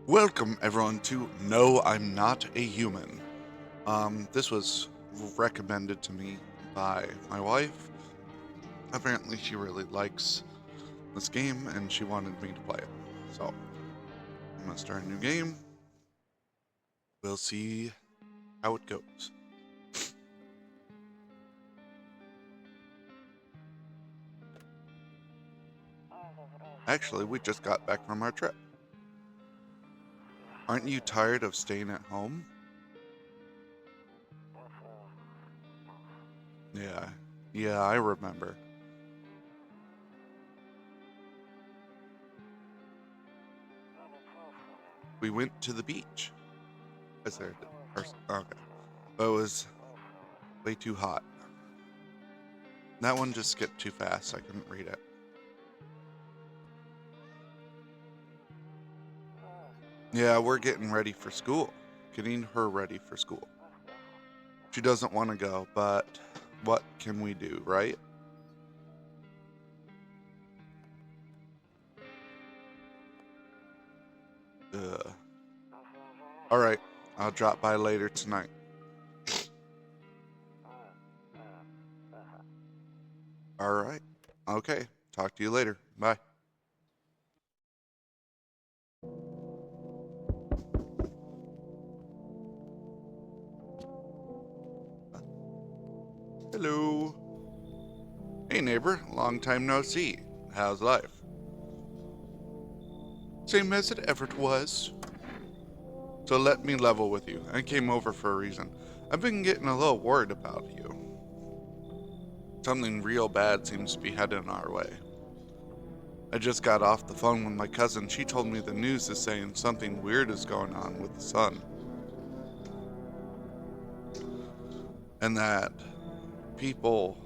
Welcome everyone to No, I'm Not a Human. This was recommended to me by my wife. Apparently she really likes this game and she wanted me to play it. So, I'm gonna start a new game. We'll see how it goes. Actually, we just got back from our trip. Aren't you tired of staying at home? Yeah, I remember. We went to the beach. Is there? Okay. But it was way too hot. That one just skipped too fast. I couldn't read it. Yeah, we're getting ready for school. Getting her ready for school. She doesn't want to go, but what can we do, right? Ugh. Alright, I'll drop by later tonight. Alright. Okay, talk to you later. Bye. Hello. Hey neighbor, long time no see. How's life? Same as it ever was. So let me level with you. I came over for a reason. I've been getting a little worried about you. Something real bad seems to be heading our way. I just got off the phone with my cousin. She told me the news is saying something weird is going on with the sun. And that people,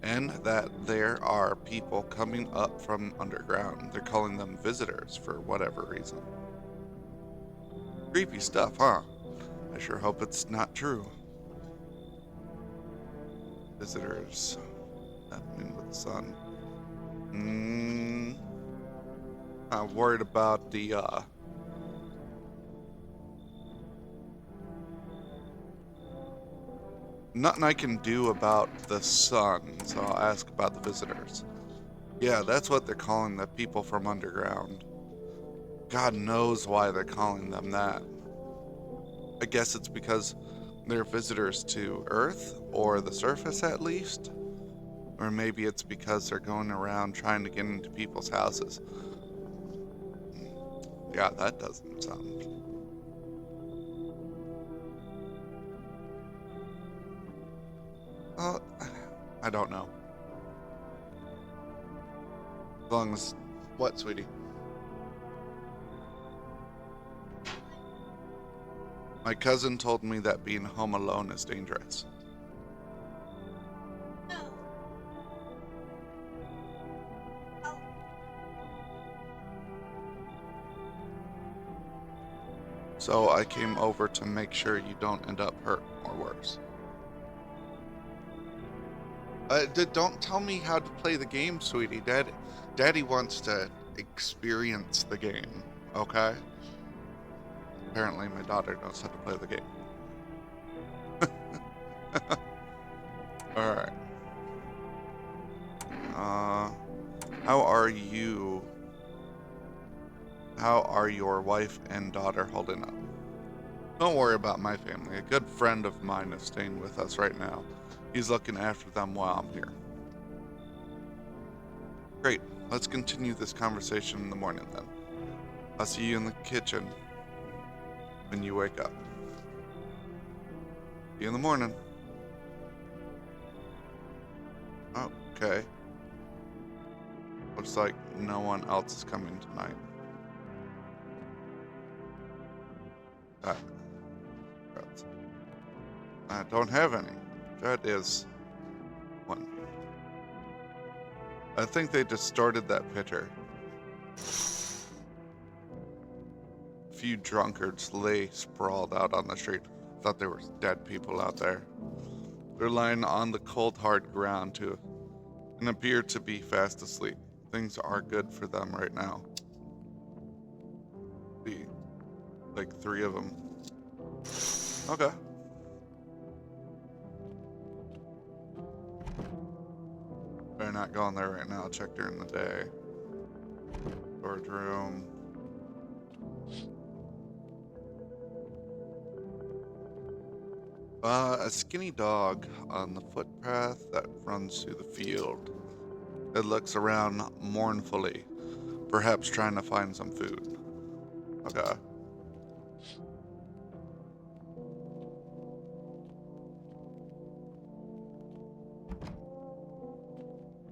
and that there are people coming up from underground. They're calling them visitors for whatever reason. Creepy stuff, huh? I sure hope it's not true. Visitors happening with the sun. I'm worried about the, nothing I can do about the sun, so I'll ask about the visitors. Yeah, that's what they're calling the people from underground. God knows why they're calling them that. I guess it's because they're visitors to Earth, or the surface at least. Or maybe it's because they're going around trying to get into people's houses. Yeah, that doesn't sound... Uh, I don't know. As long as... What, sweetie? My cousin told me that being home alone is dangerous. So I came over to make sure you don't end up hurt or worse. Don't tell me how to play the game, sweetie. Daddy wants to experience the game, okay? Apparently my daughter knows how to play the game. Alright. How are you? How are your wife and daughter holding up? Don't worry about my family. A good friend of mine is staying with us right now. He's looking after them while I'm here. Great. Let's continue this conversation in the morning then. I'll see you in the kitchen when you wake up. See you in the morning. Okay. Looks like no one else is coming tonight. I don't have any. That is one. I think they distorted that picture. A few drunkards lay sprawled out on the street. Thought there were dead people out there. They're lying on the cold, hard ground too, and appear to be fast asleep. Things are good for them right now. Like 3 of them. Okay. Better not go in there right now. Check during the day. Storage room. A skinny dog on the footpath that runs through the field. It looks around mournfully, perhaps trying to find some food. Okay.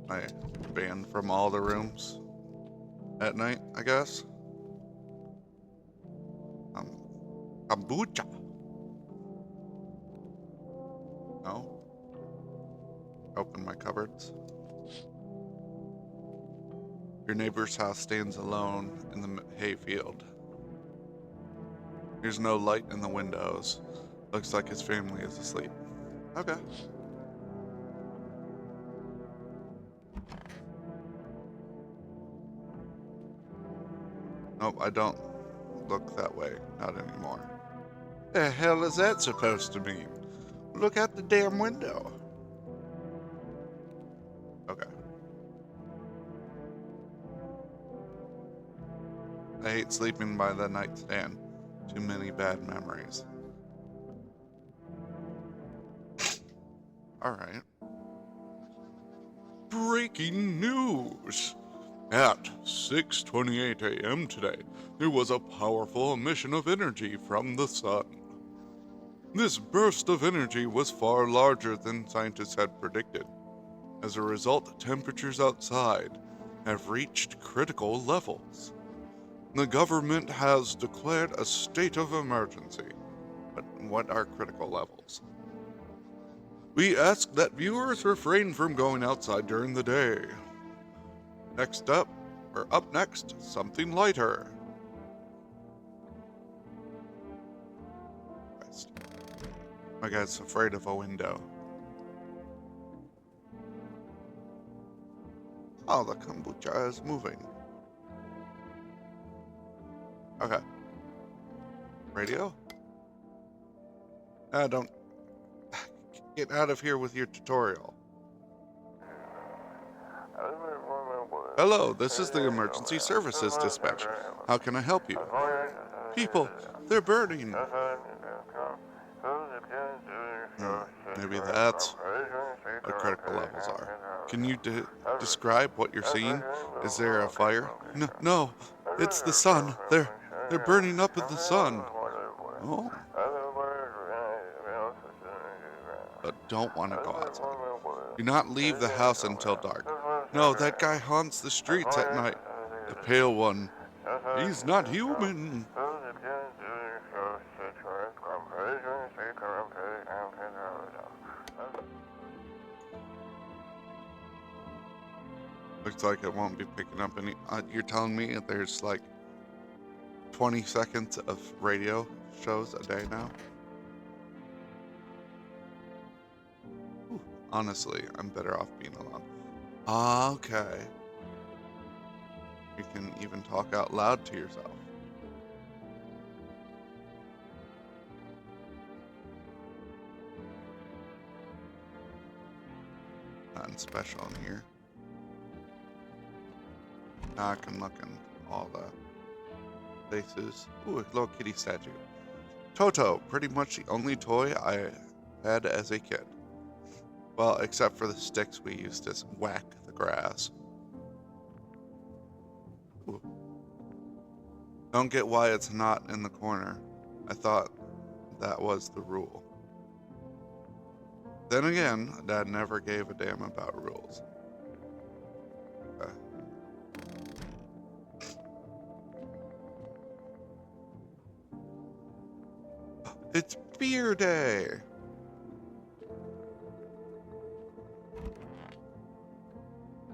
I banned from all the rooms at night, I guess. Kombucha. No. Open my cupboards. Your neighbor's house stands alone in the hayfield. There's no light in the windows. Looks like his family is asleep. Okay. Nope, I don't look that way. Not anymore. The hell is that supposed to mean? Look out the damn window. Okay. I hate sleeping by the nightstand. Too many bad memories. Alright. Breaking news! At 6:28 a.m. today, there was a powerful emission of energy from the sun. This burst of energy was far larger than scientists had predicted. As a result, temperatures outside have reached critical levels. The government has declared a state of emergency. But what are critical levels? We ask that viewers refrain from going outside during the day. Up next, something lighter. Christ. My guy's afraid of a window. Oh, the kombucha is moving. Okay. Radio? Don't... Get out of here with your tutorial. Hello, this is the Emergency Services Dispatch. How can I help you? People, they're burning. Maybe that's what critical levels are. Can you describe what you're seeing? Is there a fire? No, it's the sun. They're burning up in the sun. Oh. But don't want to go outside. Do not leave the house until dark. No, that guy haunts the streets at night. The pale one. He's not human. Looks like it won't be picking up any... you're telling me that there's like 20 seconds of radio shows a day now? Ooh, honestly, I'm better off being alone. Okay. You can even talk out loud to yourself. Nothing special in here. Now I can look in all the places. Ooh, a little kitty statue. Toto, pretty much the only toy I had as a kid. Well, except for the sticks we used to whack the grass. Ooh. Don't get why it's not in the corner. I thought that was the rule. Then again, Dad never gave a damn about rules. Okay. It's beer day!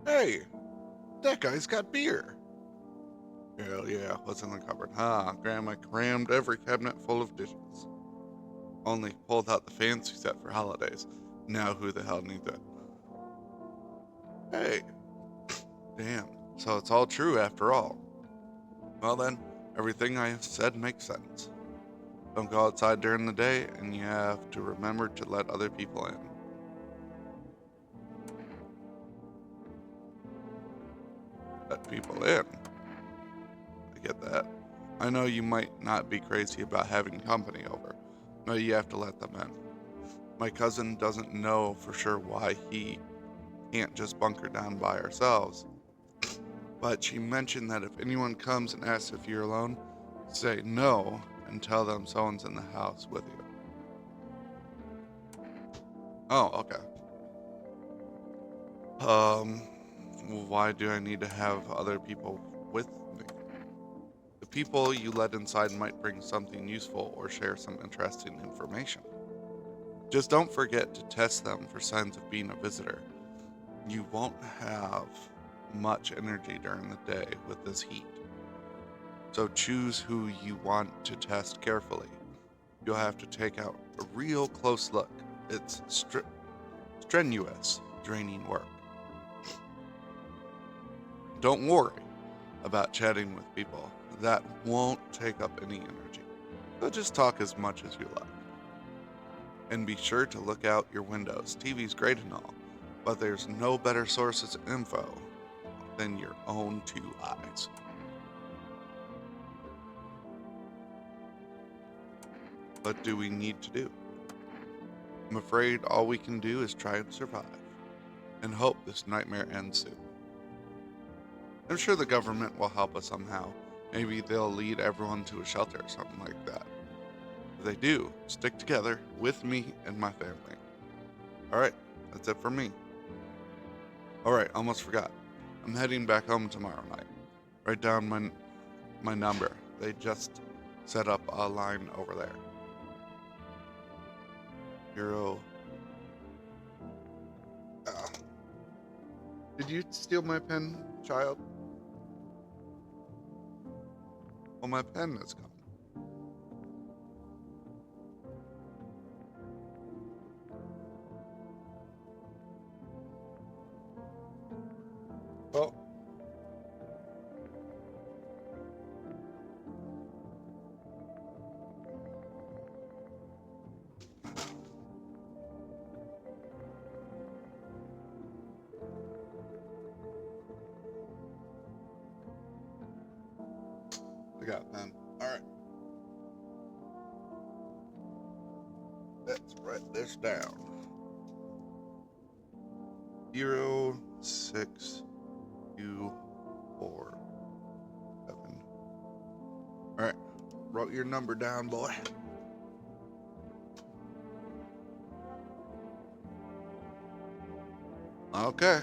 Hey! That guy's got beer! Hell yeah, what's in the cupboard? Grandma crammed every cabinet full of dishes. Only pulled out the fancy set for holidays. Now who the hell needs it? Hey! Damn, so it's all true after all. Well then, everything I said makes sense. Don't go outside during the day, and you have to remember to let other people in. Let people in. I get that. I know you might not be crazy about having company over, but you have to let them in. My cousin doesn't know for sure why he can't just bunker down by ourselves, but she mentioned that if anyone comes and asks if you're alone, say no and tell them someone's in the house with you. Oh, okay. Why do I need to have other people with me? The people you let inside might bring something useful or share some interesting information. Just don't forget to test them for signs of being a visitor. You won't have much energy during the day with this heat, so choose who you want to test carefully. You'll have to take out a real close look. It's strenuous, draining work. Don't worry about chatting with people. That won't take up any energy. So just talk as much as you like. And be sure to look out your windows. TV's great and all, but there's no better sources of info than your own two eyes. What do we need to do? I'm afraid all we can do is try and survive, and hope this nightmare ends soon. I'm sure the government will help us somehow. Maybe they'll lead everyone to a shelter or something like that. If they do, stick together with me and my family. Alright, that's it for me. Alright, almost forgot. I'm heading back home tomorrow night. Write down my number. They just set up a line over there. Hero. Did you steal my pen, child? Well, my pen is gone. Well, I got a pen. Alright. Let's write this down. 06247. Alright. Wrote your number down, boy. Okay.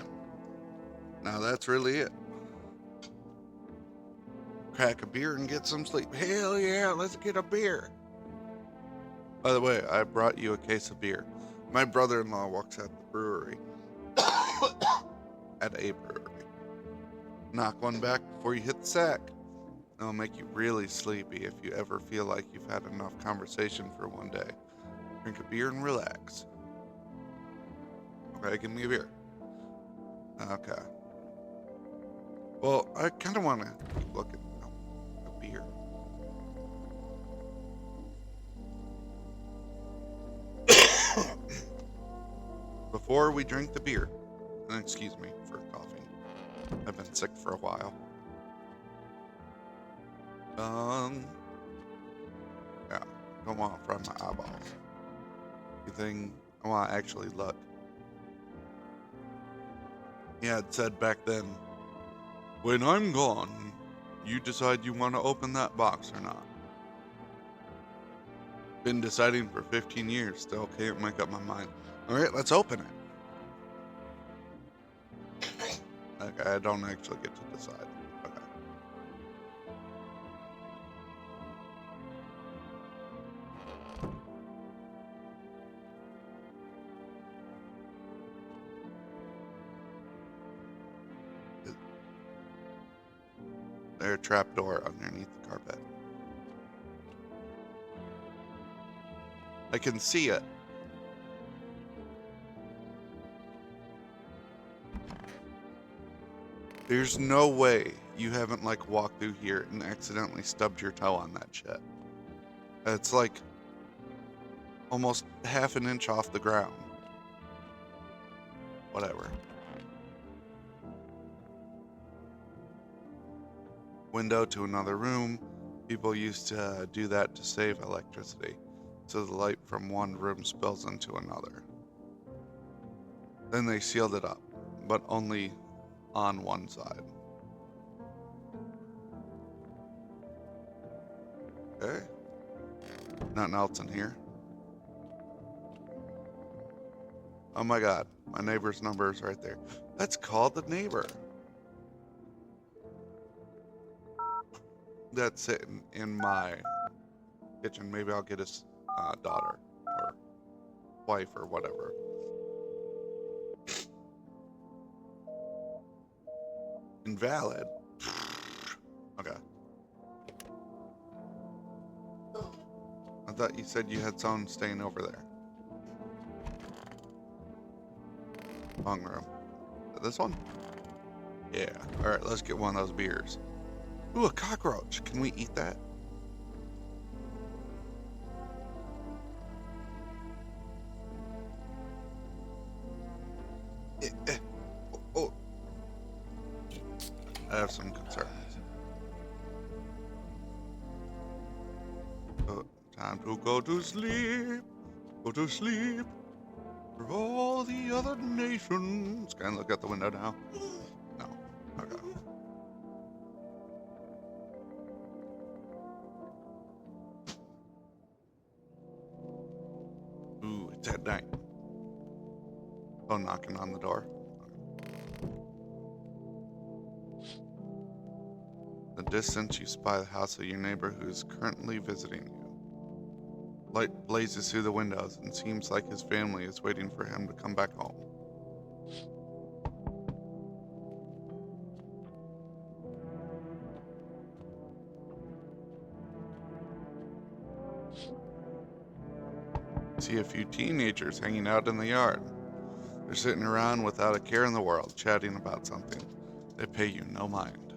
Now that's really it. Crack a beer and get some sleep. Hell yeah, let's get a beer. By the way, I brought you a case of beer. My brother-in-law works at the brewery. At a brewery. Knock one back before you hit the sack. It'll make you really sleepy if you ever feel like you've had enough conversation for one day. Drink a beer and relax. Okay, give me a beer. Okay. Well, I kind of want to keep looking. A beer. Before we drink the beer, and excuse me for coughing. I've been sick for a while. Yeah, don't want to fry my eyeballs. You think I want to actually look? Yeah, it said back then, when I'm gone, you decide you want to open that box or not. Been deciding for 15 years, still can't make up my mind. Alright, let's open it. Okay, I don't actually get to decide. Okay. There's a trapdoor underneath the carpet. I can see it. There's no way you haven't like walked through here and accidentally stubbed your toe on that shit. It's like almost half an inch off the ground. Whatever. Window to another room. People used to do that to save electricity, so the light from one room spills into another. Then they sealed it up, but only on one side. Okay. Nothing else in here. Oh my god, my neighbor's number is right there. Let's call the neighbor. That's sitting in my kitchen. Maybe I'll get his daughter or wife or whatever. Invalid. Okay. I thought you said you had someone staying over there. Wrong room. This one? Yeah. Alright, let's get one of those beers. Ooh, a cockroach. Can we eat that? Oh. I have some concerns. Time to go to sleep. Go to sleep. For all the other nations. Can I look out the window now? No. Okay. Ooh, it's at night. Oh, knocking on the door. In the distance, you spy the house of your neighbor who is currently visiting you. Light blazes through the windows and seems like his family is waiting for him to come back home. See a few teenagers hanging out in the yard. They're sitting around without a care in the world, chatting about something. They pay you no mind.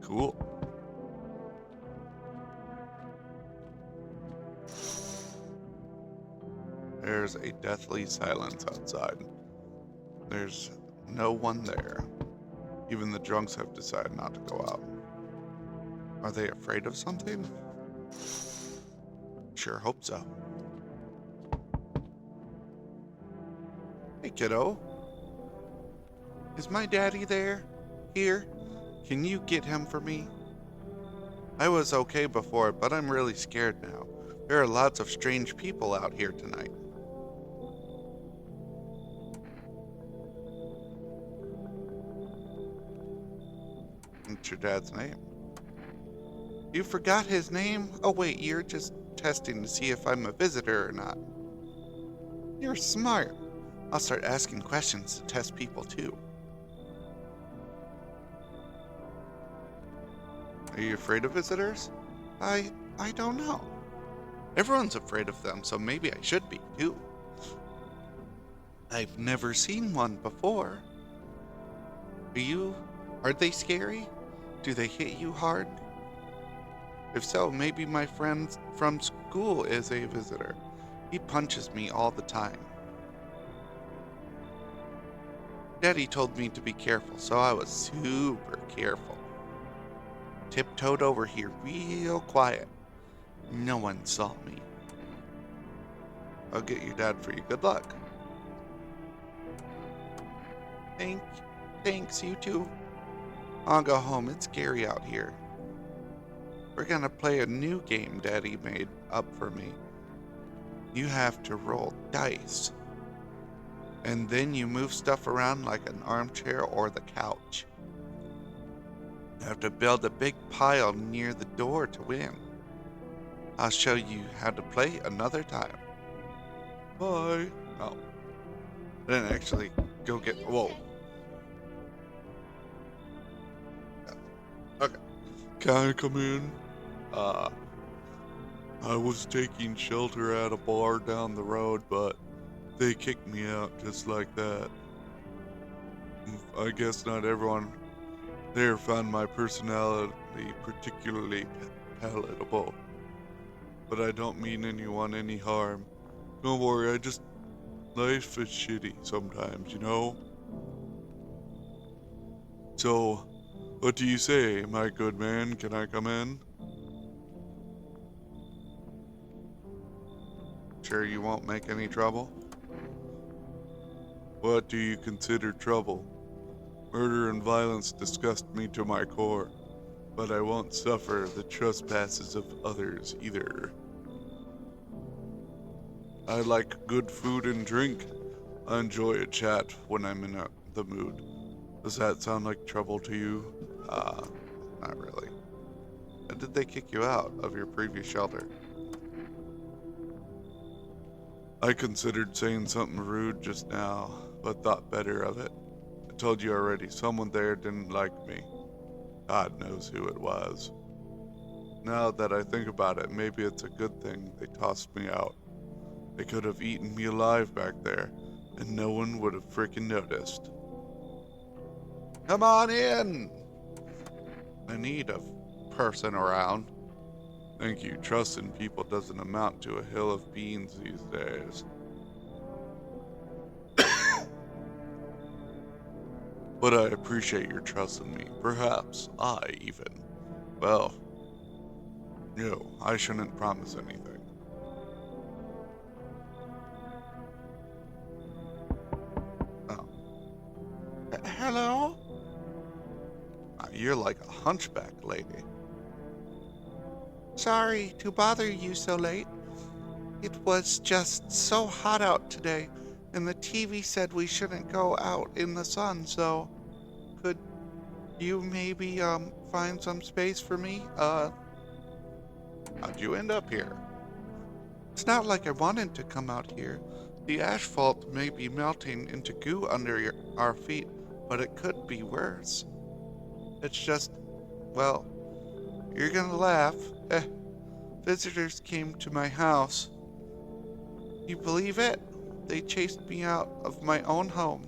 Cool. There's a deathly silence outside. There's no one there. Even the drunks have decided not to go out. Are they afraid of something? Sure hope so. Hey, kiddo. Is my daddy there? Here? Can you get him for me? I was okay before, but I'm really scared now. There are lots of strange people out here tonight. What's your dad's name? You forgot his name? Oh wait, you're just testing to see if I'm a visitor or not. You're smart. I'll start asking questions to test people too. Are you afraid of visitors? I don't know. Everyone's afraid of them, so maybe I should be too. I've never seen one before. Are they scary? Do they hit you hard? If so, maybe my friend from school is a visitor. He punches me all the time. Daddy told me to be careful, so I was super careful. Tiptoed over here real quiet. No one saw me. I'll get your dad for you. Good luck. Thanks, you too. I'll go home. It's scary out here. We're gonna play a new game Daddy made up for me. You have to roll dice. And then you move stuff around like an armchair or the couch. You have to build a big pile near the door to win. I'll show you how to play another time. Bye. Oh. I didn't actually go get... Whoa. Okay. Can I come in? I was taking shelter at a bar down the road, but they kicked me out just like that. I guess not everyone there found my personality particularly palatable. but I don't mean anyone any harm. Don't worry, life is shitty sometimes, you know? So, what do you say, my good man? Can I come in? Sure you won't make any trouble? What do you consider trouble? Murder and violence disgust me to my core, but I won't suffer the trespasses of others either. I like good food and drink. I enjoy a chat when I'm in the mood. Does that sound like trouble to you? Not really. When did they kick you out of your previous shelter? I considered saying something rude just now, but thought better of it. I told you already, someone there didn't like me. God knows who it was. Now that I think about it, maybe it's a good thing they tossed me out. They could have eaten me alive back there, and no one would have frickin' noticed. Come on in! I need a person around. Thank you. Trust in people doesn't amount to a hill of beans these days. But I appreciate your trust in me. Perhaps I even. Well, no, I shouldn't promise anything. Oh. Hello? You're like a hunchback lady. Sorry to bother you so late. It was just so hot out today, and the TV said we shouldn't go out in the sun, so could you maybe find some space for me? How'd you end up here? It's not like I wanted to come out here. The asphalt may be melting into goo under our feet, but it could be worse. It's just, well, you're gonna laugh. Visitors came to my house. You believe it? They chased me out of my own home.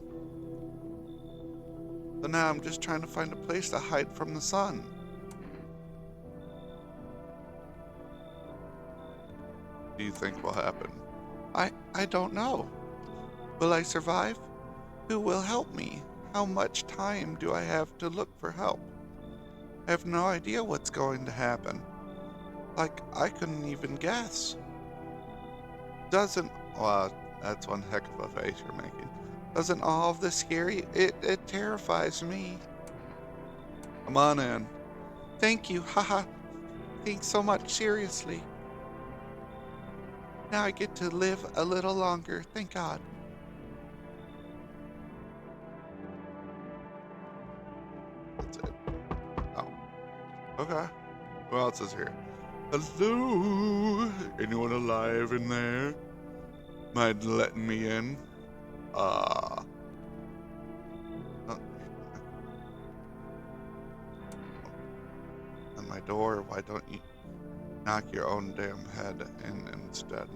So now I'm just trying to find a place to hide from the sun. What do you think will happen? I don't know. Will I survive? Who will help me? How much time do I have to look for help? I have no idea what's going to happen. Like, I couldn't even guess. Well, that's one heck of a face you're making. Doesn't all of this scary? It terrifies me. Come on in. Thank you, haha. Thanks so much, seriously. Now I get to live a little longer, thank God. That's it. Oh, okay. Who else is here? Hello? Anyone alive in there? Mind letting me in? Uh, on my door, why don't you knock your own damn head in instead?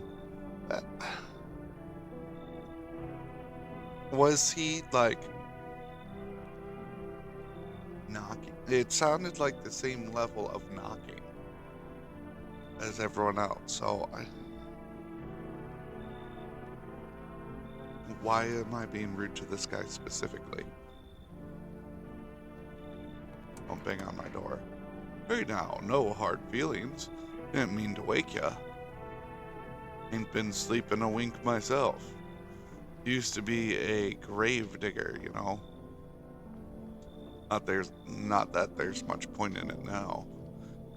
Was he, like, knocking? It sounded like the same level of knocking as everyone else, so why am I being rude to this guy specifically? Don't bang on my door. Hey now, no hard feelings. Didn't mean to wake ya. Ain't been sleeping a wink myself. Used to be a grave digger, you know. Not that there's much point in it now.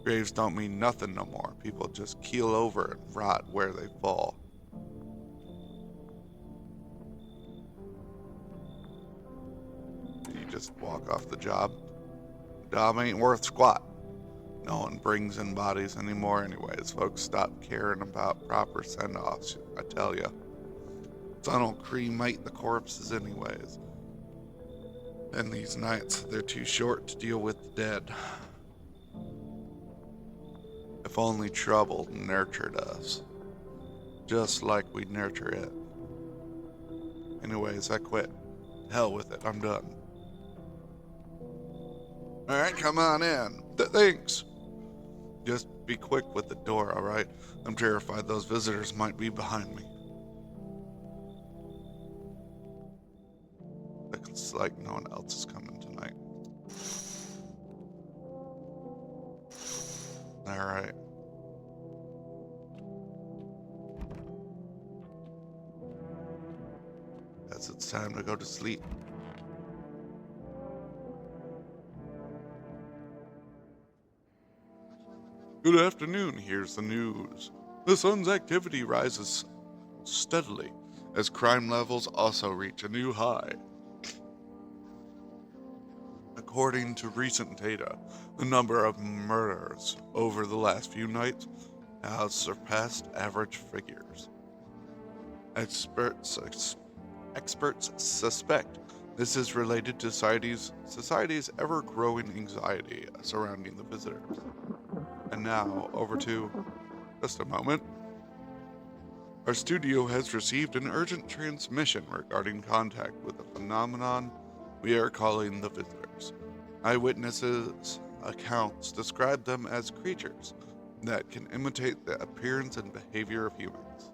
Graves don't mean nothing no more. People just keel over and rot where they fall. You just walk off the job. Job ain't worth squat. No one brings in bodies anymore anyways. Folks stop caring about proper send-offs, I tell ya. Sun will cremate the corpses anyways. And these nights, they're too short to deal with the dead. If only trouble nurtured us. Just like we nurture it. Anyways, I quit. Hell with it, I'm done. Alright, come on in. Thanks. Just be quick with the door, alright? I'm terrified those visitors might be behind me. Looks like no one else is coming tonight. Alright. Guess it's time to go to sleep. Good afternoon, here's the news. The sun's activity rises steadily as crime levels also reach a new high. According to recent data, the number of murders over the last few nights has surpassed average figures. Experts suspect this is related to society's ever-growing anxiety surrounding the visitors. And now, over to just a moment. Our studio has received an urgent transmission regarding contact with a phenomenon we are calling the visitors. Eyewitnesses' accounts describe them as creatures that can imitate the appearance and behavior of humans.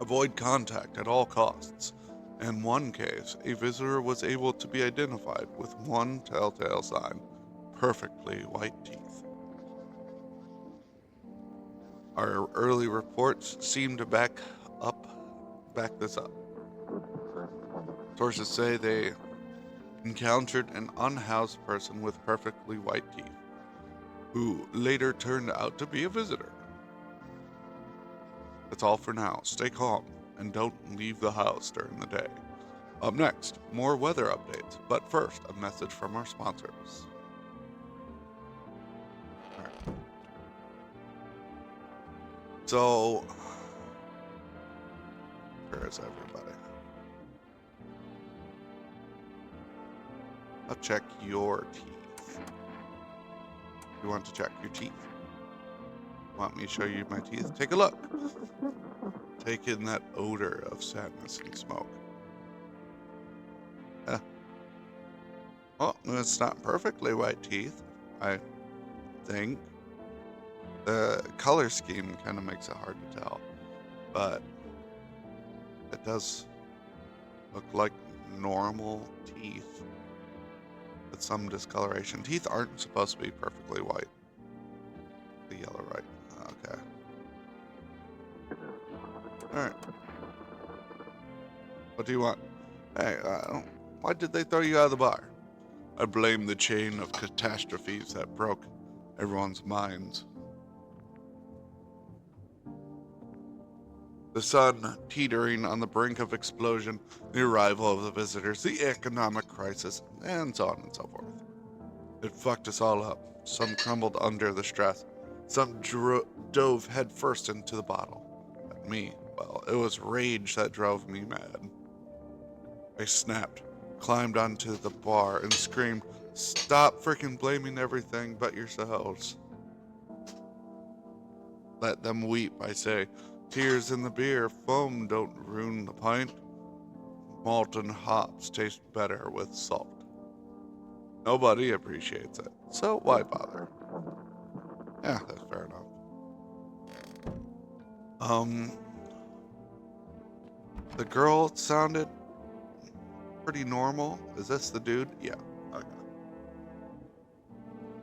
Avoid contact at all costs. In one case, a visitor was able to be identified with one telltale sign: perfectly white teeth. Our early reports seem to back this up. Sources say they encountered an unhoused person with perfectly white teeth, who later turned out to be a visitor. That's all for now. Stay calm and don't leave the house during the day. Up next, more weather updates, but first, a message from our sponsors. Alright. So, where is everybody? I'll check your teeth. You want to check your teeth? Want me to show you my teeth? Take a look. Take in that odor of sadness and smoke. Well, it's not perfectly white teeth, I think. The color scheme kind of makes it hard to tell, but it does look like normal teeth with some discoloration. Teeth aren't supposed to be perfectly white. The yellow, right? Okay. Alright. What do you want? Hey, why did they throw you out of the bar? I blame the chain of catastrophes that broke everyone's minds. The sun teetering on the brink of explosion, the arrival of the visitors, the economic crisis, and so on and so forth. It fucked us all up. Some crumbled under the stress. Some dove headfirst into the bottle. But me, well, it was rage that drove me mad. I snapped, climbed onto the bar, and screamed, "Stop freaking blaming everything but yourselves. Let them weep, I say. Tears in the beer, foam don't ruin the pint. Malt and hops taste better with salt. Nobody appreciates it, so why bother?" Yeah, that's fair enough. The girl sounded pretty normal. Is this the dude? Yeah, okay.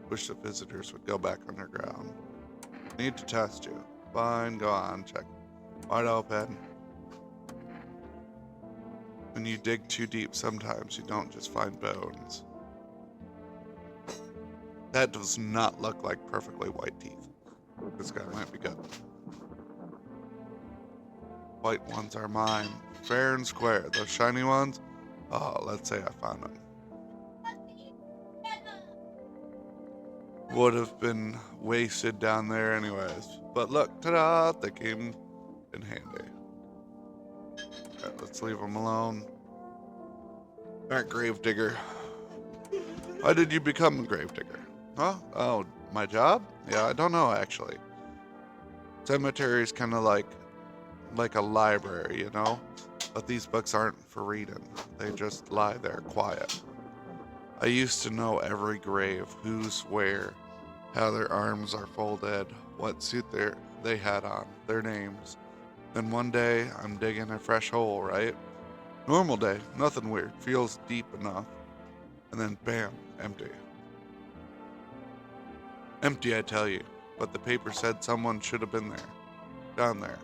Wish the visitors would go back underground. Need to test you. Fine, go on, check. Wide open. When you dig too deep, sometimes you don't just find bones. That does not look like perfectly white teeth. This guy might be good. White ones are mine. Fair and square. Those shiny ones? Oh, let's say I found them. Would have been wasted down there anyways. But look, ta-da, they came in handy. Okay, let's leave them alone. Alright, gravedigger. Why did you become a gravedigger? Huh? Oh, my job? Yeah, I don't know actually. Cemetery is kind of like a library, you know? But these books aren't for reading. They just lie there quiet. I used to know every grave, who's where, how their arms are folded, what suit they had on, their names. Then one day, I'm digging a fresh hole, right? Normal day, nothing weird, feels deep enough. And then bam, empty. Empty, I tell you. But the paper said someone should have been there. Down there.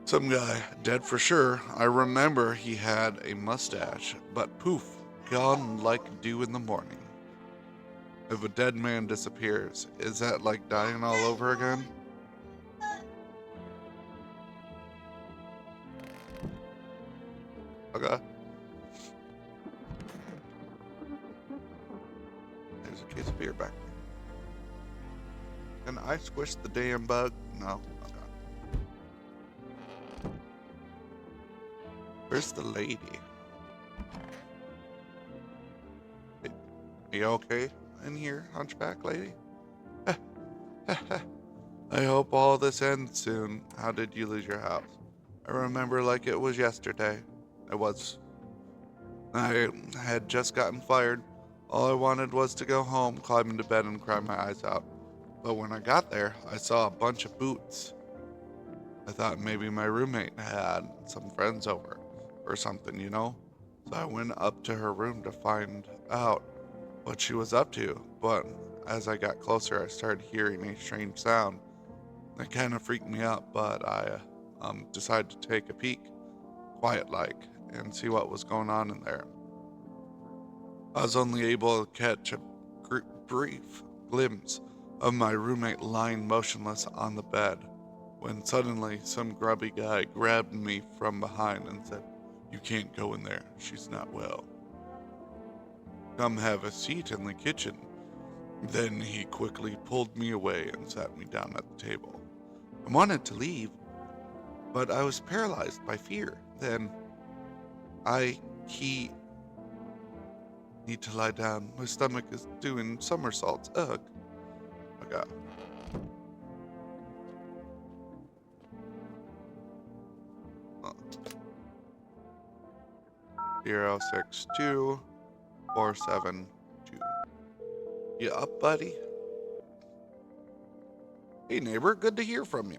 Some guy, dead for sure. I remember he had a mustache, but poof, gone like dew in the morning. If a dead man disappears, is that like dying all over again? Okay. There's a case of beer back there. Can I squish the damn bug? No. Okay. Where's the lady? Are you okay in here, hunchback lady? I hope all this ends soon. How did you lose your house? I remember like it was yesterday. I had just gotten fired. All I wanted was to go home, climb into bed, and cry my eyes out. But when I got there, I saw a bunch of boots. I thought maybe my roommate had some friends over or something, you know? So I went up to her room to find out what she was up to. But as I got closer, I started hearing a strange sound. It kind of freaked me out, but I decided to take a peek, quiet like, and see what was going on in there. I was only able to catch a brief glimpse of my roommate lying motionless on the bed, when suddenly some grubby guy grabbed me from behind and said, "You can't go in there, she's not well. Come have a seat in the kitchen." Then he quickly pulled me away and sat me down at the table. I wanted to leave, but I was paralyzed by fear. Then he need to lie down. My stomach is doing somersaults. Ugh. Okay. 062472. You up, buddy? Hey, neighbor. Good to hear from you.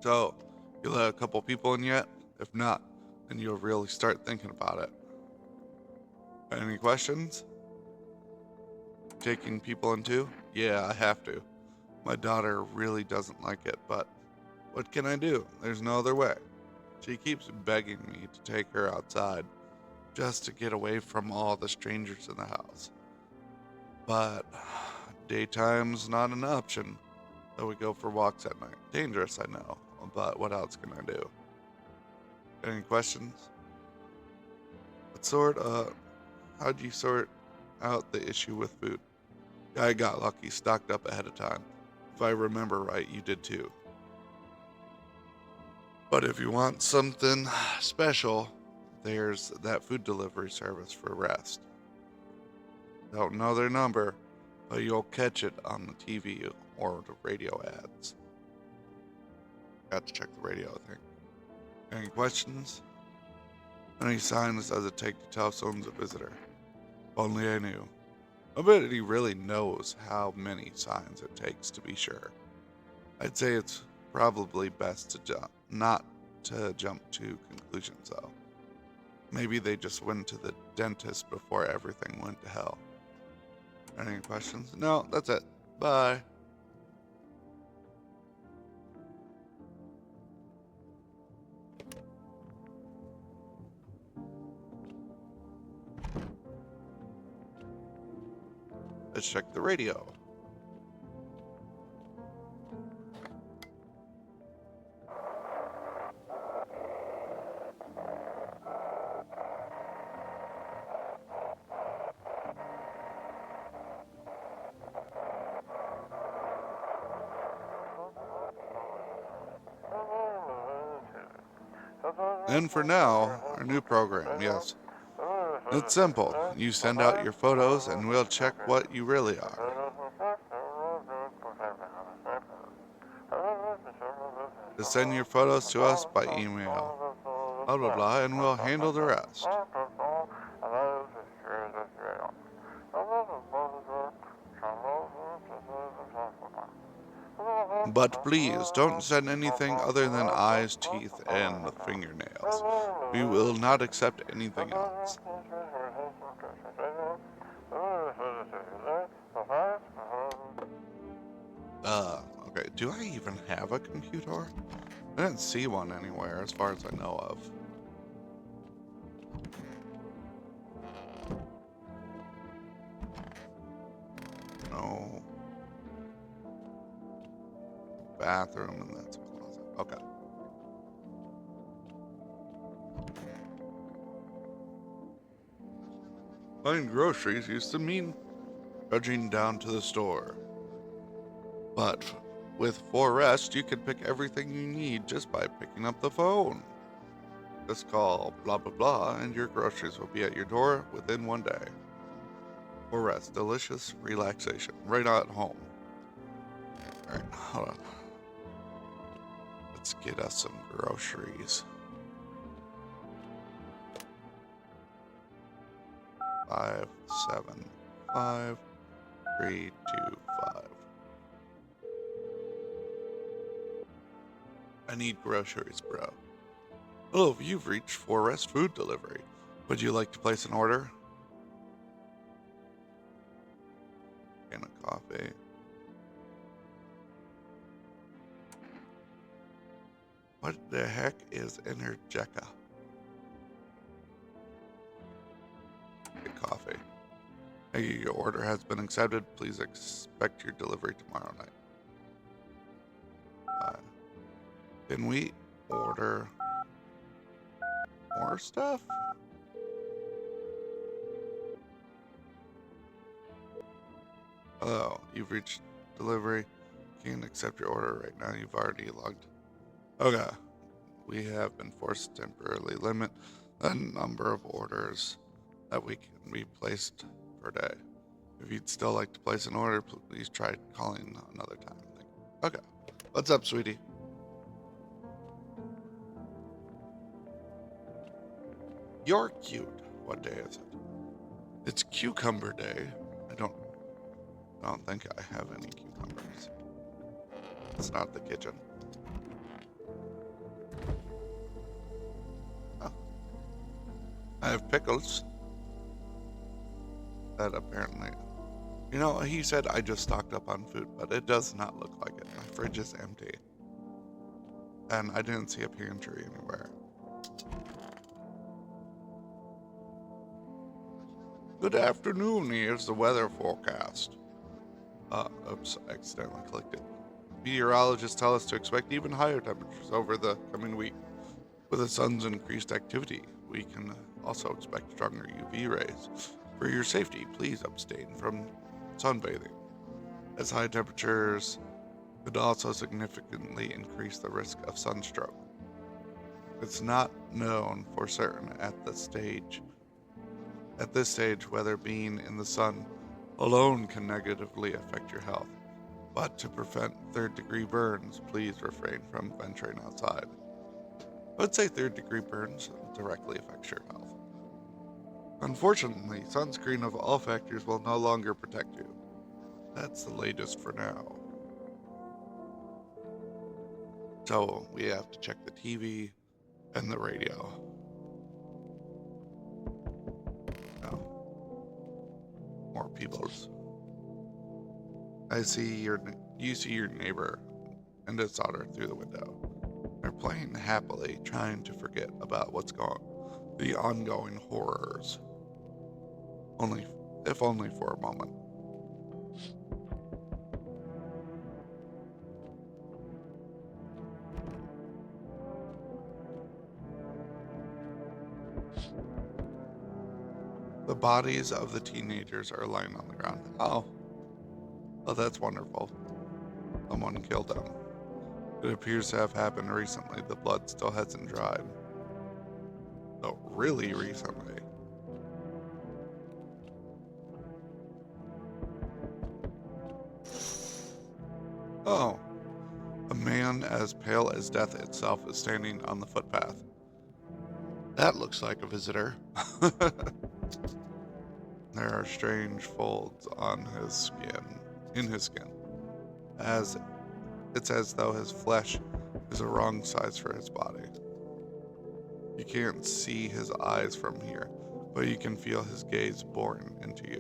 So, you let a couple people in yet? If not, then you'll really start thinking about it. Any questions? Taking people in too? Yeah, I have to. My daughter really doesn't like it, but what can I do? There's no other way. She keeps begging me to take her outside, just to get away from all the strangers in the house. But daytime's not an option, so we go for walks at night. Dangerous, I know, but what else can I do? Any questions? How'd you sort out the issue with food? I got lucky, stocked up ahead of time. If I remember right, you did too. But if you want something special, there's that food delivery service for rest. Don't know their number, but you'll catch it on the TV or the radio ads. Got to check the radio, I think. Any questions? Any signs does it take to tell someone's a visitor? If only I knew. I bet he really knows how many signs it takes to be sure. I'd say it's probably best to not to jump to conclusions, though. Maybe they just went to the dentist before everything went to hell. Any questions? No, that's it. Bye. Let's check the radio. And for now, our new program, yes. It's simple. You send out your photos and we'll check what you really are. Just send your photos to us by email. Blah blah blah, and we'll handle the rest. But please, don't send anything other than eyes, teeth, and fingernails. We will not accept anything else. Okay, do I even have a computer? I didn't see one anywhere as far as I know of. No. Bathroom, and that's a closet. Okay. Buying groceries used to mean trudging down to the store. But with Forest, you can pick everything you need just by picking up the phone. Just call blah blah blah and your groceries will be at your door within one day. Forest, delicious relaxation right at home. Alright, hold on. Let's get us some groceries. 5, 7, 5, 3, 2, 5. I need groceries, bro. Hello, you've reached Forest Food Delivery. Would you like to place an order? And a coffee. What the heck is Energeca? Get coffee. Hey, your order has been accepted. Please expect your delivery tomorrow night. Can we order more stuff? Oh, you've reached delivery. Can't accept your order right now. You've already logged. Okay. We have been forced to temporarily limit the number of orders that we can be placed per day. If you'd still like to place an order, please try calling another time. Okay. What's up, sweetie? You're cute. What day is it? It's Cucumber Day. I don't think I have any cucumbers. It's not the kitchen. Oh. I have pickles. That apparently... You know, he said I just stocked up on food, but it does not look like it. My fridge is empty. And I didn't see a pantry anywhere. Good afternoon, here's the weather forecast. Oops, I accidentally clicked it. Meteorologists tell us to expect even higher temperatures over the coming week. With the sun's increased activity, we can also expect stronger UV rays. For your safety, please abstain from sunbathing, as high temperatures could also significantly increase the risk of sunstroke. It's not known for certain at this stage, whether being in the sun alone can negatively affect your health. But to prevent third-degree burns, please refrain from venturing outside. I would say third-degree burns directly affect your health. Unfortunately, sunscreen of all factors will no longer protect you. That's the latest for now. So we have to check the TV and the radio. More peoples. You see your neighbor and his daughter through the window. They're playing happily, trying to forget about the ongoing horrors. If only for a moment. The bodies of the teenagers are lying on the ground. Oh, that's wonderful. Someone killed them. It appears to have happened recently. The blood still hasn't dried. So really recently. Oh, a man as pale as death itself is standing on the footpath. That looks like a visitor. There are strange folds on in his skin, as It's as though his flesh is the wrong size for his body. You can't see his eyes from here, but you can feel his gaze boring into you.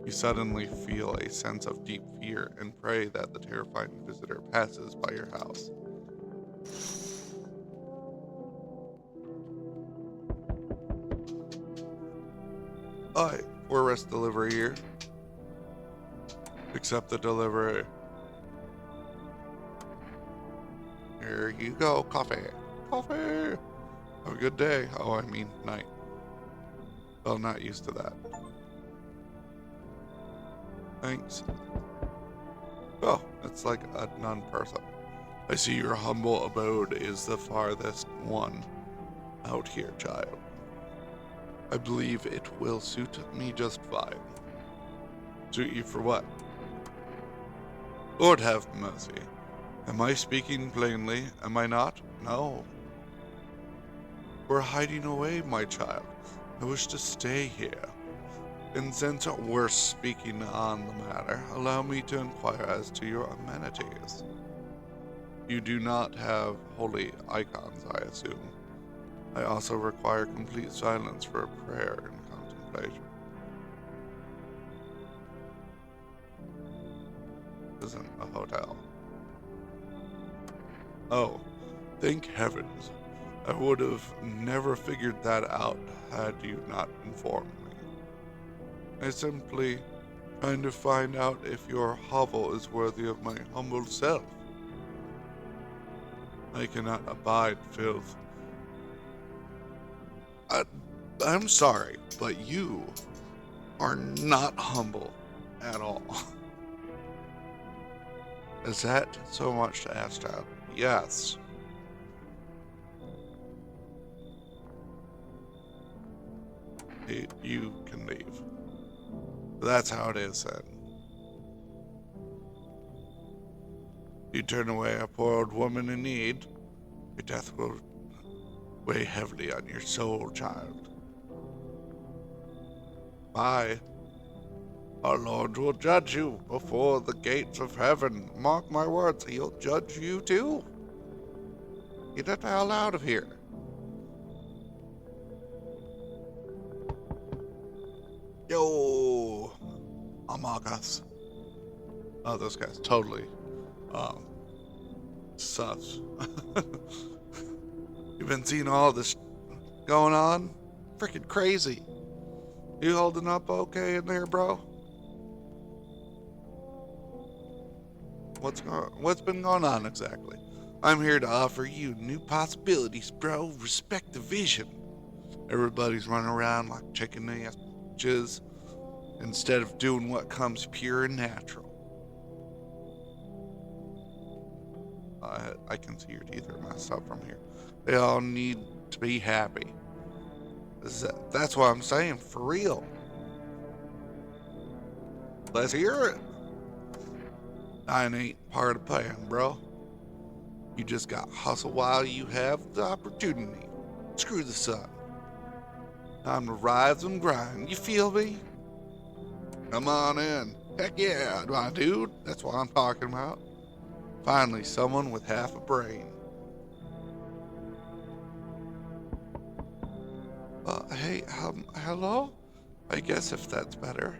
You suddenly feel a sense of deep fear and pray that the terrifying visitor passes by your house. Hi, Forest Delivery here. Accept the delivery. Here you go, coffee. Coffee! Have a good day. Oh, I mean night. Well, not used to that. Thanks. Oh, it's like a non-person. I see your humble abode is the farthest one out here, child. I believe it will suit me just fine. Suit you for what? Lord have mercy. Am I speaking plainly? Am I not? No. We're hiding away, my child. I wish to stay here. And since we're speaking on the matter, allow me to inquire as to your amenities. You do not have holy icons, I assume. I also require complete silence for prayer and contemplation. This isn't a hotel. Oh, thank heavens. I would have never figured that out had you not informed me. I simply trying to find out if your hovel is worthy of my humble self. I cannot abide filth. I'm sorry, but you are not humble at all. Is that so much to ask, child? Yes. You can leave. That's how it is then. You turn away a poor old woman in need, your death will weigh heavily on your soul, child. Bye. Our Lord will judge you before the gates of heaven. Mark my words, he'll judge you too. Get the hell out of here. Yo, Among Us. Oh, those guys totally sus. You've been seeing all this going on? Freaking crazy. You holding up okay in there, bro? What's been going on exactly? I'm here to offer you new possibilities, bro. Respect the vision. Everybody's running around like chicken asses instead of doing what comes pure and natural. I can see your teeth are messed up from here. They all need to be happy. That's what I'm saying, for real. Let's hear it. I ain't part of the plan, bro. You just got hustle while you have the opportunity. Screw the sun. Time to rise and grind, you feel me? Come on in. Heck yeah, my dude. That's what I'm talking about. Finally, someone with half a brain. Hey, hello? I guess if that's better.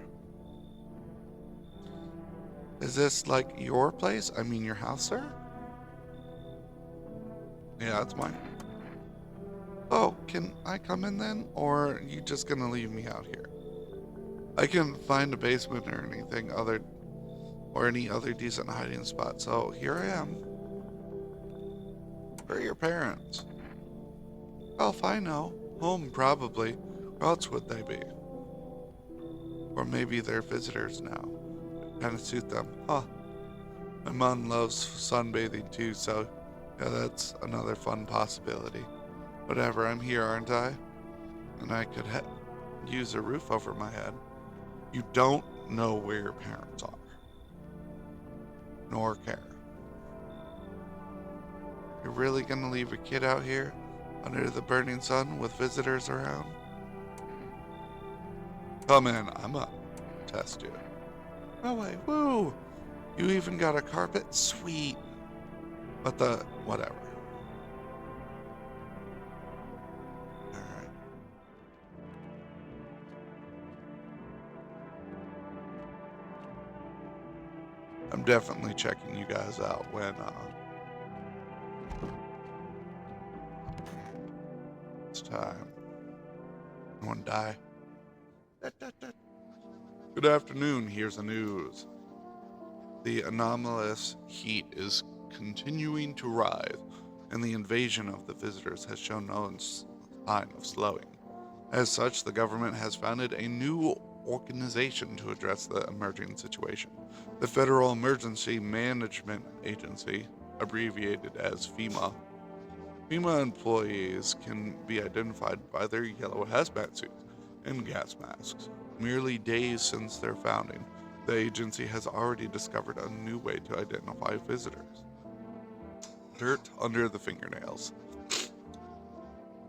Is this like your place? I mean your house, sir? Yeah, it's mine. Oh, can I come in then? Or are you just gonna leave me out here? I can find a basement or any other decent hiding spot, so here I am. Where are your parents? Oh, if I know. Home, probably. Where else would they be? Or maybe they're visitors now. Kinda suit them. Huh. My mom loves sunbathing too, so yeah, that's another fun possibility. Whatever, I'm here, aren't I? And I could use a roof over my head. You don't know where your parents are. Nor care. You're really gonna leave a kid out here under the burning sun with visitors around? Come in, I'm gonna test you. No way, woo! You even got a carpet? Sweet. But whatever. Alright. I'm definitely checking you guys out when, it's time. Anyone die? Good afternoon, here's the news. The anomalous heat is continuing to rise, and the invasion of the visitors has shown no sign of slowing. As such, the government has founded a new organization to address the emerging situation. The Federal Emergency Management Agency, abbreviated as FEMA. FEMA employees can be identified by their yellow hazmat suits and gas masks. Merely days since their founding, the agency has already discovered a new way to identify visitors. Dirt under the fingernails.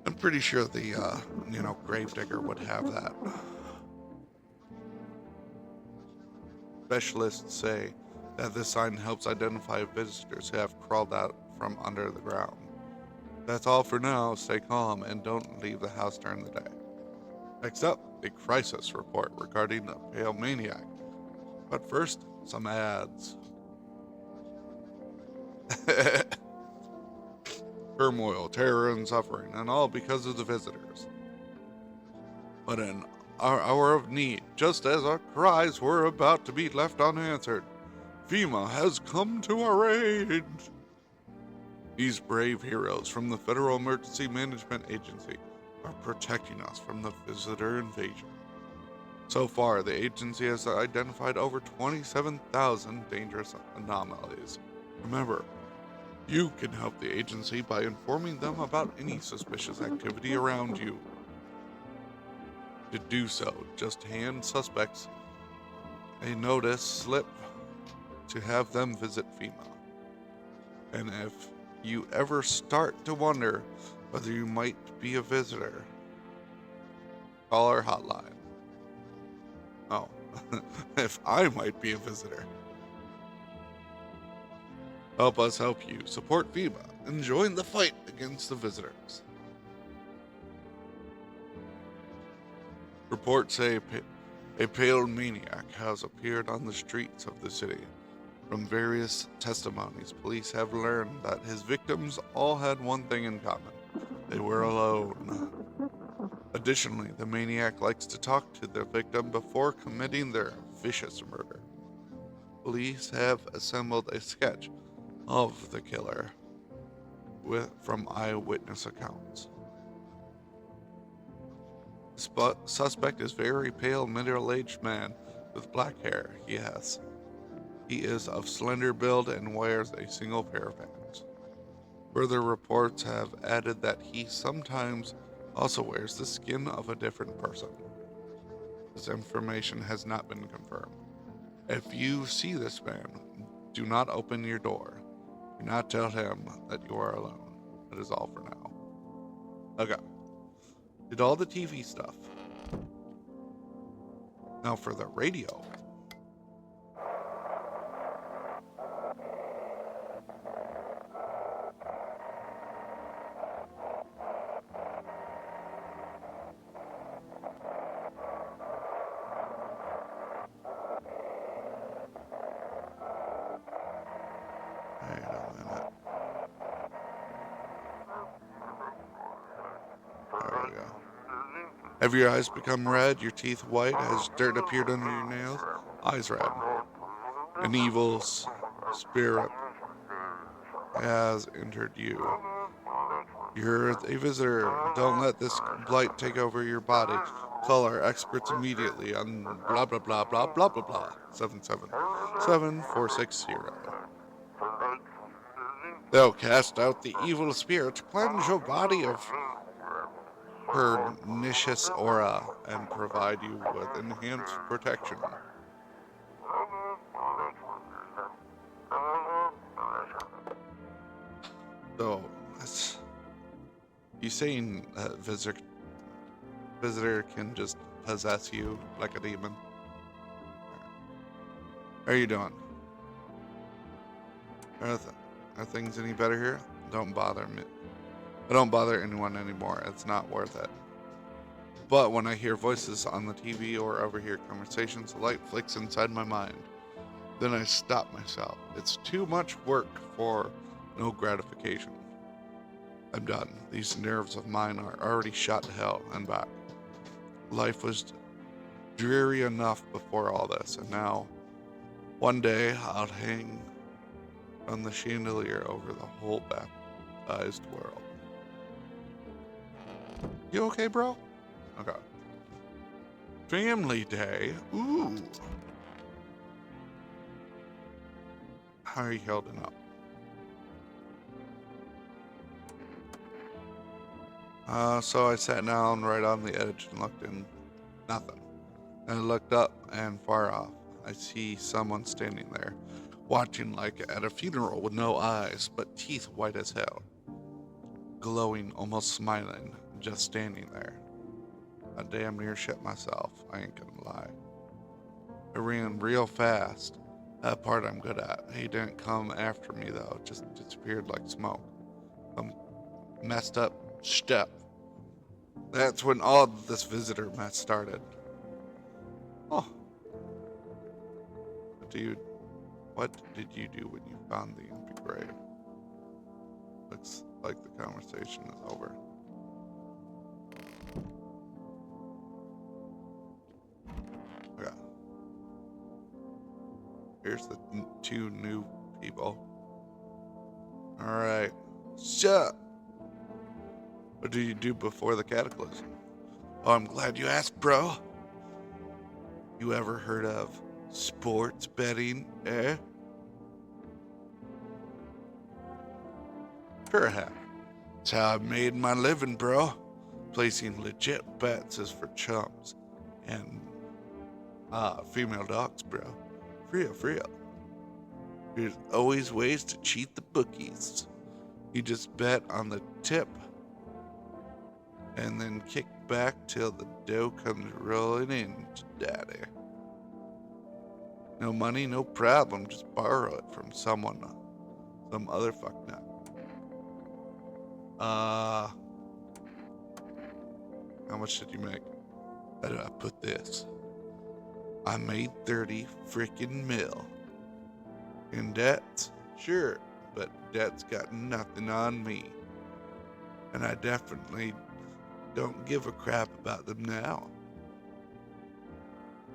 I'm pretty sure the, gravedigger would have that. Specialists say that this sign helps identify visitors who have crawled out from under the ground. That's all for now. Stay calm and don't leave the house during the day. Next up, a crisis report regarding a pale maniac. But first, some ads. Turmoil, terror, and suffering, and all because of the visitors. But in our hour of need, just as our cries were about to be left unanswered, FEMA has come to our aid. These brave heroes from the Federal Emergency Management Agency are protecting us from the visitor invasion. So far, the agency has identified over 27,000 dangerous anomalies. Remember, you can help the agency by informing them about any suspicious activity around you. To do so, just hand suspects a notice slip to have them visit FEMA. And if you ever start to wonder whether you might be a visitor, call our hotline. Oh, if I might be a visitor. Help us help you. Support FEMA and join the fight against the visitors. Reports say a pale maniac has appeared on the streets of the city. From various testimonies, police have learned that his victims all had one thing in common. They were alone. Additionally, the maniac likes to talk to the victim before committing their vicious murder. Police have assembled a sketch of the killer from eyewitness accounts. The suspect is very pale, middle-aged man with black hair. Yes. He is of slender build and wears a single pair of pants. Further reports have added that he sometimes also wears the skin of a different person. This information has not been confirmed. If you see this man, do not open your door. Do not tell him that you are alone. That is all for now. Okay. Did all the TV stuff. Now for the radio. Wait a minute. There we go. Have your eyes become red, your teeth white? Has dirt appeared under your nails? Eyes red. An evil spirit has entered you. You're a visitor. Don't let this blight take over your body. Call our experts immediately on blah blah blah blah blah blah blah 777-460. They'll cast out the evil spirit, cleanse your body of pernicious aura, and provide you with enhanced protection. So, you saying visitor can just possess you like a demon? How are you doing? Are things any better here? Don't bother me. I don't bother anyone anymore. It's not worth it. But when I hear voices on the TV or overhear conversations, a light flicks inside my mind. Then I stop myself. It's too much work for no gratification. I'm done. These nerves of mine are already shot to hell and back. Life was dreary enough before all this, and now, one day, I'll hang from the chandelier over the whole baptized world. You okay, bro? Okay. Family day? Ooh. How are you holding up? So I sat down right on the edge and looked in. Nothing. And I looked up, and far off, I see someone standing there, watching like at a funeral with no eyes, but teeth white as hell. Glowing, almost smiling, just standing there. I damn near shit myself, I ain't gonna lie. I ran real fast. That part I'm good at. He didn't come after me though, just disappeared like smoke. Some messed up step. That's when all this visitor mess started. Oh. What did you do when you found the empty grave? Looks like the conversation is over. Okay. Here's the two new people. Alright. So, what did you do before the cataclysm? Oh, I'm glad you asked, bro. You ever heard of sports betting, eh? Sure have. It's how I made my living, bro. Placing legit bets is for chumps. And, female dogs, bro. For real. There's always ways to cheat the bookies. You just bet on the tip and then kick back till the dough comes rolling in, daddy. No money, no problem. Just borrow it from someone. Some other fucknut. How much did you make? How did I put this? I made 30 freaking mil. In debts? Sure, but debt's got nothing on me. And I definitely don't give a crap about them now.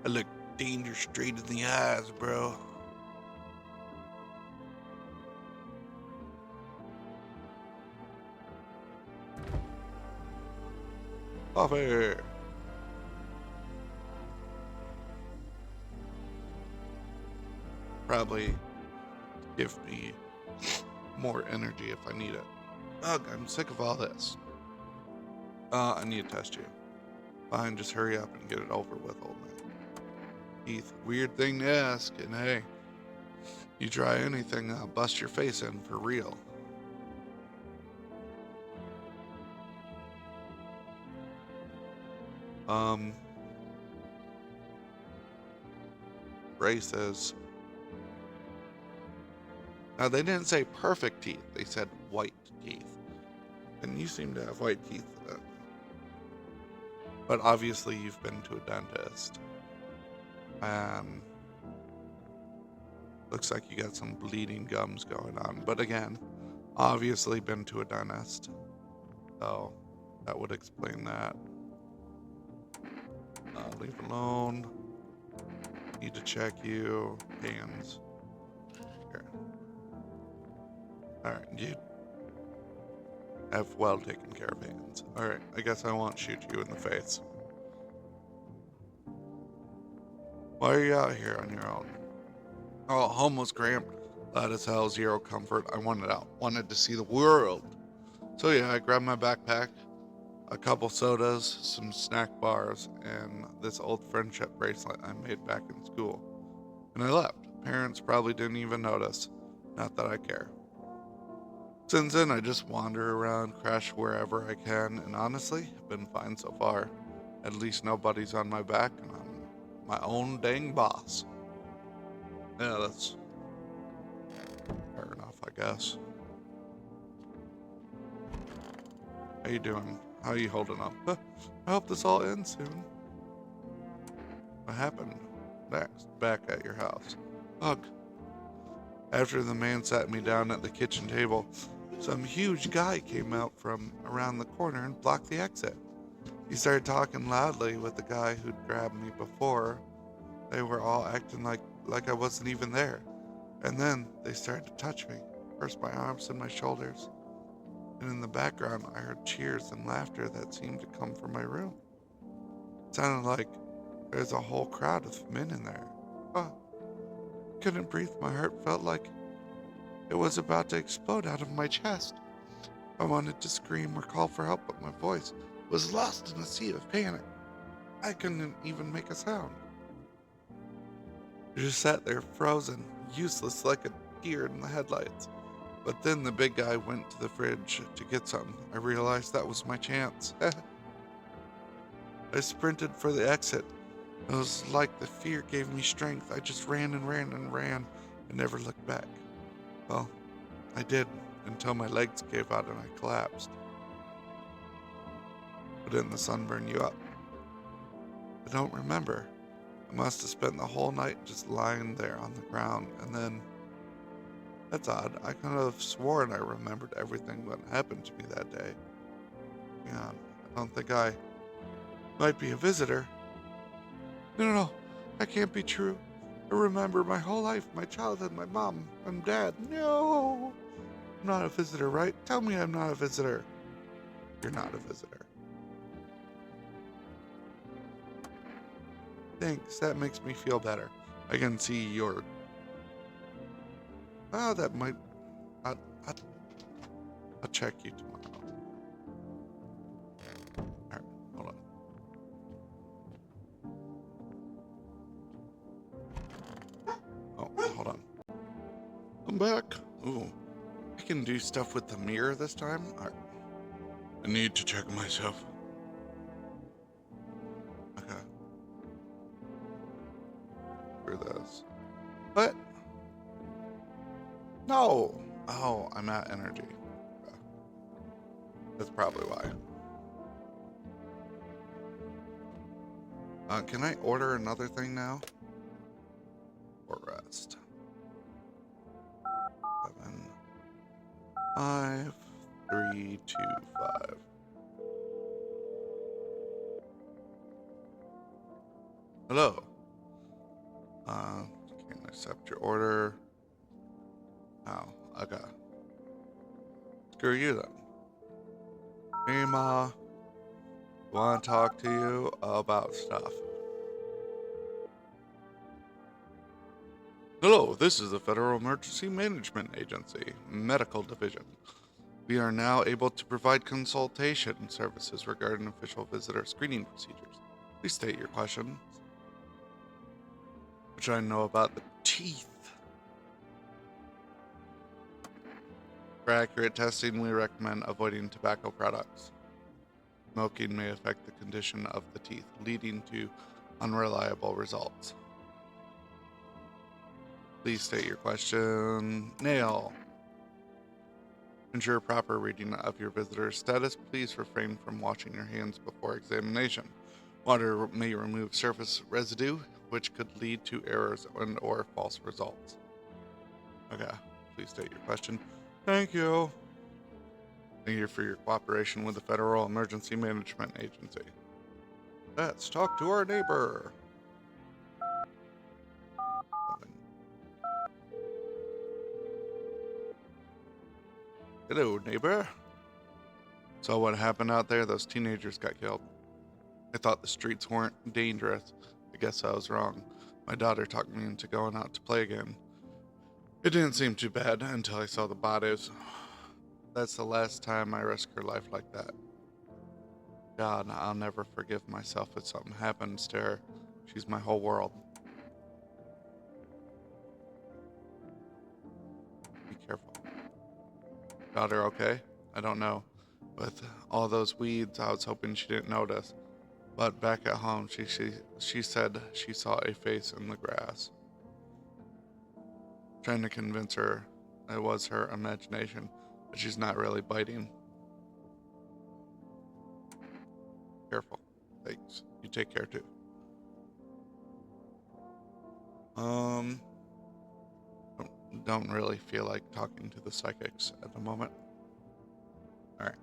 I look danger straight in the eyes, bro. Off air. Probably give me more energy if I need it. Ugh, I'm sick of all this. I need to test you. Fine, just hurry up and get it over with, old man. Heath, weird thing to ask, and hey, you try anything, I'll bust your face in for real. Ray says, now they didn't say perfect teeth, they said white teeth. And you seem to have white teeth. But obviously you've been to a dentist. Looks like you got some bleeding gums going on. But again, obviously been to a dentist. So that would explain that. Leave alone. Need to check you. Hands. Here. Alright, you have well taken care of hands. Alright, I guess I won't shoot you in the face. Why are you out here on your own? Oh, home was cramped. Loud as hell, zero comfort. I wanted out. Wanted to see the world. So yeah, I grabbed my backpack, a couple sodas, some snack bars, and this old friendship bracelet I made back in school. And I left. Parents probably didn't even notice. Not that I care. Since then, I just wander around, crash wherever I can, and honestly, I've been fine so far. At least nobody's on my back, and I'm my own dang boss. Yeah, that's fair enough. I guess. How you doing? How you holding up? I hope this all ends soon. What happened next? Back at your house. Ugh. After the man sat me down at the kitchen table, some huge guy came out from around the corner and blocked the exit. He started talking loudly with the guy who'd grabbed me before. They were all acting like I wasn't even there. And then they started to touch me, first my arms and my shoulders. And in the background, I heard cheers and laughter that seemed to come from my room. It sounded like there's a whole crowd of men in there. Oh, I couldn't breathe. My heart felt like it was about to explode out of my chest. I wanted to scream or call for help, but my voice was lost in a sea of panic. I couldn't even make a sound. I just sat there frozen, useless like a deer in the headlights. But then the big guy went to the fridge to get something. I realized that was my chance. I sprinted for the exit. It was like the fear gave me strength. I just ran and ran and ran and never looked back. Well, I did until my legs gave out and I collapsed. But didn't the sun burn you up? I don't remember. I must have spent the whole night just lying there on the ground, and then... That's odd. I could have sworn I remembered everything that happened to me that day. Yeah, I don't think I might be a visitor. No, that can't be true. I remember my whole life, my childhood, my mom and dad. No! I'm not a visitor, right? Tell me I'm not a visitor. You're not a visitor. Thanks, that makes me feel better. I can see your... Oh, that might... I'll check you tomorrow. Alright, hold on. Oh, hold on. I'm back. Ooh. I can do stuff with the mirror this time? Alright. I need to check myself. Okay. Screw this. What? No! Oh, I'm at energy. Okay. That's probably why. Can I order another thing now? Or rest? 7, 5, 3, 2, 5. Hello. Can't accept your order. Oh, okay. Screw you then. Hey, Ma. Want to talk to you about stuff. Hello, this is the Federal Emergency Management Agency, Medical Division. We are now able to provide consultation services regarding official visitor screening procedures. Please state your questions. Which I know about the teeth. For accurate testing, we recommend avoiding tobacco products. Smoking may affect the condition of the teeth, leading to unreliable results. Please state your question. Nail. Ensure proper reading of your visitor's status. Please refrain from washing your hands before examination. Water may remove surface residue, which could lead to errors and or false results. Okay, please state your question. Thank you. Thank you for your cooperation with the Federal Emergency Management Agency. Let's talk to our neighbor. Hello, neighbor. So what happened out there? Those teenagers got killed. I thought the streets weren't dangerous. I guess I was wrong. My daughter talked me into going out to play again. It didn't seem too bad until I saw the bodies. That's the last time I risk her life like that. God, I'll never forgive myself if something happens to her. She's my whole world. Be careful. Daughter okay? I don't know. With all those weeds, I was hoping she didn't notice. But back at home, she said she saw a face in the grass. Trying to convince her it was her imagination, but she's not really biting. Careful. Thanks. You take care too. Don't really feel like talking to the psychics at the moment. Alright.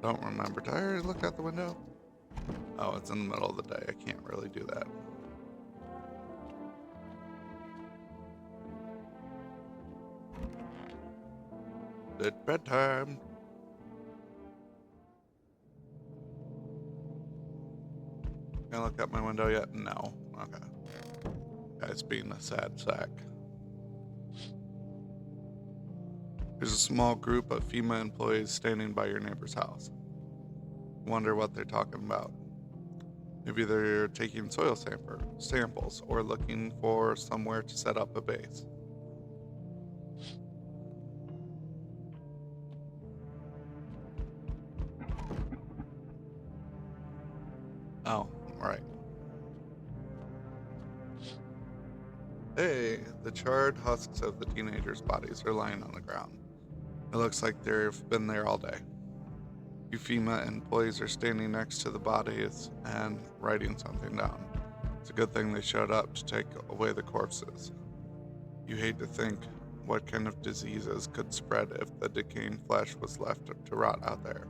Don't remember. Did I already look out the window? Oh, it's in the middle of the day. I can't really do that. It's bedtime. Can I look out my window yet? No. Okay. Guy's being a sad sack. There's a small group of FEMA employees standing by your neighbor's house. Wonder what they're talking about. Maybe they're taking soil samples or looking for somewhere to set up a base. Oh, right. Hey, the charred husks of the teenagers' bodies are lying on the ground. It looks like they've been there all day. You FEMA employees are standing next to the bodies and writing something down. It's a good thing they showed up to take away the corpses. You hate to think what kind of diseases could spread if the decaying flesh was left to rot out there.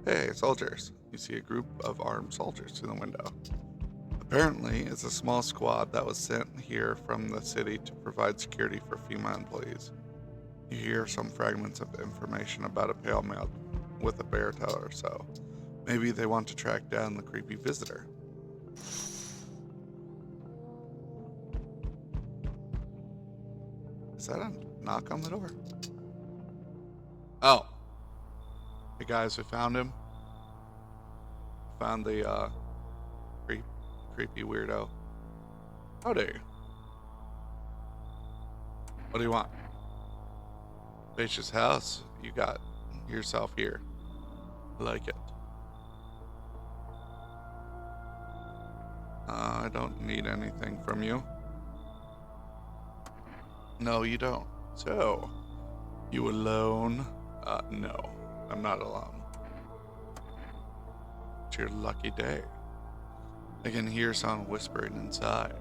Hey, soldiers. You see a group of armed soldiers through the window. Apparently, it's a small squad that was sent here from the city to provide security for FEMA employees. You hear some fragments of information about a pale male with a bear tail or so. Maybe they want to track down the creepy visitor. Is that a knock on the door? Oh. Hey guys, we found him. Found the creepy weirdo. Howdy. What do you want? Spacious house. You got yourself here. Like it. I don't need anything from you. No, you don't. So, you alone? No, I'm not alone. It's your lucky day. I can hear someone whispering inside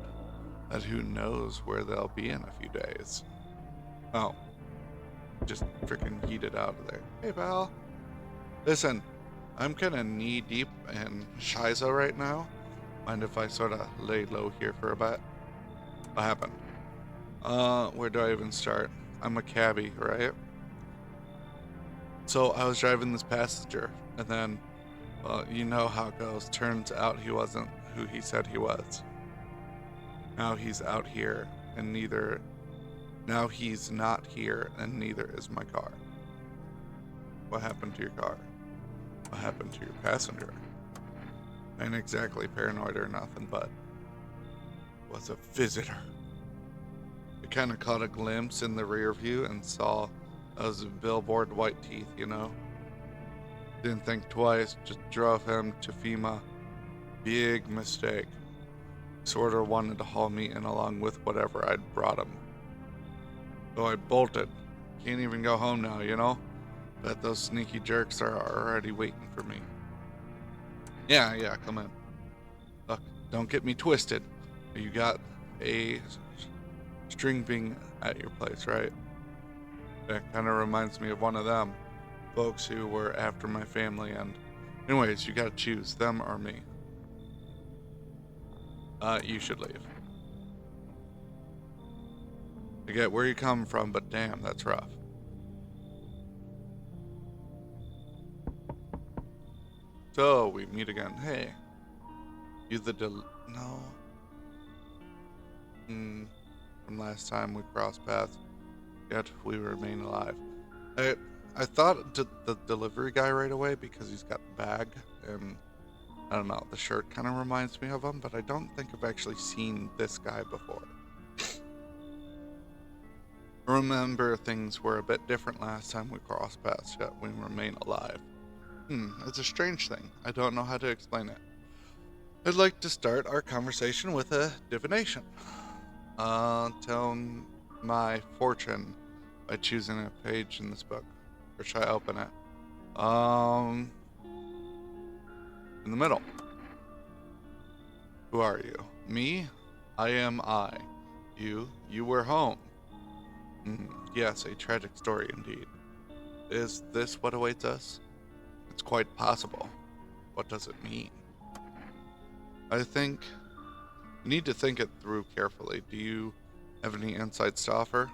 that who knows where they'll be in a few days. Oh, just freaking yeeted out of there. Hey, pal. Listen, I'm kind of knee deep in Shiza right now. Mind if I sort of lay low here for a bit? What happened? Where do I even start? I'm a cabbie, right? So I was driving this passenger, and then, you know how it goes. Turns out he wasn't who he said he was. Now he's out here, and now he's not here, and neither is my car. What happened to your car? What happened to your passenger? I ain't exactly paranoid or nothing, but was a visitor. I kind of caught a glimpse in the rear view and saw those billboard white teeth, you know? Didn't think twice, just drove him to FEMA. Big mistake. Sorta wanted to haul me in along with whatever I'd brought him. So I bolted. Can't even go home now, you know? Bet those sneaky jerks are already waiting for me. Yeah, come in. Look, don't get me twisted. You got a string bean at your place, right? That kind of reminds me of one of them folks who were after my family, and anyways, you gotta choose them or me. You should leave. I get where you come from, but damn, that's rough. So, we meet again. Hey. You the no. From last time we crossed paths, yet we remain alive. I thought the delivery guy right away because he's got the bag, and I don't know, the shirt kind of reminds me of him, but I don't think I've actually seen this guy before. Remember, things were a bit different last time we crossed paths, yet we remain alive. It's a strange thing. I don't know how to explain it. I'd like to start our conversation with a divination. Tell my fortune by choosing a page in this book. Or should I open it? In the middle. Who are you? Me? I am I. You were home. Yes, a tragic story indeed. Is this what awaits us? It's quite possible. What does it mean? I think you need to think it through carefully. Do you have any insights to offer?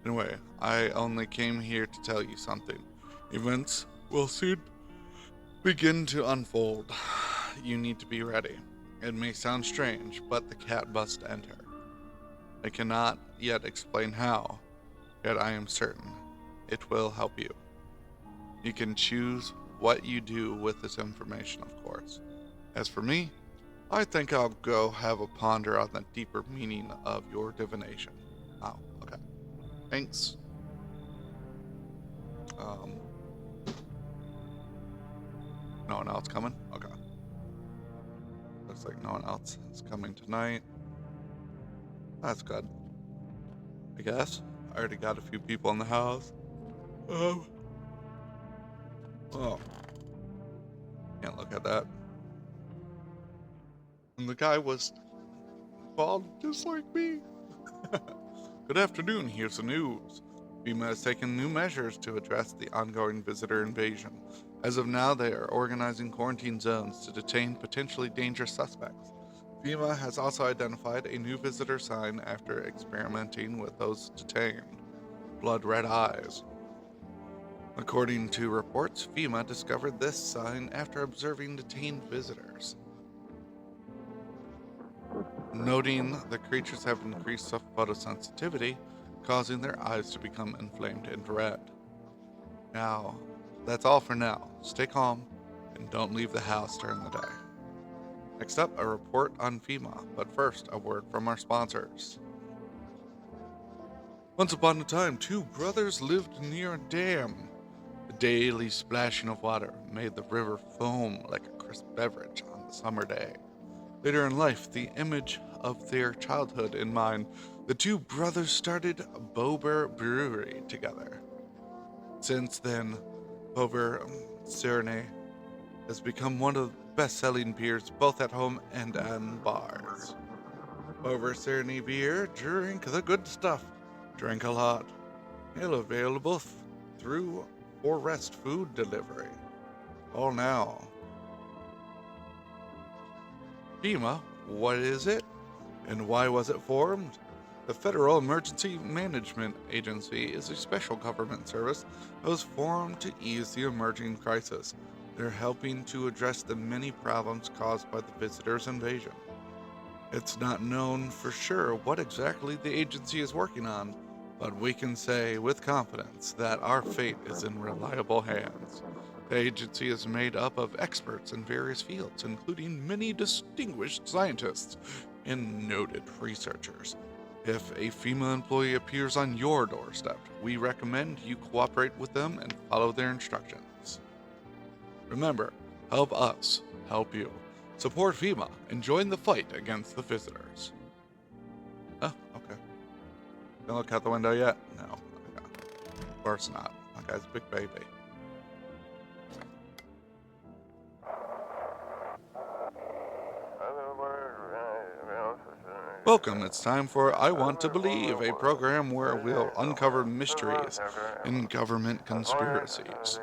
Anyway, I only came here to tell you something. Events will soon begin to unfold. You need to be ready. It may sound strange, but the cat must enter. I cannot yet explain how, yet I am certain it will help you. You can choose what you do with this information, of course. As for me, I think I'll go have a ponder on the deeper meaning of your divination. Oh, okay. Thanks. No one else coming? Okay. Looks like no one else is coming tonight. That's good. I guess. I already got a few people in the house. Oh. Can't look at that. And the guy was bald just like me. Good afternoon, here's the news. FEMA has taken new measures to address the ongoing visitor invasion. As of now, they are organizing quarantine zones to detain potentially dangerous suspects. FEMA has also identified a new visitor sign after experimenting with those detained: blood red eyes. According to reports, FEMA discovered this sign after observing detained visitors, noting the creatures have increased photosensitivity, causing their eyes to become inflamed and red. Now, that's all for now. Stay calm and don't leave the house during the day. Next up, a report on FEMA, but first, a word from our sponsors. Once upon a time, two brothers lived near a dam. The daily splashing of water made the river foam like a crisp beverage on the summer day. Later in life, the image of their childhood in mind, the two brothers started Bober Brewery together. Since then, Bober Cerne has become one of the best-selling beers both at home and in bars. Bober Cerne beer, drink the good stuff. Drink a lot. Still available through Forest Food Delivery. All now. FEMA, what is it, and why was it formed? The Federal Emergency Management Agency is a special government service that was formed to ease the emerging crisis. They're helping to address the many problems caused by the visitors' invasion. It's not known for sure what exactly the agency is working on, but we can say with confidence that our fate is in reliable hands. The agency is made up of experts in various fields, including many distinguished scientists and noted researchers. If a FEMA employee appears on your doorstep, we recommend you cooperate with them and follow their instructions. Remember, help us help you. Support FEMA and join the fight against the visitors. Oh, okay. Don't look out the window yet? No. Okay. Of course not. My guy's a big baby. Welcome, it's time for I Want to Believe, a program where we'll uncover mysteries in government conspiracies.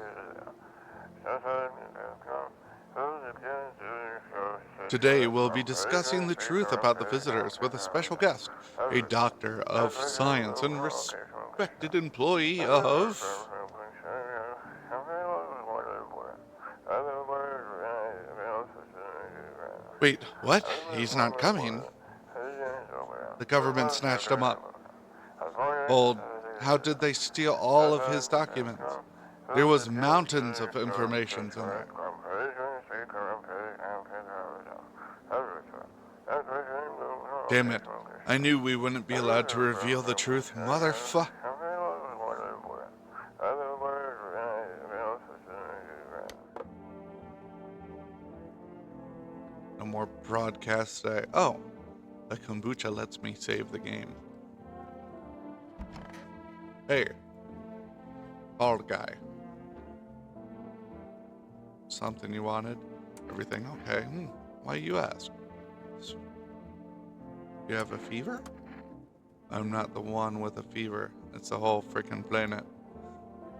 Today we'll be discussing the truth about the visitors with a special guest, a doctor of science and respected employee of... Wait, what? He's not coming. The government snatched him up. Hold, how did they steal all of his documents? There was mountains of information in there. Damn it. I knew we wouldn't be allowed to reveal the truth, No more broadcasts today. Oh, the kombucha lets me save the game. Hey, bald guy. Something you wanted? Everything okay? Why you ask? You have a fever? I'm not the one with a fever. It's the whole freaking planet.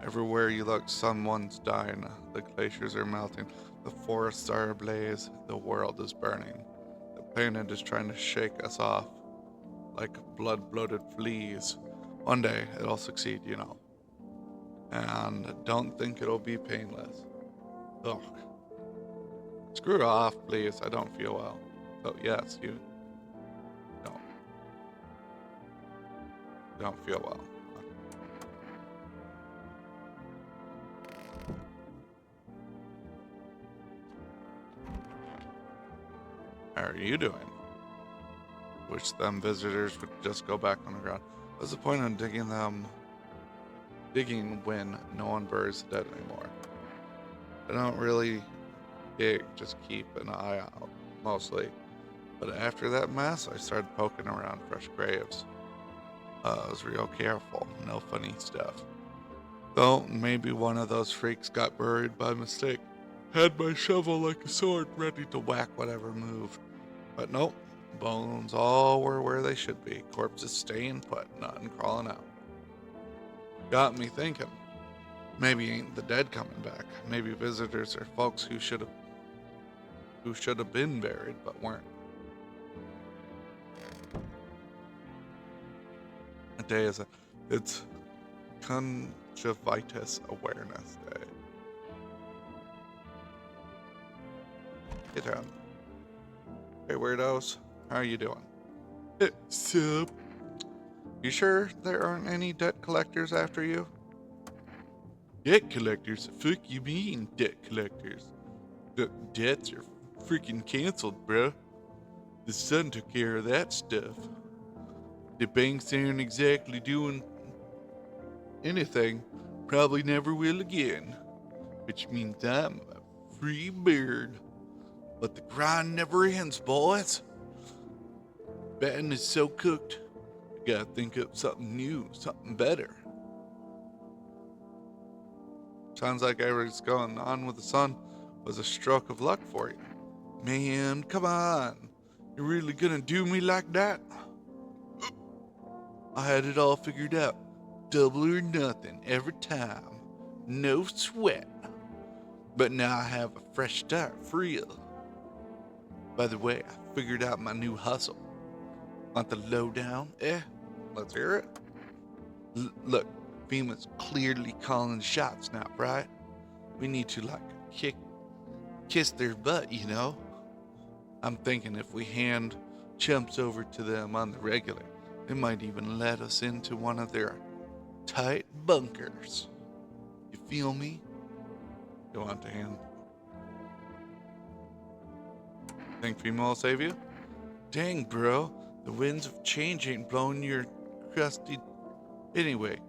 Everywhere you look, someone's dying. The glaciers are melting. The forests are ablaze. The world is burning. The planet is trying to shake us off like blood-bloated fleas. One day, it'll succeed, you know. And don't think it'll be painless. Ugh. Screw off, please. I don't feel well. So, yes, you don't feel well. How are you doing? Wish them visitors would just go back on the ground. What's the point of digging when no one buries the dead anymore? I don't really dig, just keep an eye out, mostly. But after that mess, I started poking around fresh graves. I was real careful, no funny stuff. Though, maybe one of those freaks got buried by mistake. Had my shovel like a sword, ready to whack whatever moved. But nope, bones all were where they should be. Corpses staying put, nothing crawling out. Got me thinking. Maybe ain't the dead coming back. Maybe visitors are folks who should have been buried but weren't. Today it's Conjunctivitis Awareness Day. Get down. Hey weirdos, how are you doing? Sup? You sure there aren't any debt collectors after you? Debt collectors? The fuck you mean, debt collectors? The debts are freaking canceled, bruh. The sun took care of that stuff. The banks aren't exactly doing anything. Probably never will again. Which means I'm a free bird. But the grind never ends, boys. Batten is so cooked. I gotta think up something new, something better. Sounds like everything's going on with the sun was a stroke of luck for you. Man, come on. You're really gonna do me like that? I had it all figured out. Double or nothing every time. No sweat. But now I have a fresh start for real. By the way, I figured out my new hustle. Want the lowdown? Let's hear it. Look, FEMA's clearly calling the shots now, right? We need to, kiss their butt, you know? I'm thinking if we hand chumps over to them on the regular, they might even let us into one of their tight bunkers. You feel me? You want to hand? Think FEMA will save you? Dang, bro. The winds of change ain't blowing your crusty... Anyway,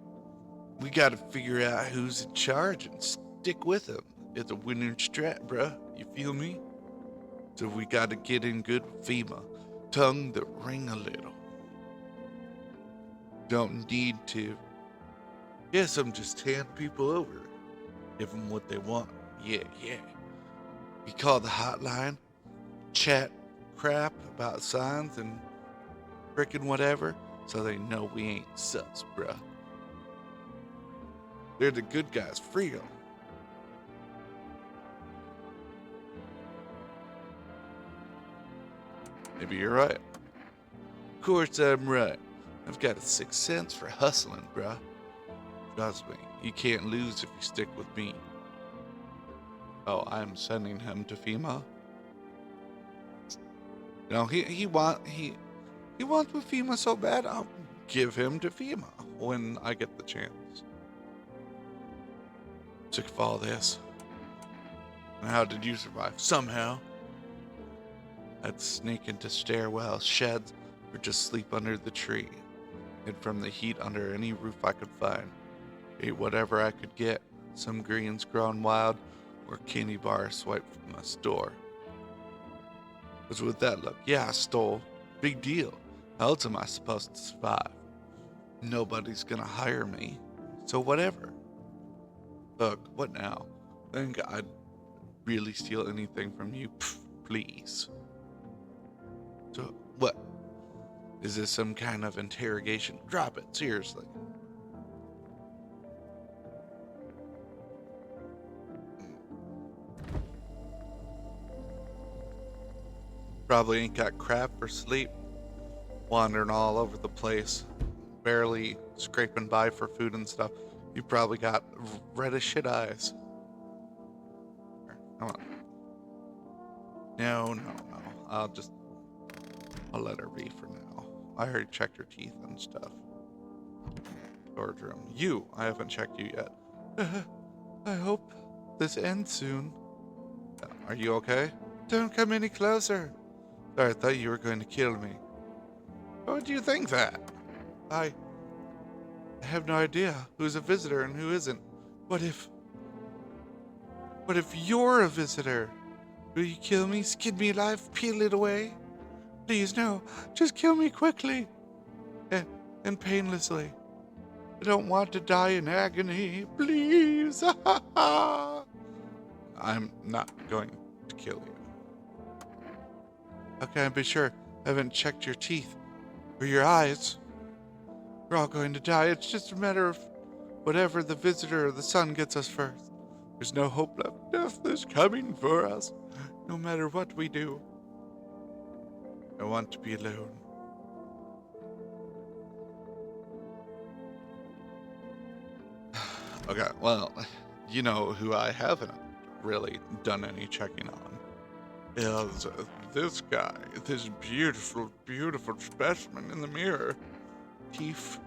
we gotta figure out who's in charge and stick with them. It's a winning strat, bruh. You feel me? So we gotta get in good with FEMA. Tongue the ring a little. Don't need to. Guess I'm just hand people over. Give them what they want. Yeah. We call the hotline. Chat crap about signs and frickin' whatever, so they know we ain't sus, bruh. They're the good guys for real. Maybe you're right. Of course I'm right. I've got a sixth sense for hustling, bruh. Trust me, you can't lose if you stick with me. Oh, I'm sending him to FEMA? You know, he wants with FEMA so bad, I'll give him to FEMA when I get the chance. Sick of all this. And how did you survive? Somehow. I'd sneak into stairwells, sheds, or just sleep under the tree. Hid from the heat under any roof I could find. Ate whatever I could get. Some greens grown wild, or candy bars swiped from a store. What's with that look? Yeah, I stole. Big deal. How else am I supposed to survive? Nobody's gonna hire me. So whatever. Look, what now? Think I'd really steal anything from you? Pff, please. So, what? Is this some kind of interrogation? Drop it, seriously. Probably ain't got crap for sleep. Wandering all over the place. Barely scraping by for food and stuff. You probably got red as shit eyes. Come on. No. I'll let her be for now. I already checked her teeth and stuff. Storage room. I haven't checked you yet. I hope this ends soon. Are you okay? Don't come any closer. Sorry, I thought you were going to kill me. Why would you think that? I have no idea who's a visitor and who isn't. What if you're a visitor? Will you kill me, skin me alive, peel it away? Please, no. Just kill me quickly and painlessly. I don't want to die in agony. Please. I'm not going to kill you. How can I be sure? I haven't checked your teeth or your eyes. We're all going to die. It's just a matter of whatever the visitor or the sun gets us first. There's no hope left. Death is coming for us, no matter what we do. I want to be alone. Okay, well, you know who I haven't really done any checking on is this guy, this beautiful, beautiful specimen in the mirror, Teeth.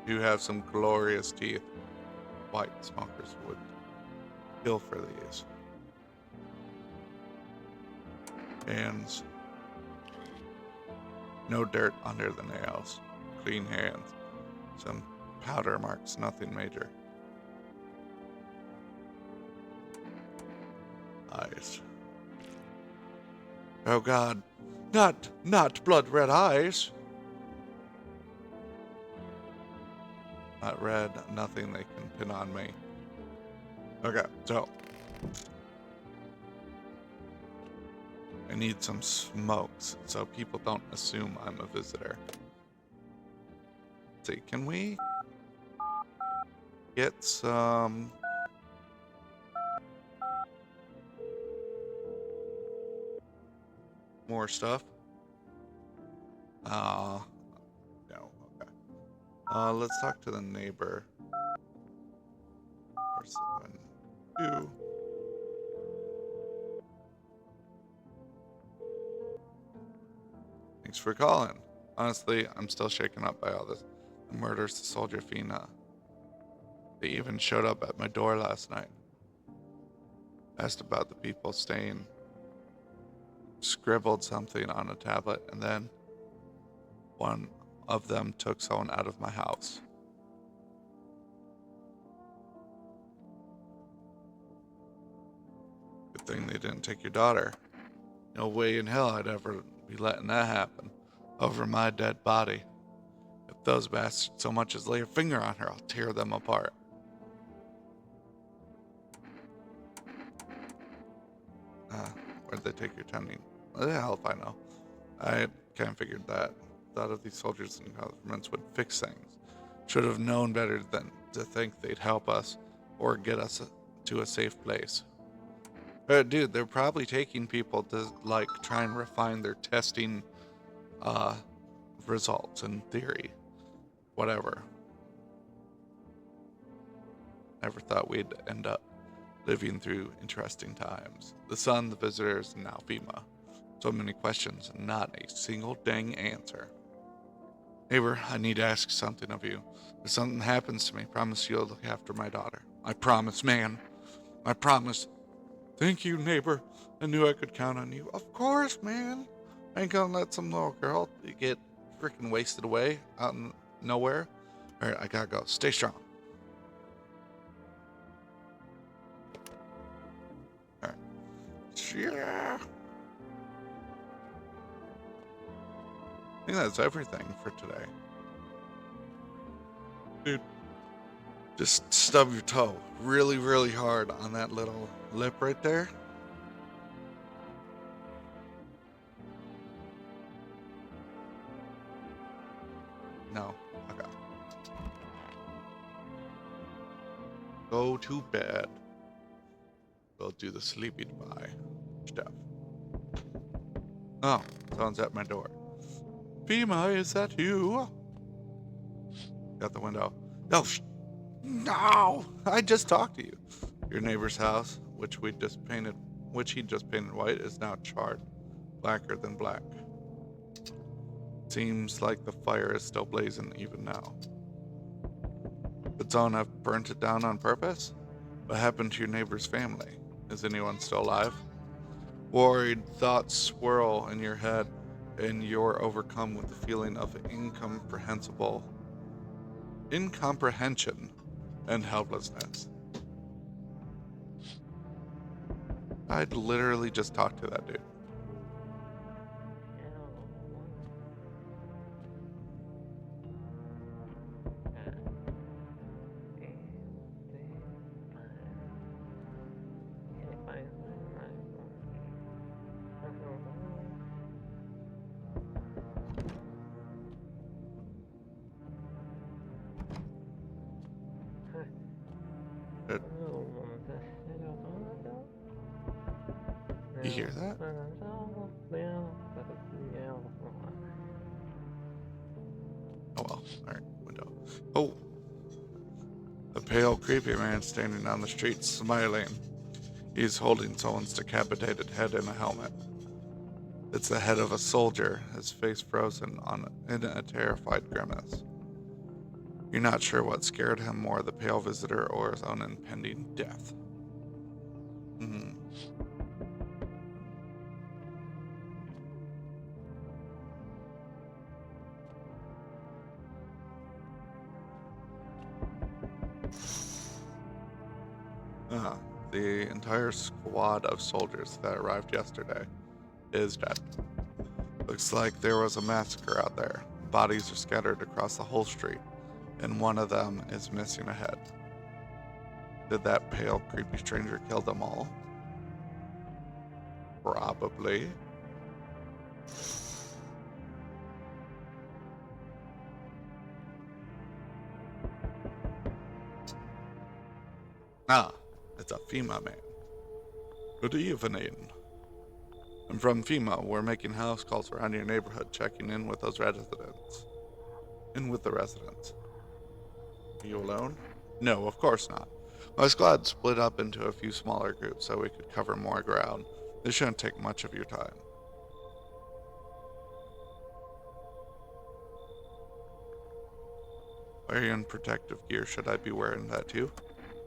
You have some glorious teeth. White smokers would kill for these. Hands. No dirt under the nails. Clean hands. Some powder marks, nothing major. Eyes. Oh God. Not blood red eyes. Not red, nothing they can pin on me. Okay, so I need some smokes so people don't assume I'm a visitor. Let's see, can we get some more stuff? No, okay. Let's talk to the neighbor. 472. Thanks for calling. Honestly, I'm still shaken up by all this. The murders to Soldier Fina. They even showed up at my door last night. Asked about the people staying. Scribbled something on a tablet, and then one of them took someone out of my house. Good thing they didn't take your daughter. No way in hell I'd ever be letting that happen over my dead body. If those bastards so much as lay a finger on her, I'll tear them apart. Where'd they take your tending? What the hell if I know? I kind of figured that. Thought of these soldiers and governments would fix things. Should have known better than to think they'd help us or get us to a safe place. Dude, they're probably taking people to like try and refine their testing results in theory. Whatever. Never thought we'd end up living through interesting times. The sun, the visitors, and now FEMA. So many questions and not a single dang answer. Neighbor, I need to ask something of you. If something happens to me, promise you'll look after my daughter. I promise, man. I promise. Thank you, neighbor. I knew I could count on you. Of course, man. I ain't gonna let some little girl get freaking wasted away out in nowhere. All right, I gotta go. Stay strong. All right. Yeah. I think that's everything for today. Dude, just stub your toe really, really hard on that little lip right there. No. Okay. Go to bed. We'll do the sleepy goodbye stuff. Oh, someone's at my door. Fima, is that you? Got the window. No, no! I just talked to you. Your neighbor's house, which he just painted white, is now charred, blacker than black. Seems like the fire is still blazing even now. Could someone have burnt it down on purpose? What happened to your neighbor's family? Is anyone still alive? Worried thoughts swirl in your head, and you're overcome with the feeling of incomprehension and helplessness. I'd literally just talked to that dude. You hear that? Oh well. Alright, window. Oh! A pale, creepy man standing on the street, smiling. He's holding someone's decapitated head in a helmet. It's the head of a soldier, his face frozen in a terrified grimace. You're not sure what scared him more, the pale visitor or his own impending death. The entire squad of soldiers that arrived yesterday is dead. Looks like there was a massacre out there. Bodies are scattered across the whole street, and one of them is missing a head. Did that pale, creepy stranger kill them all? Probably. Ah, it's a Fima man. Good evening. I'm from Fima. We're making house calls around your neighborhood, checking in with those residents. The residents. Are you alone? No, of course not. My squad split up into a few smaller groups so we could cover more ground. This shouldn't take much of your time. Wearing protective gear, should I be wearing that too?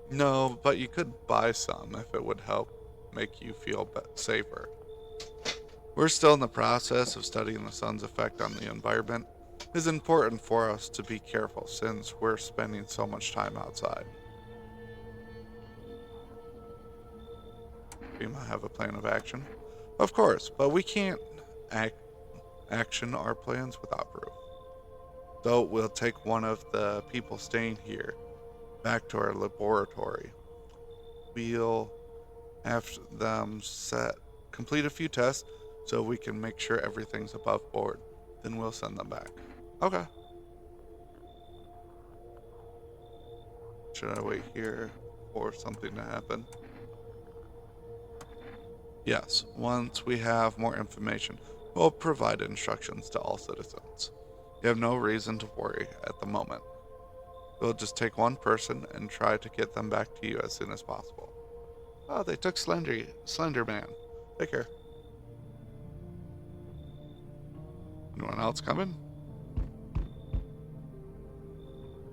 No, but you could buy some if it would help make you feel safer. We're still in the process of studying the sun's effect on the environment. It is important for us to be careful since we're spending so much time outside. We might have a plan of action. Of course, but we can't action our plans without proof. So we'll take one of the people staying here back to our laboratory. We'll have them complete a few tests so we can make sure everything's above board. Then we'll send them back. Okay. Should I wait here for something to happen? Yes, once we have more information, we'll provide instructions to all citizens. You have no reason to worry at the moment. We'll just take one person and try to get them back to you as soon as possible. Oh, they took Slender Man. Take care. Anyone else coming?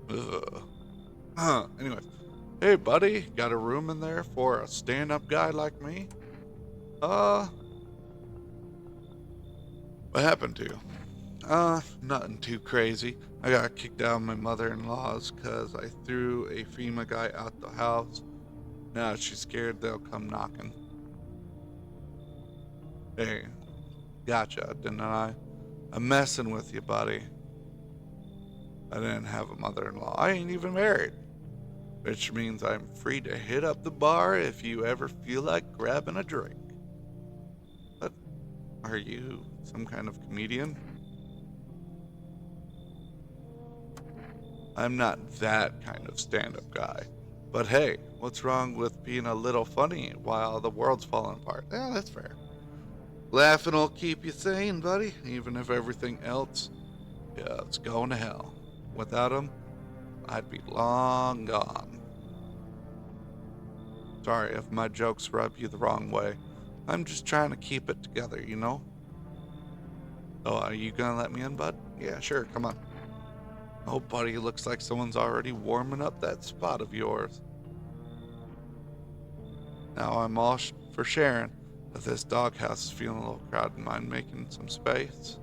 Ugh. Anyways. Hey, buddy. Got a room in there for a stand-up guy like me? What happened to you? Nothing too crazy. I got kicked out of my mother-in-law's because I threw a FEMA guy out the house. Now she's scared they'll come knocking. Hey, gotcha, didn't I? I'm messing with you, buddy. I didn't have a mother-in-law. I ain't even married. Which means I'm free to hit up the bar if you ever feel like grabbing a drink. But are you some kind of comedian? I'm not that kind of stand-up guy. But hey, what's wrong with being a little funny while the world's falling apart? Yeah, that's fair. Laughing will keep you sane, buddy, even if everything else is going to hell. Without 'em, I'd be long gone. Sorry if my jokes rub you the wrong way. I'm just trying to keep it together, you know? Oh, are you gonna let me in, bud? Yeah, sure, come on. Oh, buddy, looks like someone's already warming up that spot of yours. Now I'm all for sharing, but this doghouse is feeling a little crowded. Mind making some space?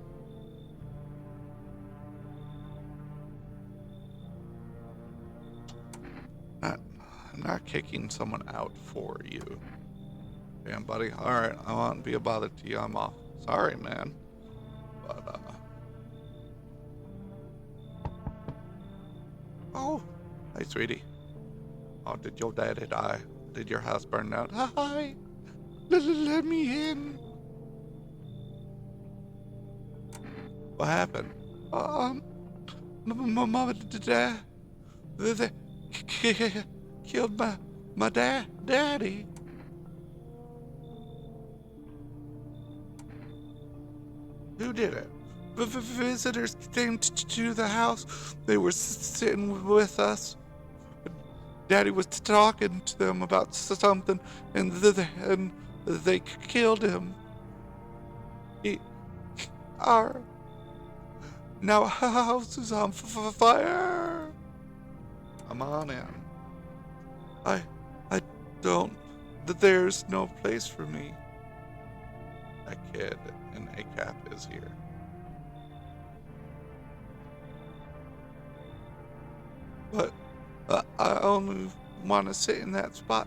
I'm not kicking someone out for you. Damn, buddy. Alright, I won't be a bother to you. I'm off. Sorry, man. But, Oh, hi, sweetie. Oh, did your daddy die? Did your house burn down? Hi. Let me in. What happened? My mom and dad, they killed my daddy. Who did it? Visitors came to the house. They were sitting with us. Daddy was talking to them about something, and they killed him. Our now house is on fire. Come on in. I don't. There's no place for me. That kid in a cap is here. But I only want to sit in that spot.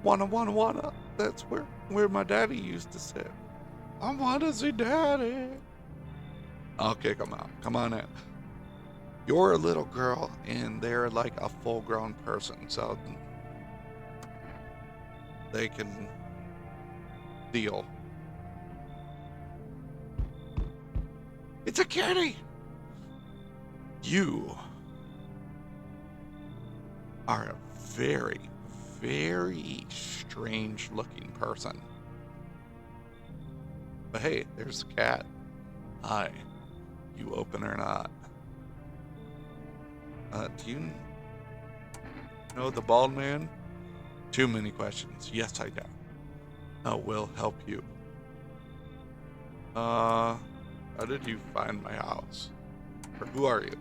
Wanna. That's where my daddy used to sit. I want to see daddy. I'll kick him out. Come on in. You're a little girl, and they're like a full-grown person, so they can deal. It's a kitty! You are a very, very strange-looking person. But hey, there's the cat. Hi. You open or not? Do you know the bald man? Too many questions. Yes, I do. I will help you. How did you find my house? Or who are you?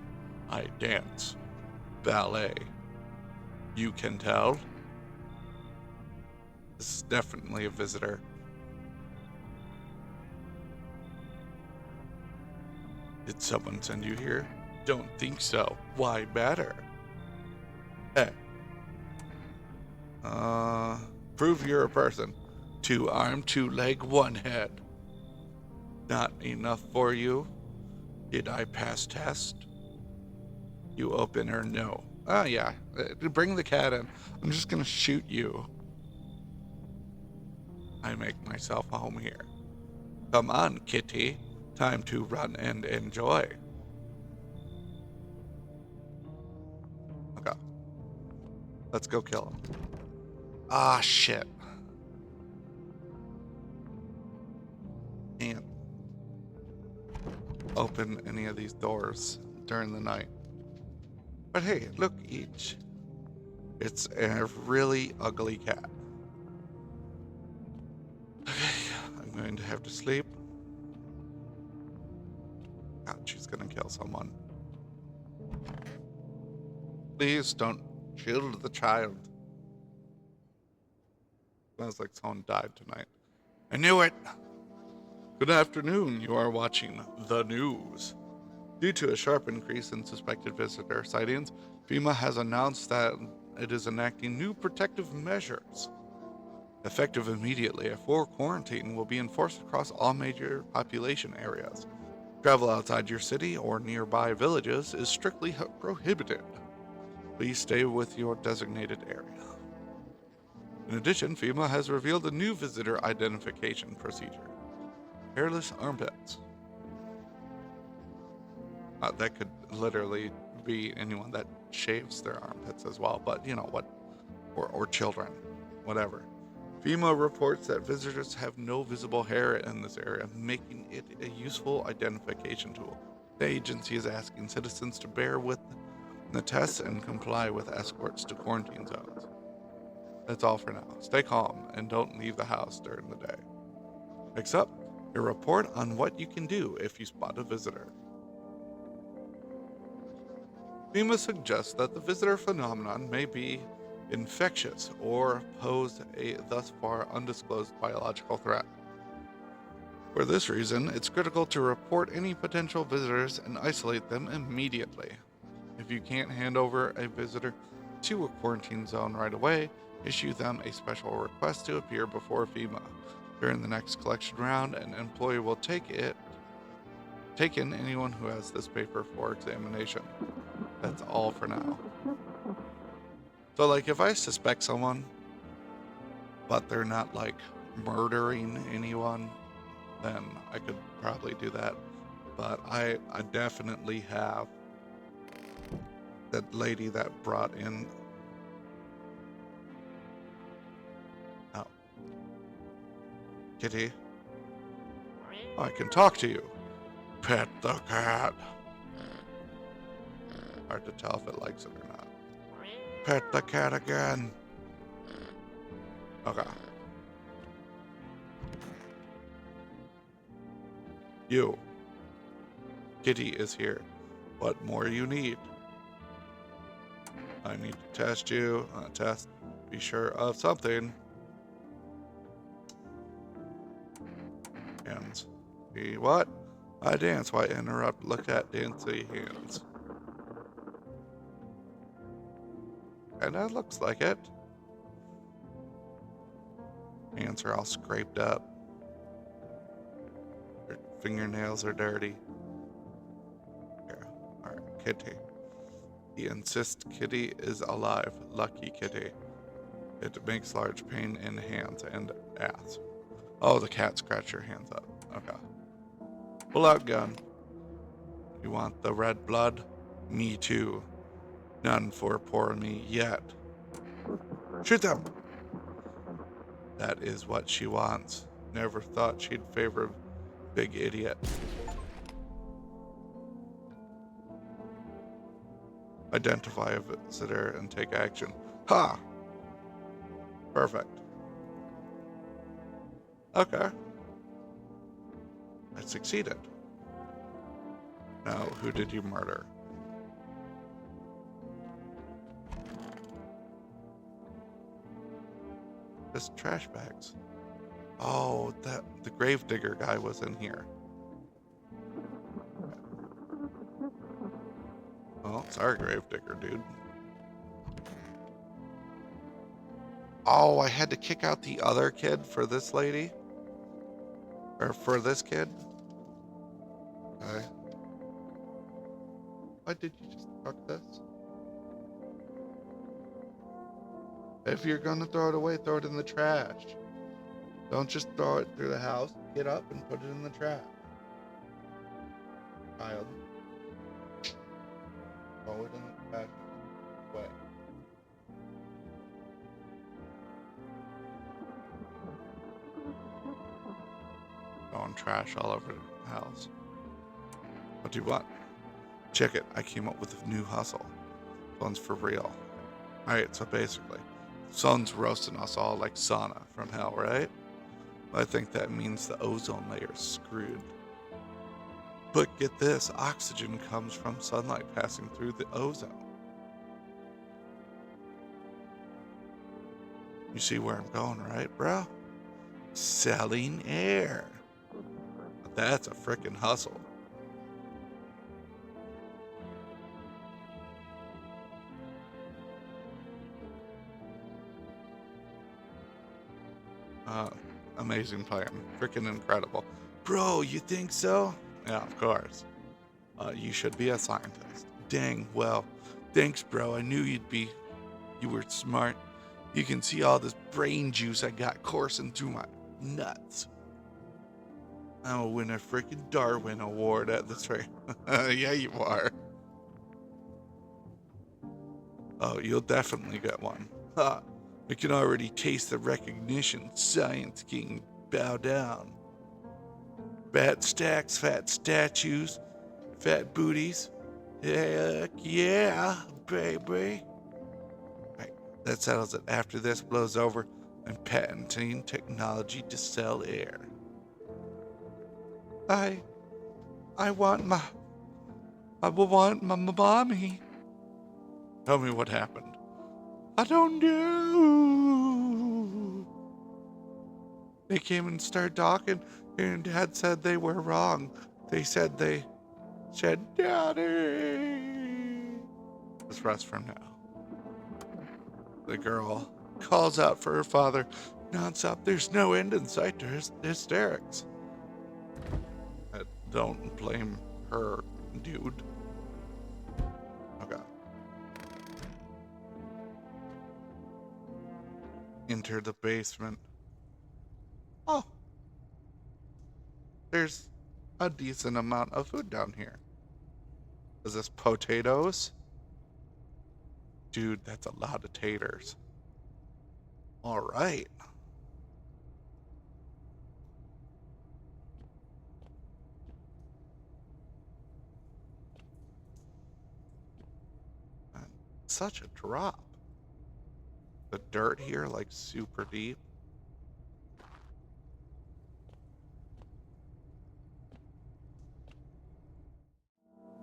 I dance. Ballet. You can tell? This is definitely a visitor. Did someone send you here? Don't think so. Why better? Hey. Prove you're a person. 2 arm, 2 leg, 1 head. Not enough for you? Did I pass test? You open or no? Oh yeah, bring the cat in. I'm just gonna shoot you. I make myself home here. Come on, kitty. Time to run and enjoy. Okay. Let's go kill him. Ah, shit. Can't open any of these doors during the night. But hey, look, each. It's a really ugly cat. Okay, I'm going to have to sleep. God, she's gonna kill someone. Please don't shield the child. Sounds like someone died tonight. I knew it! Good afternoon, you are watching the news. Due to a sharp increase in suspected visitor sightings, FEMA has announced that it is enacting new protective measures. Effective immediately, a full quarantine will be enforced across all major population areas. Travel outside your city or nearby villages is strictly prohibited. Please stay with your designated area. In addition, FEMA has revealed a new visitor identification procedure. Hairless armpits. That could literally be anyone that shaves their armpits as well, but you know what, or children, whatever. FEMA reports that visitors have no visible hair in this area, making it a useful identification tool. The agency is asking citizens to bear with the tests and comply with escorts to quarantine zones. That's all for now. Stay calm and don't leave the house during the day. Next up, a report on what you can do if you spot a visitor. FEMA suggests that the visitor phenomenon may be infectious or pose a thus far undisclosed biological threat. For this reason, it's critical to report any potential visitors and isolate them immediately. If you can't hand over a visitor to a quarantine zone right away, issue them a special request to appear before FEMA. During the next collection round, an employee will take in anyone who has this paper for examination. That's all for now. So, like, if I suspect someone, but they're not, like, murdering anyone, then I could probably do that. But I definitely have that lady that brought in... Oh. Kitty? I can talk to you. Pet the cat. Hard to tell if it likes it or not. Pet the cat again. Okay. You. Kitty is here. What more you need? I need to test you. Test. Be sure of something. Hands. Be what? I dance. Why interrupt? Look at dancy hands. And that looks like it. Hands are all scraped up. Her fingernails are dirty. Here, alright, Kitty. He insists Kitty is alive. Lucky Kitty. It makes large pain in hands and ass. Oh, the cat scratched your hands up. Okay. Pull out gun. You want the red blood? Me too. None for poor me yet. Shoot them! That is what she wants. Never thought she'd favor big idiot. Identify a visitor and take action. Ha! Perfect. Okay. I succeeded. Now, who did you murder? Just trash bags. Oh, the gravedigger guy was in here. Well, it's our gravedigger, dude. Oh, I had to kick out the other kid for this lady? Or for this kid? Okay. Why did you just fuck this? If you're gonna throw it away, throw it in the trash. Don't just throw it through the house. Get up and put it in the trash. Child. Throw it in the trash. Way. Throwing trash all over the house. What do you want? Check it. I came up with a new hustle. This one's for real. Alright, so basically, sun's roasting us all like sauna from hell, right? I think that means the ozone layer's screwed. But get this, oxygen comes from sunlight passing through the ozone. You see where I'm going, right, bro? Selling air. That's a frickin' hustle. Uh, amazing plan. Freaking incredible. Bro, you think so? Yeah, of course. You should be a scientist. Dang, well, thanks, bro. I knew you were smart. You can see all this brain juice I got coursing through my nuts. I'll win a freaking Darwin Award at this rate. Yeah, you are. Oh, you'll definitely get one. Ha! I can already taste the recognition. Science King, bow down. Fat stacks, fat statues, fat booties. Heck yeah, baby. Right, that settles it. After this blows over, I'm patenting technology to sell air. I want I want my mommy. Tell me what happened. I don't know. They came and started talking, and Dad said they were wrong. They said Daddy. Let's rest from now. The girl calls out for her father nonstop. There's no end in sight to her hysterics. Don't blame her, dude. Okay. Enter the basement. Oh, there's a decent amount of food down here. Is this potatoes? Dude, that's a lot of taters. All right. Man, such a drop. The dirt here, like, super deep.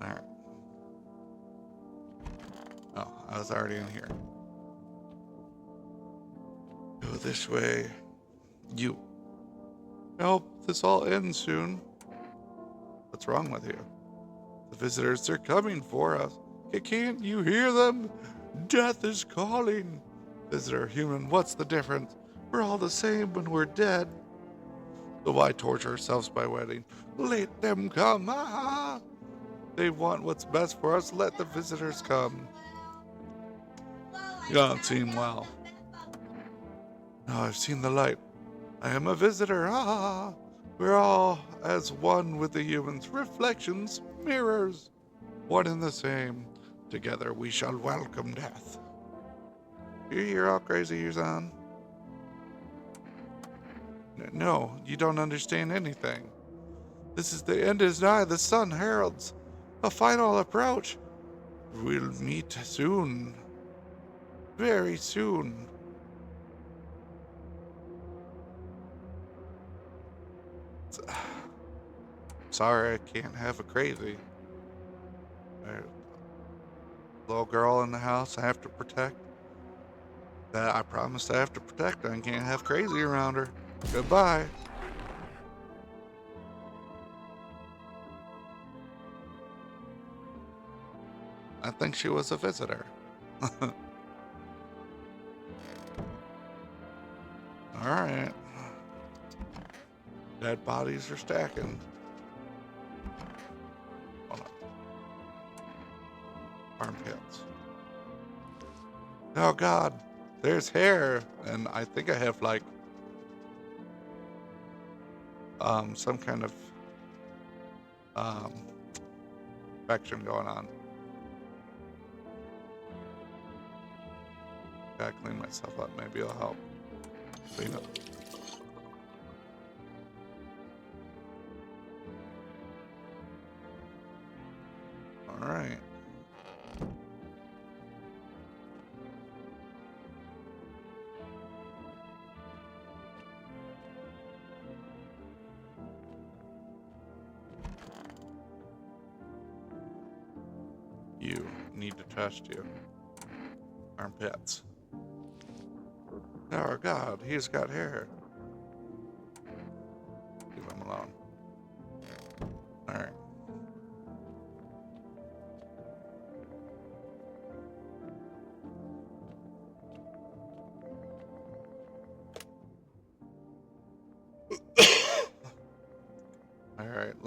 All right. Oh, I was already in here. Go this way. You. I hope this all ends soon. What's wrong with you? The visitors are coming for us. Can't you hear them? Death is calling. Visitor, human, what's the difference? We're all the same when we're dead. So why torture ourselves by waiting? Let them come. Ah! They want what's best for us. Let the visitors come. You don't seem well. No, I've seen the light. I am a visitor. Ah! We're all as one with the humans. Reflections, mirrors, one and the same. Together we shall welcome death. You're all crazy, you son. No, you don't understand anything. This is the end is nigh. The sun heralds a final approach. We'll meet soon. Very soon. Sorry, I can't have a crazy. Little girl in the house I have to protect. That I promised I have to protect. I can't have crazy around her. Goodbye. I think she was a visitor. Alright. Dead bodies are stacking. Hold on. Armpits. Oh god. There's hair. And I think I have like some kind of infection going on. Gotta clean myself up. Maybe it'll help. Clean up. Alright. You need to test you. Armpits. Oh god, he's got hair. Leave him alone. Alright.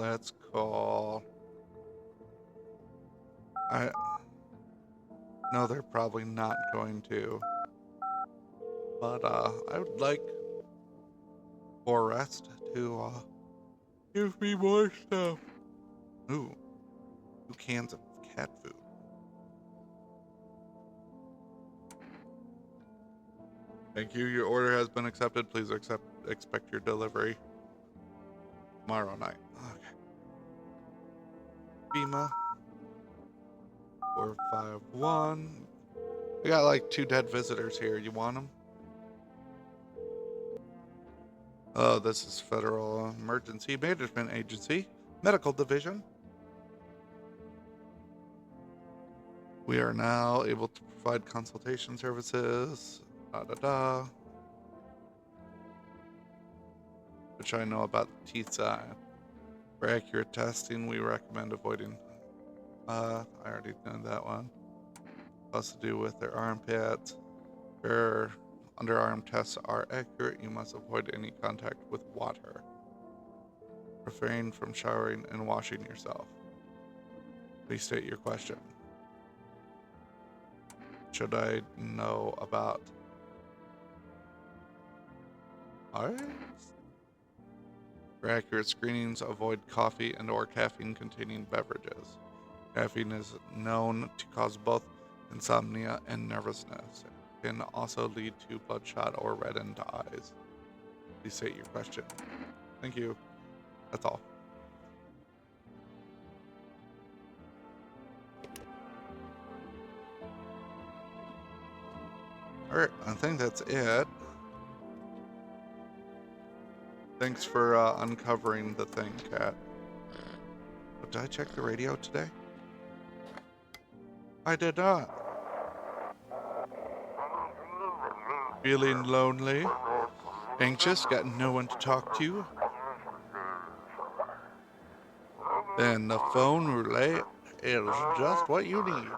let's call... I know they're probably not going to. But I would like Forrest to give me more stuff. Ooh, 2 cans of cat food. Thank you. Your order has been accepted. Please expect your delivery tomorrow night. Okay. Bima 451. We got like 2 dead visitors here. You want them? Oh, this is Federal Emergency Management Agency, Medical Division. We are now able to provide consultation services. Which I know about the teeth side. For accurate testing, we recommend avoiding. I already know that one. Has to do with their armpits. Their underarm tests are accurate. You must avoid any contact with water. Refrain from showering and washing yourself. Please state your question. Should I know about ours? For accurate screenings, avoid coffee and or caffeine-containing beverages. Caffeine is known to cause both insomnia and nervousness. It can also lead to bloodshot or reddened eyes. Please state your question. Thank you. That's all. Alright, I think that's it. Thanks for uncovering the thing, Cat. But did I check the radio today? I did not. Feeling lonely? Anxious? Got no one to talk to? Then the phone roulette is just what you need.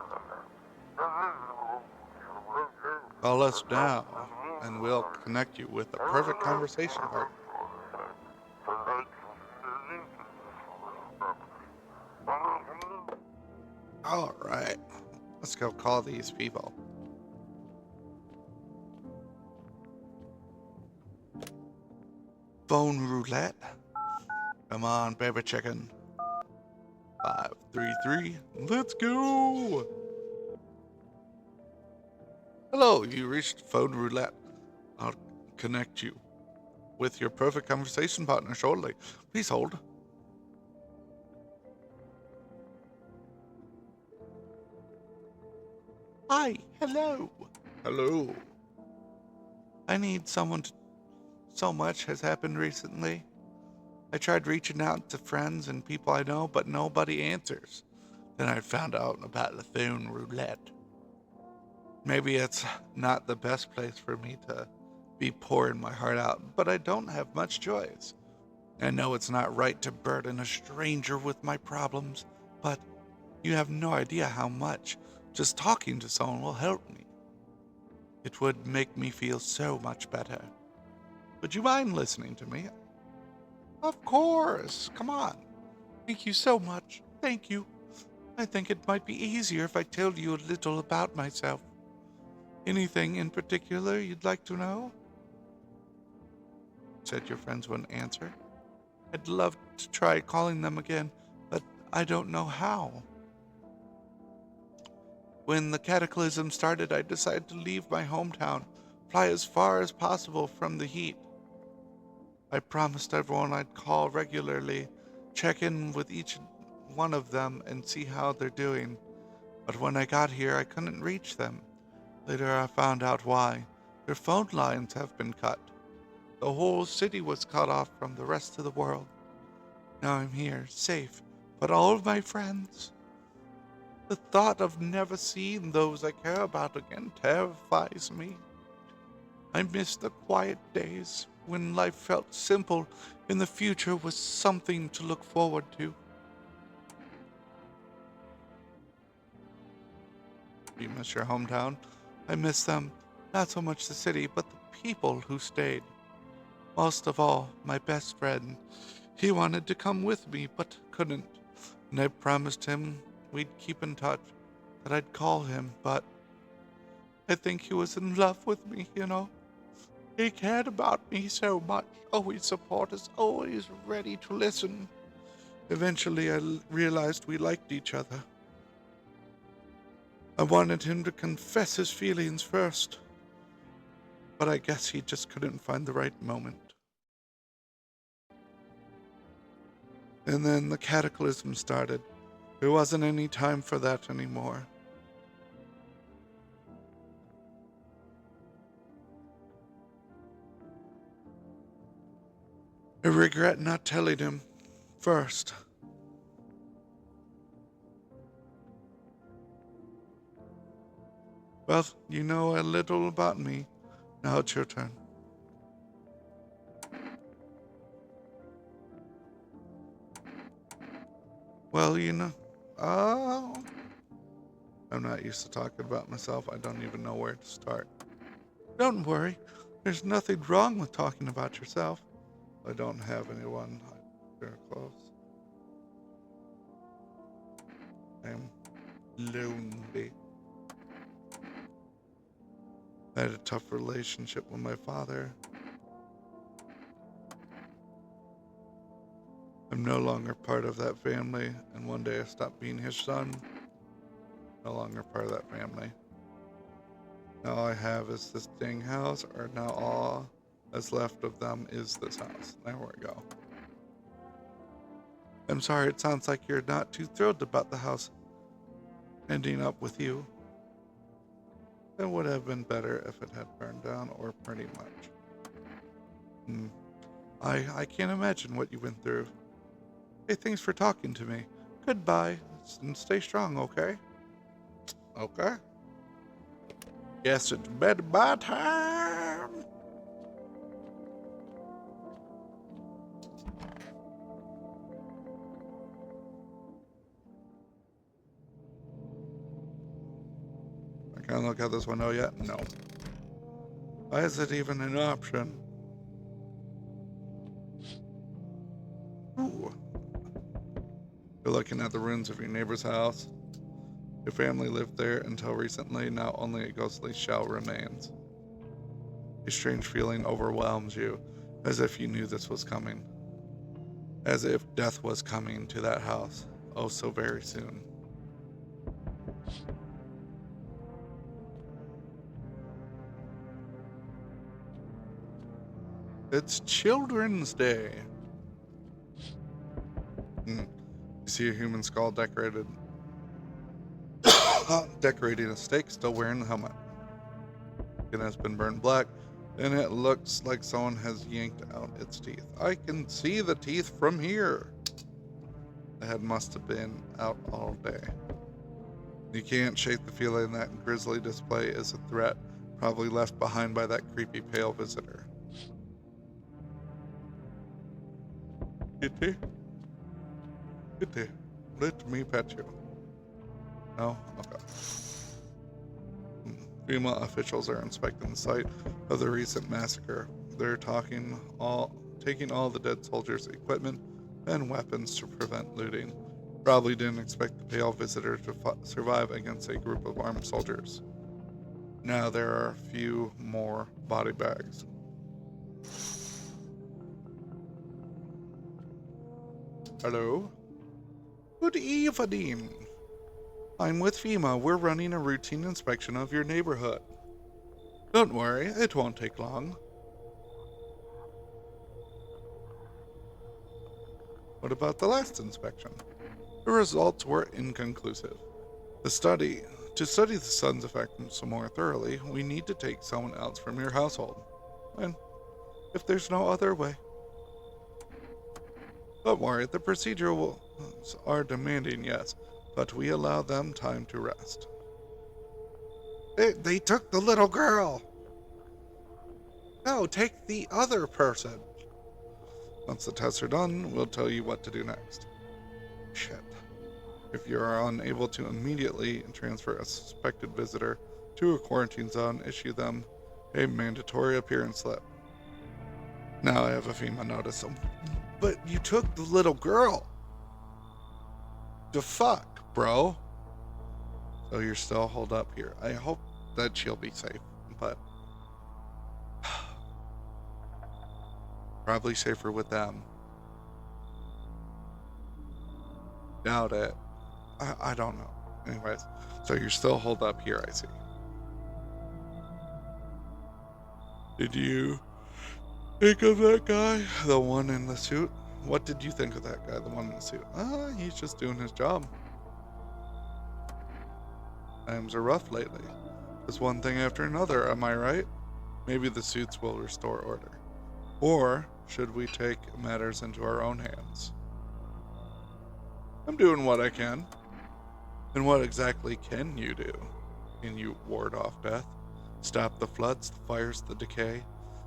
Call us now, and we'll connect you with the perfect conversation partner. All right, let's go call these people. Phone roulette. Come on, baby chicken. 533. Let's go. Hello, you reached phone roulette. I'll connect you with your perfect conversation partner shortly. Please hold. Hi, hello. Hello. I need someone to... So much has happened recently. I tried reaching out to friends and people I know, but nobody answers. Then I found out about the phone roulette. Maybe it's not the best place for me to be pouring my heart out, but I don't have much choice. I know it's not right to burden a stranger with my problems, but you have no idea how much just talking to someone will help me. It would make me feel so much better. Would you mind listening to me? Of course. Come on. Thank you so much. Thank you. I think it might be easier if I tell you a little about myself. Anything in particular you'd like to know? Said your friends wouldn't answer. I'd love to try calling them again, but I don't know how. When the cataclysm started, I decided to leave my hometown, fly as far as possible from the heat. I promised everyone I'd call regularly, check in with each one of them and see how they're doing. But when I got here, I couldn't reach them. Later, I found out why. Their phone lines have been cut. The whole city was cut off from the rest of the world. Now I'm here, safe, but all of my friends. The thought of never seeing those I care about again terrifies me. I miss the quiet days when life felt simple and the future was something to look forward to. You miss your hometown? I miss them, not so much the city, but the people who stayed. Most of all, my best friend. He wanted to come with me, but couldn't. And I promised him we'd keep in touch, that I'd call him, but I think he was in love with me, you know. He cared about me so much, always support us, always ready to listen. Eventually, I realized we liked each other. I wanted him to confess his feelings first, but I guess he just couldn't find the right moment. And then the cataclysm started. There wasn't any time for that anymore. I regret not telling him first. Well, you know a little about me. Now it's your turn. Well, I'm not used to talking about myself. I don't even know where to start. Don't worry. There's nothing wrong with talking about yourself. I don't have anyone very close. I'm lonely. I had a tough relationship with my father. I'm no longer part of that family, and one day I stopped being his son. No longer part of that family. Now all I have is this dang house, or now all that's left of them is this house. There we go. I'm sorry, it sounds like you're not too thrilled about the house ending up with you. It would have been better if it had burned down, or pretty much. I can't imagine what you went through. Hey, thanks for talking to me. Goodbye, and stay strong, okay? Okay. Guess it's bedtime time. I can't look at this window yet? No. Why is it even an option? Ooh. You're looking at the ruins of your neighbor's house. Your family lived there until recently, now only a ghostly shell remains. A strange feeling overwhelms you, as if you knew this was coming. As if death was coming to that house, oh so very soon. It's Children's Day. You see a human skull decorating a stake, still wearing the helmet. It has been burned black, and it looks like someone has yanked out its teeth. I can see the teeth from here. The head must have been out all day. You can't shake the feeling that grisly display is a threat, probably left behind by that creepy pale visitor. Kitty? Kitty, let me pet you. No? Okay. FEMA officials are inspecting the site of the recent massacre. They're taking all the dead soldiers' equipment and weapons to prevent looting. Probably didn't expect the pale visitor to survive against a group of armed soldiers. Now there are a few more body bags. Hello? Good evening. I'm with FEMA. We're running a routine inspection of your neighborhood. Don't worry, it won't take long. What about the last inspection? The results were inconclusive. To study the sun's effect some more thoroughly, we need to take someone else from your household. And if there's no other way. Don't worry, the procedures are demanding, yes, but we allow them time to rest. They took the little girl. No, take the other person. Once the tests are done, we'll tell you what to do next. Shit. If you are unable to immediately transfer a suspected visitor to a quarantine zone, issue them a mandatory appearance slip. Now I have a FEMA notice. But you took the little girl. The fuck, bro? So you're still holed up here. I hope that she'll be safe, but probably safer with them. Doubt it. I don't know. Anyways, so you're still holed up here, I see. Did you think of that guy? The one in the suit? What did you think of that guy, the one in the suit? He's just doing his job. Times are rough lately. It's one thing after another, am I right? Maybe the suits will restore order. Or should we take matters into our own hands? I'm doing what I can. And what exactly can you do? Can you ward off death? Stop the floods, the fires, the decay?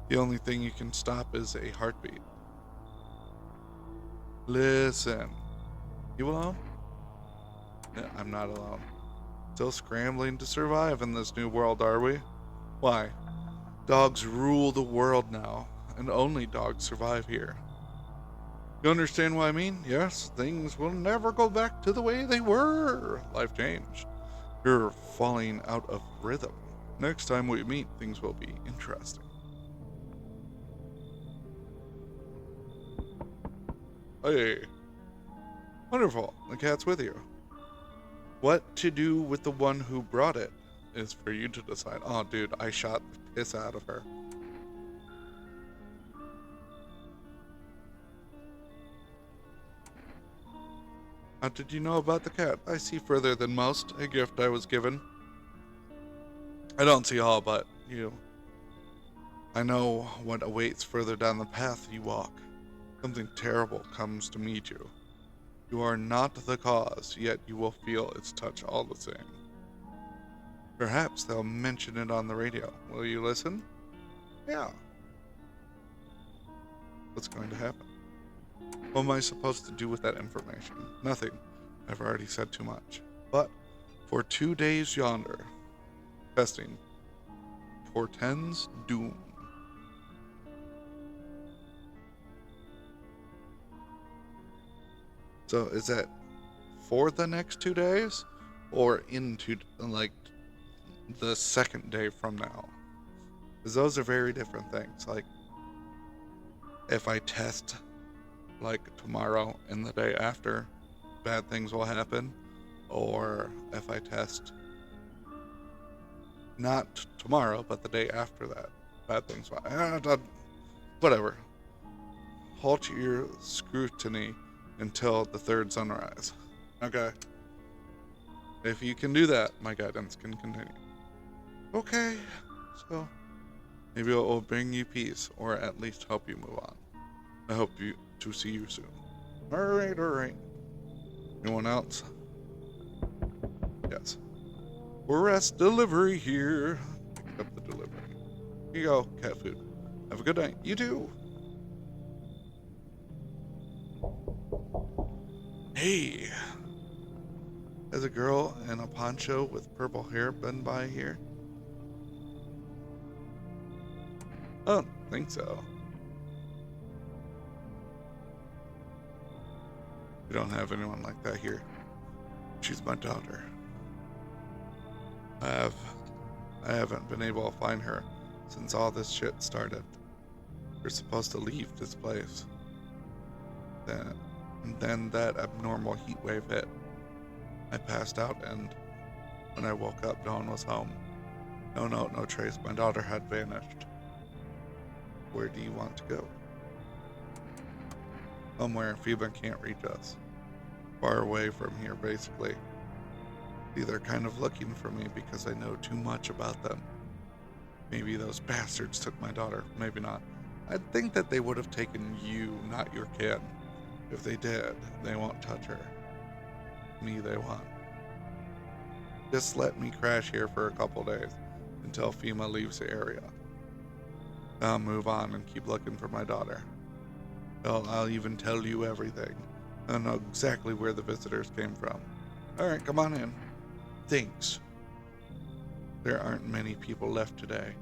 The only thing you can stop is a heartbeat. Listen. You alone? No, I'm not alone. Still scrambling to survive in this new world, are we? Why? Dogs rule the world now, and only dogs survive here. You understand what I mean? Yes, things will never go back to the way they were. Life changed. You're falling out of rhythm. Next time we meet, things will be interesting. Hey. Wonderful. The cat's with you. What to do with the one who brought it is for you to decide. Oh, dude, I shot the piss out of her. How did you know about the cat? I see further than most. A gift I was given. I don't see all, but you. I know what awaits further down the path you walk. Something terrible comes to meet you. You are not the cause, yet you will feel its touch all the same. Perhaps they'll mention it on the radio. Will you listen? Yeah. What's going to happen? What am I supposed to do with that information? Nothing. I've already said too much. But for 2 days yonder, testing portends doom. So is that for the next 2 days, or into like the second day from now? Because those are very different things. Like if I test like tomorrow and the day after, bad things will happen. Or if I test not tomorrow, but the day after that, bad things will whatever. Halt your scrutiny until the third sunrise. Okay. If you can do that, my guidance can continue. Okay. So maybe it will bring you peace, or at least help you move on. I hope to see you soon. Alright. Anyone else? Yes. Rest delivery here. Pick up the delivery. Here you go, cat food. Have a good night. You too. Hey. Has a girl in a poncho with purple hair been by here? I don't think so. We don't have anyone like that here. She's my daughter. I haven't been able to find her since all this shit started. We're supposed to leave this place. Then that abnormal heat wave hit. I passed out, and when I woke up, no one was home. No note, no trace. My daughter had vanished. Where do you want to go? Somewhere FEMA can't reach us. Far away from here, basically. See, they're kind of looking for me because I know too much about them. Maybe those bastards took my daughter. Maybe not. I think that they would have taken you, not your kid. If they did, they won't touch her. Me, they won't. Just let me crash here for a couple days until FEMA leaves the area. I'll move on and keep looking for my daughter. I'll even tell you everything. I know exactly where the visitors came from. Alright, come on in. Thanks. There aren't many people left today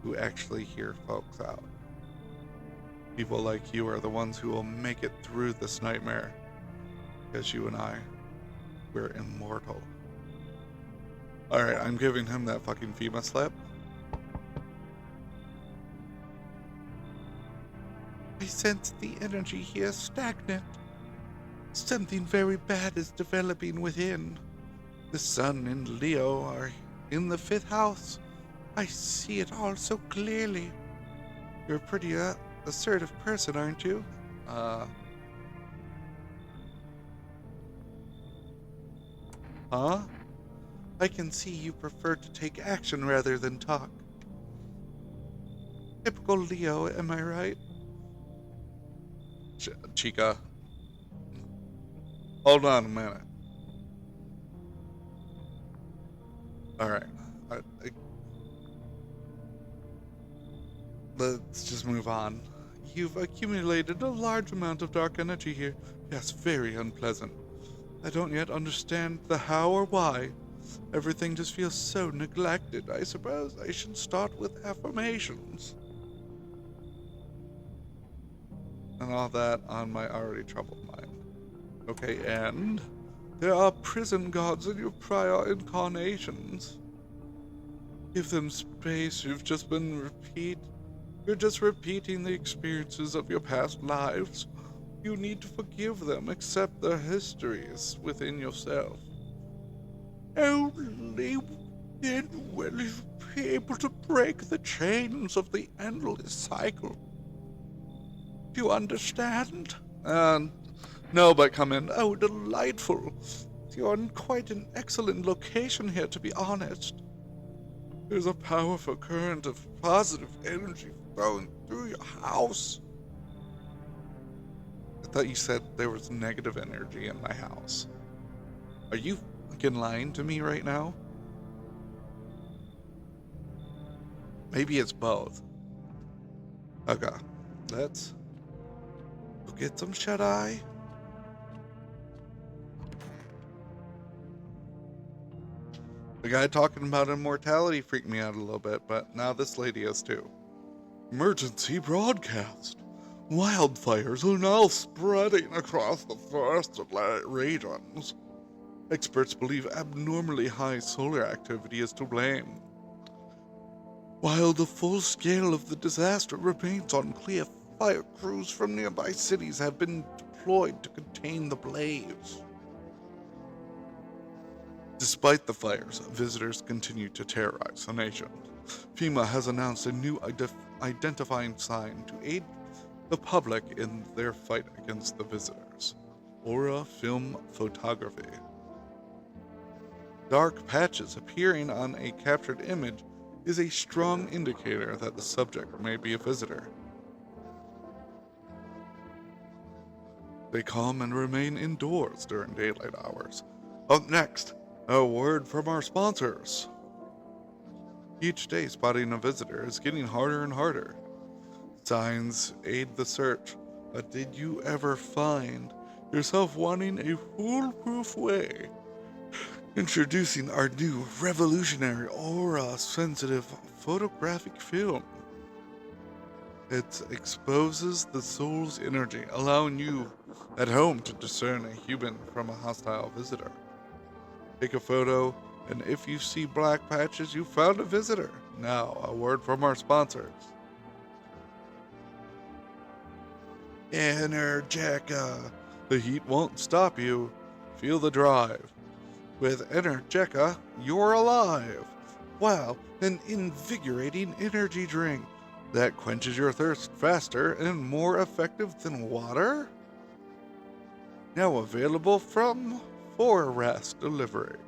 who actually hear folks out. People like you are the ones who will make it through this nightmare. Because you and I, we're immortal. Alright, I'm giving him that fucking FEMA slip. I sense the energy here stagnant. Something very bad is developing within. The sun and Leo are in the 5th house. I see it all so clearly. You're a pretty assertive person, aren't you? Huh? I can see you prefer to take action rather than talk. Typical Leo, am I right? Chica. Hold on a minute. Alright. Let's just move on. You've accumulated a large amount of dark energy here. Yes, very unpleasant. I don't yet understand the how or why. Everything just feels so neglected. I suppose I should start with affirmations. And all that on my already troubled mind. Okay, and there are prison guards in your prior incarnations. Give them space. You're just repeating the experiences of your past lives. You need to forgive them, accept their histories within yourself. Only then will you be able to break the chains of the endless cycle. Do you understand? No, but come in. Oh, delightful. You're in quite an excellent location here, to be honest. There's a powerful current of positive energy flowing through your house. I thought you said there was negative energy in my house. Are you fucking lying to me right now? Maybe it's both. Okay, let's go get some shut-eye. The guy talking about immortality freaked me out a little bit, but now this lady is too. Emergency broadcast. Wildfires are now spreading across the forested regions. Experts believe abnormally high solar activity is to blame. While the full scale of the disaster remains unclear, fire crews from nearby cities have been deployed to contain the blaze. Despite the fires, visitors continue to terrorize the nation. FEMA has announced a new identifying sign to aid the public in their fight against the visitors. Aura Film Photography. Dark patches appearing on a captured image is a strong indicator that the subject may be a visitor. They come and remain indoors during daylight hours. Up next, a word from our sponsors. Each day, spotting a visitor is getting harder and harder. Signs aid the search, but did you ever find yourself wanting a foolproof way? Introducing our new revolutionary aura-sensitive photographic film. It exposes the soul's energy, allowing you at home to discern a human from a hostile visitor. Take a photo, and if you see black patches, you found a visitor. Now, a word from our sponsors. Energeca. The heat won't stop you. Feel the drive. With Energeca, you're alive. Wow, an invigorating energy drink that quenches your thirst faster and more effective than water? Now available from Forest Delivery.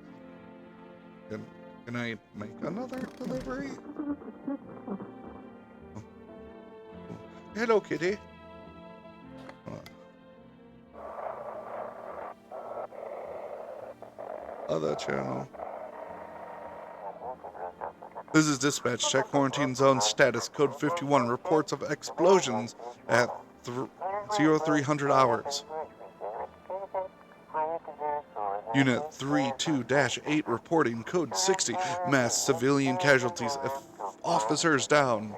Can I make another delivery? Oh. Hello, kitty. Other channel. This is dispatch. Check quarantine zone status. Code 51. Reports of explosions at 0300 hours. Unit 32-8 reporting. Code 60. Mass civilian casualties. Officers down.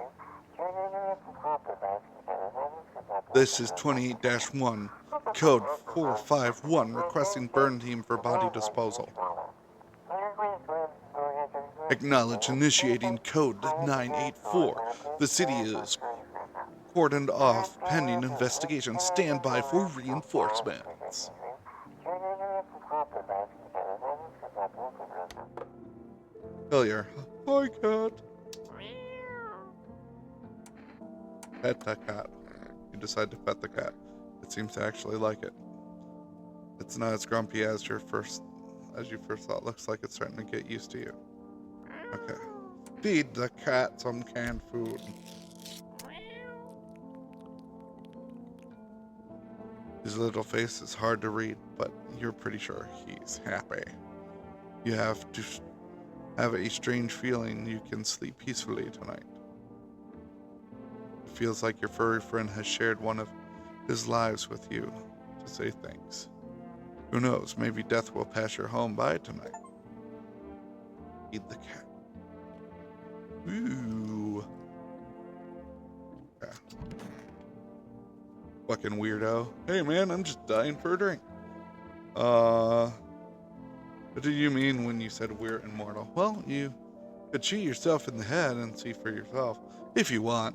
This is 28-1, code 451, requesting burn team for body disposal. Acknowledge initiating code 984. The city is cordoned off pending investigation. Stand by for reinforcements. Failure. Hi, cat. Pet the cat. You decide to pet the cat. It seems to actually like it. It's not as grumpy as you first thought. Looks like it's starting to get used to you. Okay. Feed the cat some canned food. His little face is hard to read, but you're pretty sure he's happy. You have to have a strange feeling you can sleep peacefully tonight. It feels like your furry friend has shared one of his lives with you to say thanks. Who knows, maybe death will pass your home by tonight. Feed the cat. Ooh. Yeah. Fucking weirdo. Hey man, I'm just dying for a drink. What did you mean when you said we're immortal? Well, you could shoot yourself in the head and see for yourself, if you want.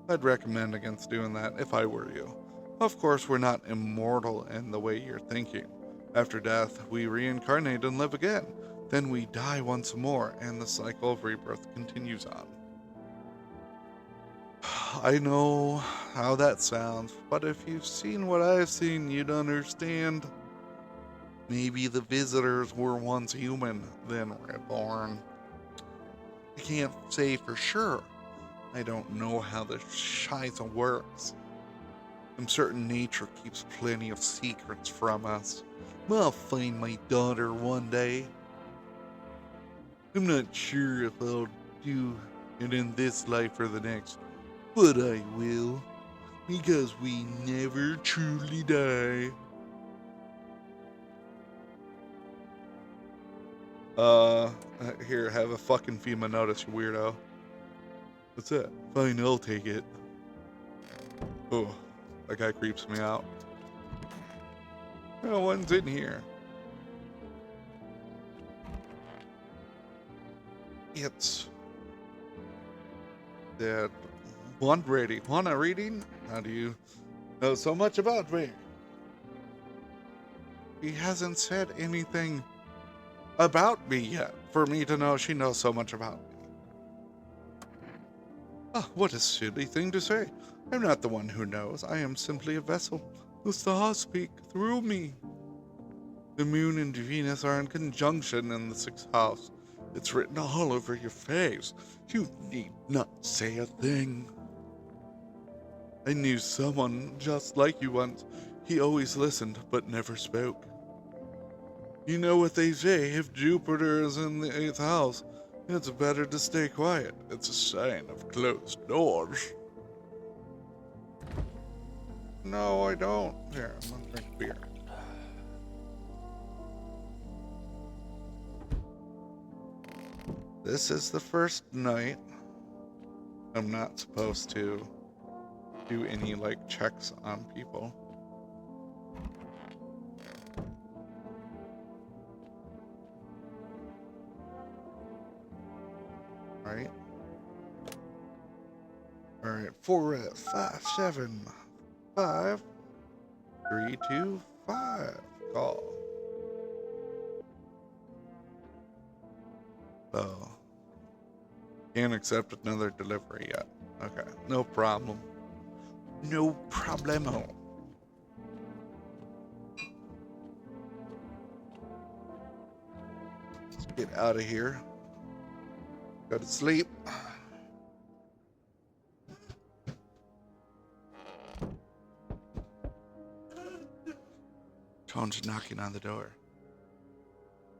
I'd recommend against doing that if I were you. Of course, we're not immortal in the way you're thinking. After death, we reincarnate and live again. Then we die once more, and the cycle of rebirth continues on. I know how that sounds, but if you've seen what I've seen, you'd understand. Maybe the visitors were once human, then reborn. I can't say for sure. I don't know how the shiza works. I'm certain nature keeps plenty of secrets from us. I'll find my daughter one day. I'm not sure if I'll do it in this life or the next, but I will, because we never truly die. Here, have a fucking FEMA notice, you weirdo. What's that? Fine, I'll take it. Oh, that guy creeps me out. No one's in here. It's that one ready. Want a reading? How do you know so much about me? He hasn't said anything about me yet for me to know she knows so much about me. Ah, what a silly thing to say. I'm not the one who knows. I am simply a vessel. The stars speak through me. The moon and Venus are in conjunction in the 6th house. It's written all over your face. You need not say a thing. I knew someone just like you once. He always listened, but never spoke. You know what they say, if Jupiter is in the 8th house, it's better to stay quiet. It's a sign of closed doors. No, I don't. Here, I'm gonna drink beer. This is the first night. I'm not supposed to do any, like, checks on people. Right? Alright, 4, 5, 7, 5, 3, 2, 5. Call. Oh. Can't accept another delivery yet. Okay, no problem. No problemo. Let's get out of here. Go to sleep. Tone's knocking on the door.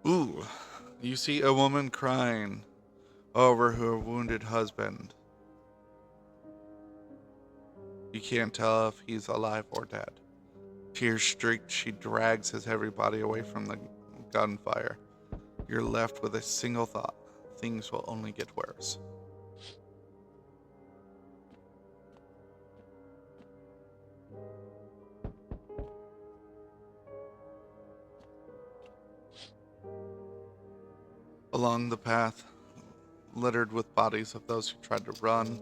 Ooh, you see a woman crying over her wounded husband. You can't tell if he's alive or dead. Tears streaked, she drags his heavy body away from the gunfire. You're left with a single thought. Things will only get worse. Along the path, littered with bodies of those who tried to run,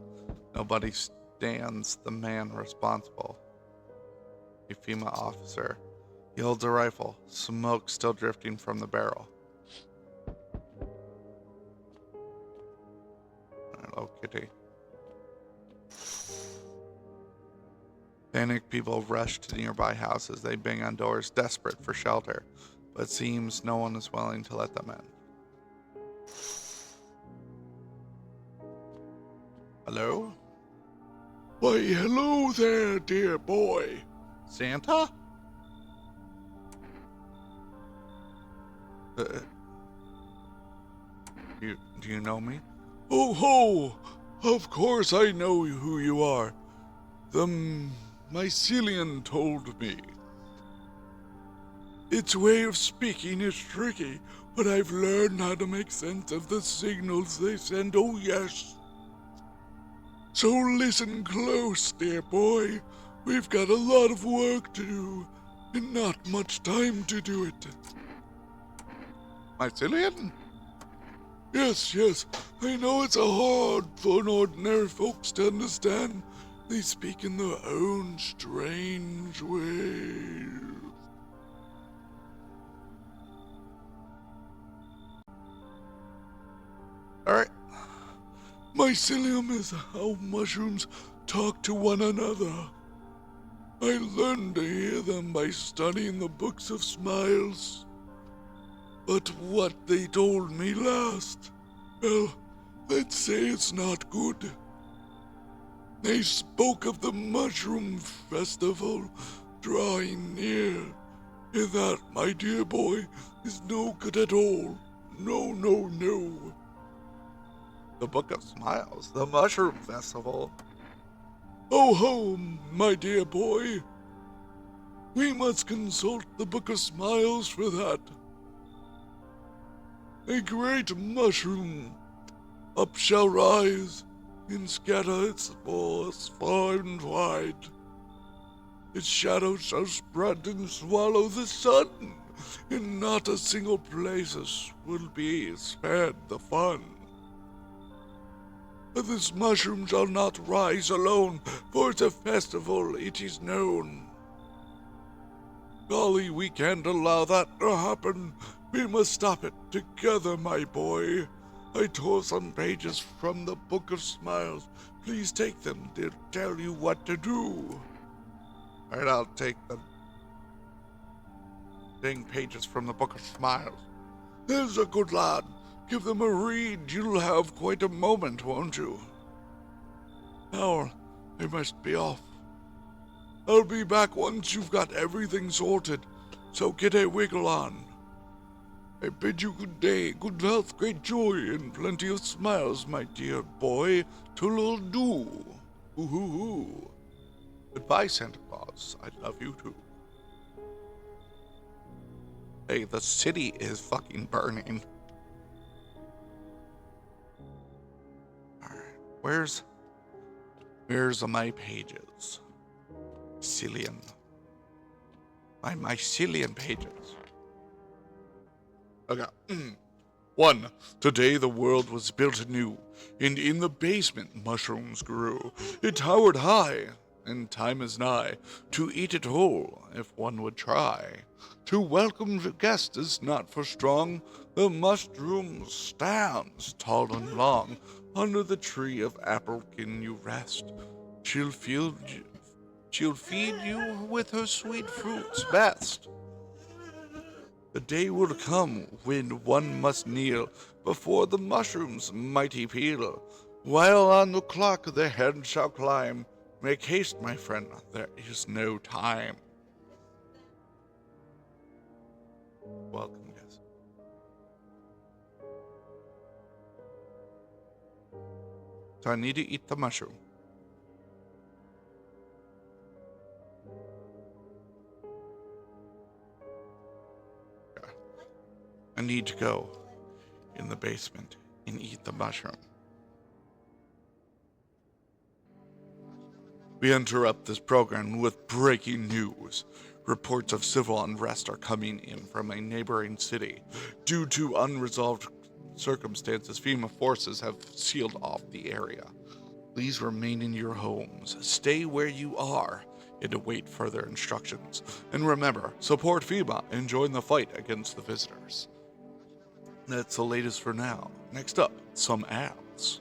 nobody stands the man responsible. A FEMA officer. He holds a rifle, smoke still drifting from the barrel. Hello, kitty. Panicked people rush to nearby houses. They bang on doors, desperate for shelter, but it seems no one is willing to let them in. Hello? Why, hello there, dear boy. Santa? Do you know me? Oh ho! Of course I know who you are. The Mycelian told me. Its way of speaking is tricky, but I've learned how to make sense of the signals they send. Oh yes. So listen close, dear boy. We've got a lot of work to do, and not much time to do it. Mycelian? Yes, I know it's hard for ordinary folks to understand. They speak in their own strange ways. Alright. Mycelium is how mushrooms talk to one another. I learned to hear them by studying the books of smiles. But what they told me last, well, let's say it's not good. They spoke of the Mushroom Festival drawing near, and that, my dear boy, is no good at all. No. The Book of Smiles, the Mushroom Festival. Oh ho, my dear boy. We must consult the Book of Smiles for that. A great mushroom up shall rise and scatter its spores far and wide. Its shadow shall spread and swallow the sun, and not a single place will be spared the fun. But this mushroom shall not rise alone, for it's a festival, it is known. Golly, we can't allow that to happen. We must stop it together, my boy. I tore some pages from the Book of Smiles. Please take them. They'll tell you what to do. All right, I'll take the dang pages from the Book of Smiles. There's a good lad. Give them a read. You'll have quite a moment, won't you? Now, I must be off. I'll be back once you've got everything sorted, so get a wiggle on. I bid you good day, good health, great joy, and plenty of smiles, my dear boy. Toodle-doo. Hoo-hoo-hoo. Goodbye, Santa Claus. I love you too. Hey, the city is fucking burning. Alright, where's my pages? Mycelian. My Mycelian pages. Okay. 1. Today the world was built anew, and in the basement mushrooms grew. It towered high, and time is nigh to eat it whole, if one would try. To welcome the guest is not for strong. The mushroom stands tall and long. Under the tree of apple can you rest. She'll feed you with her sweet fruits best. The day will come when one must kneel before the mushroom's mighty peel. While on the clock the head shall climb, make haste, my friend, there is no time. Welcome, guys. So I need to eat the mushroom. I need to go in the basement and eat the mushroom. We interrupt this program with breaking news. Reports of civil unrest are coming in from a neighboring city due to unresolved circumstances, FEMA forces have sealed off the area. Please remain in your homes, stay where you are, and await further instructions. And remember, support FEMA and join the fight against the visitors. That's the latest for now. Next up, some ads.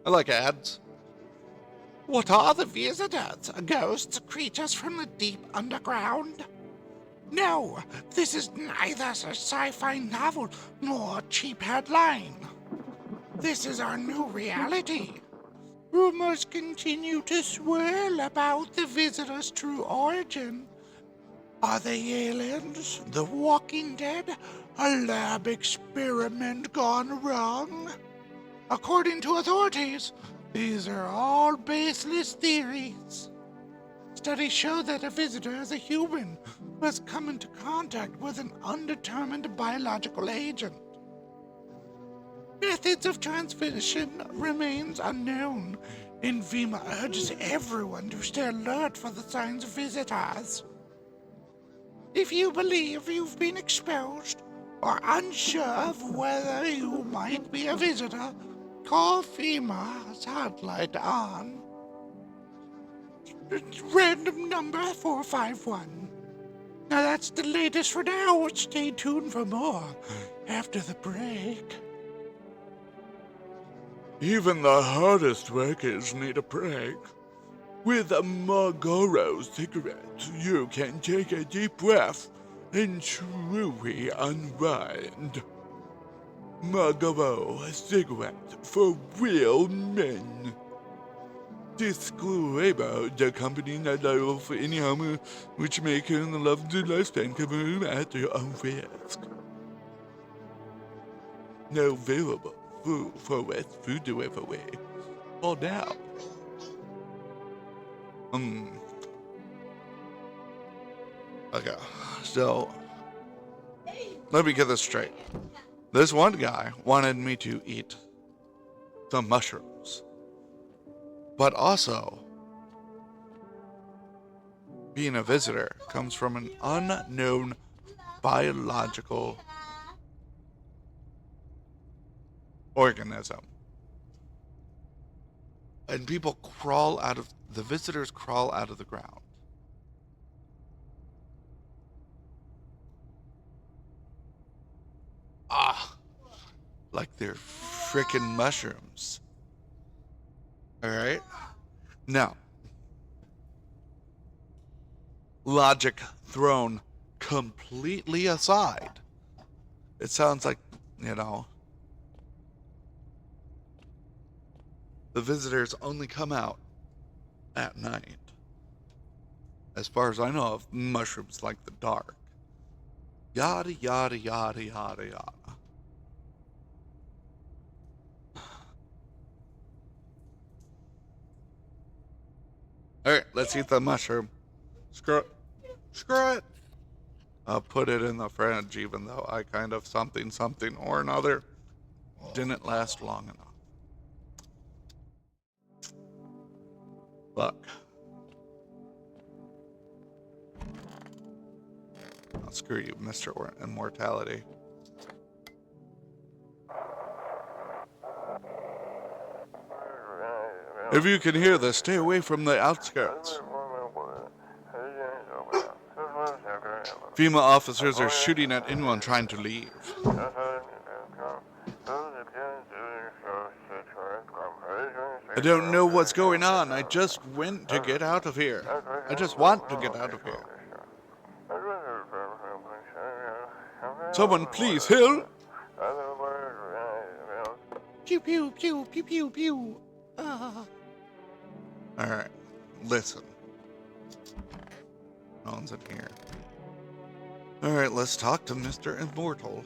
I like ads. What are the visitors? Ghosts, creatures from the deep underground? No, this is neither a sci-fi novel nor a cheap headline. This is our new reality. Rumors continue to swirl about the visitors' true origin. Are they aliens, the Walking Dead, a lab experiment gone wrong? According to authorities, these are all baseless theories. Studies show that a visitor is a human who has come into contact with an undetermined biological agent. Methods of transmission remains unknown, and FEMA urges everyone to stay alert for the signs of visitors. If you believe you've been exposed or unsure of whether you might be a visitor, call FEMA's hotline on random number 451. Now that's the latest for now. Stay tuned for more after the break. Even the hardest workers need a break. With a Marlboro cigarette, you can take a deep breath and truly unwind. Marlboro cigarette for real men. Disclaimer: the company not liable for any harm which may occur in the loved lifespan cover at their own risk. No available for West Food Delivery. Call now. Okay, so let me get this straight. This one guy wanted me to eat some mushrooms, but also being a visitor comes from an unknown biological organism. And the visitors crawl out of the ground. Like they're frickin' mushrooms. Alright? Now, logic thrown completely aside, it sounds like, the visitors only come out at night. As far as I know of, mushrooms like the dark. Yada, yada, yada, yada, yada. Alright, let's eat the mushroom. Screw it. Screw it. I'll put it in the fridge, even though I kind of something or another didn't last long enough. Look. Oh, screw you, Mr. Immortality. If you can hear this, stay away from the outskirts. FEMA officers are shooting at anyone trying to leave. I don't know what's going on. I just went to get out of here. I just want to get out of here. Someone please help! Pew pew pew pew pew pew. Alright, listen. No one's in here. Alright, let's talk to Mr. Immortal.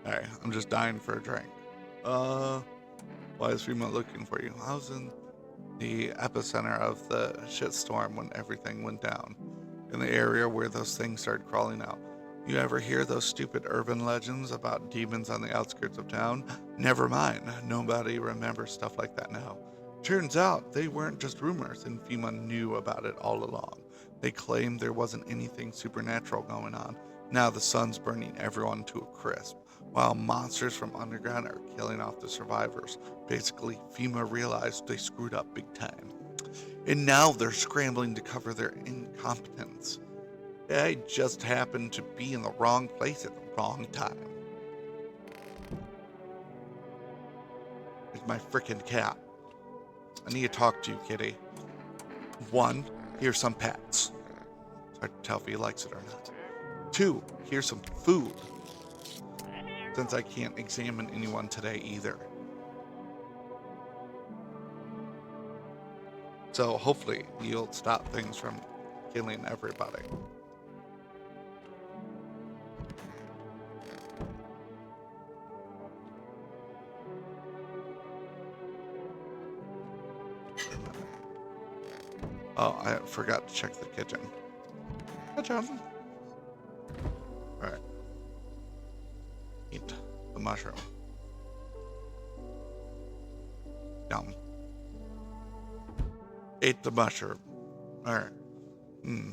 Hey, I'm just dying for a drink. Why is FEMA looking for you? I was in the epicenter of the shitstorm when everything went down. In the area where those things started crawling out. You ever hear those stupid urban legends about demons on the outskirts of town? Never mind. Nobody remembers stuff like that now. Turns out they weren't just rumors, and FEMA knew about it all along. They claimed there wasn't anything supernatural going on, Now the sun's burning everyone to a crisp, while monsters from underground are killing off the survivors. Basically, FEMA realized they screwed up big time. And now they're scrambling to cover their incompetence. I just happened to be in the wrong place at the wrong time. It's my frickin' cat. I need to talk to you, kitty. 1, here's some pets. It's hard to tell if he likes it or not. 2, here's some food. Since I can't examine anyone today either. So hopefully you'll stop things from killing everybody. Oh, I forgot to check the kitchen. Kitchen. Alright. Eat the mushroom. Yum. Ate the mushroom. Alright.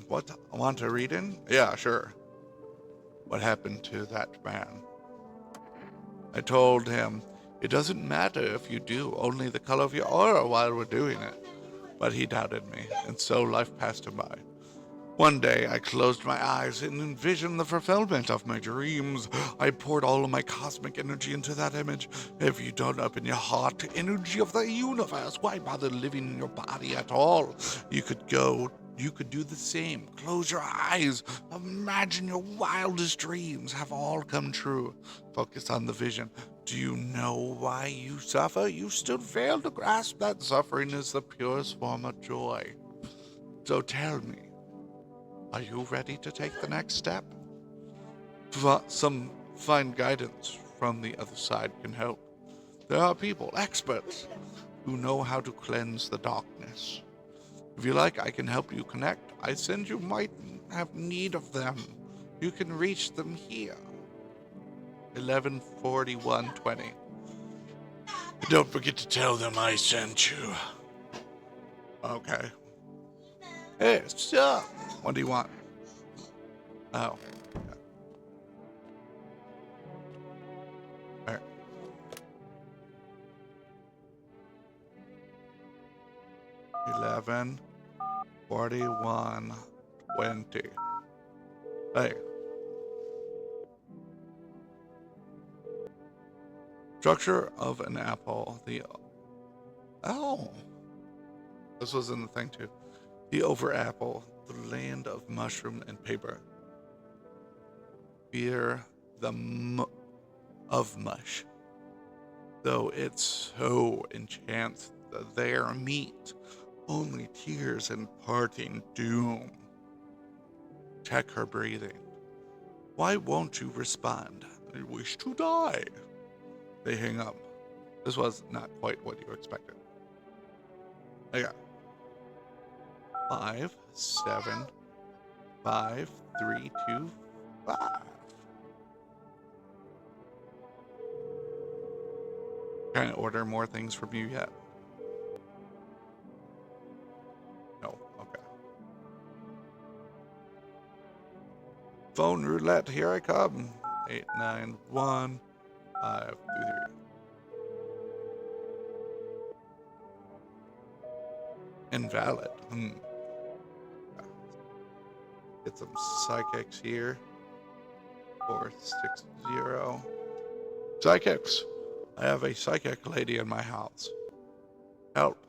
What? Want to read in? Yeah, sure. What happened to that man? I told him, it doesn't matter if you do, only the color of your aura while we're doing it. But he doubted me, and so life passed him by. One day, I closed my eyes and envisioned the fulfillment of my dreams. I poured all of my cosmic energy into that image. If you don't open your heart to energy of the universe, why bother living in your body at all? You could do the same. Close your eyes. Imagine your wildest dreams have all come true. Focus on the vision. Do you know why you suffer? You still fail to grasp that suffering is the purest form of joy. So tell me, are you ready to take the next step? Some fine guidance from the other side can help. There are people, experts, who know how to cleanse the darkness. If you like, I can help you connect. I sense you might have need of them. You can reach them here. 11:41:20. Don't forget to tell them I sent you. Okay. Hey, sir. What do you want? Oh. Yeah. All right. 11:41:20. Hey. Structure of an apple. Oh. This was in the thing too. The over apple. The land of mushroom and paper. Fear of mush. Though it so enchants their meat. Only tears and parting doom. Check her breathing. Why won't you respond? I wish to die. They hang up. This was not quite what you expected. I got 5, 7, 5, 3, 2, 5. Can I order more things from you yet? No, okay. Phone roulette, here I come. 8, 9, 1, 5, 2, 3. Invalid. Get some psychics here. 460. Psychics. I have a psychic lady in my house. Help.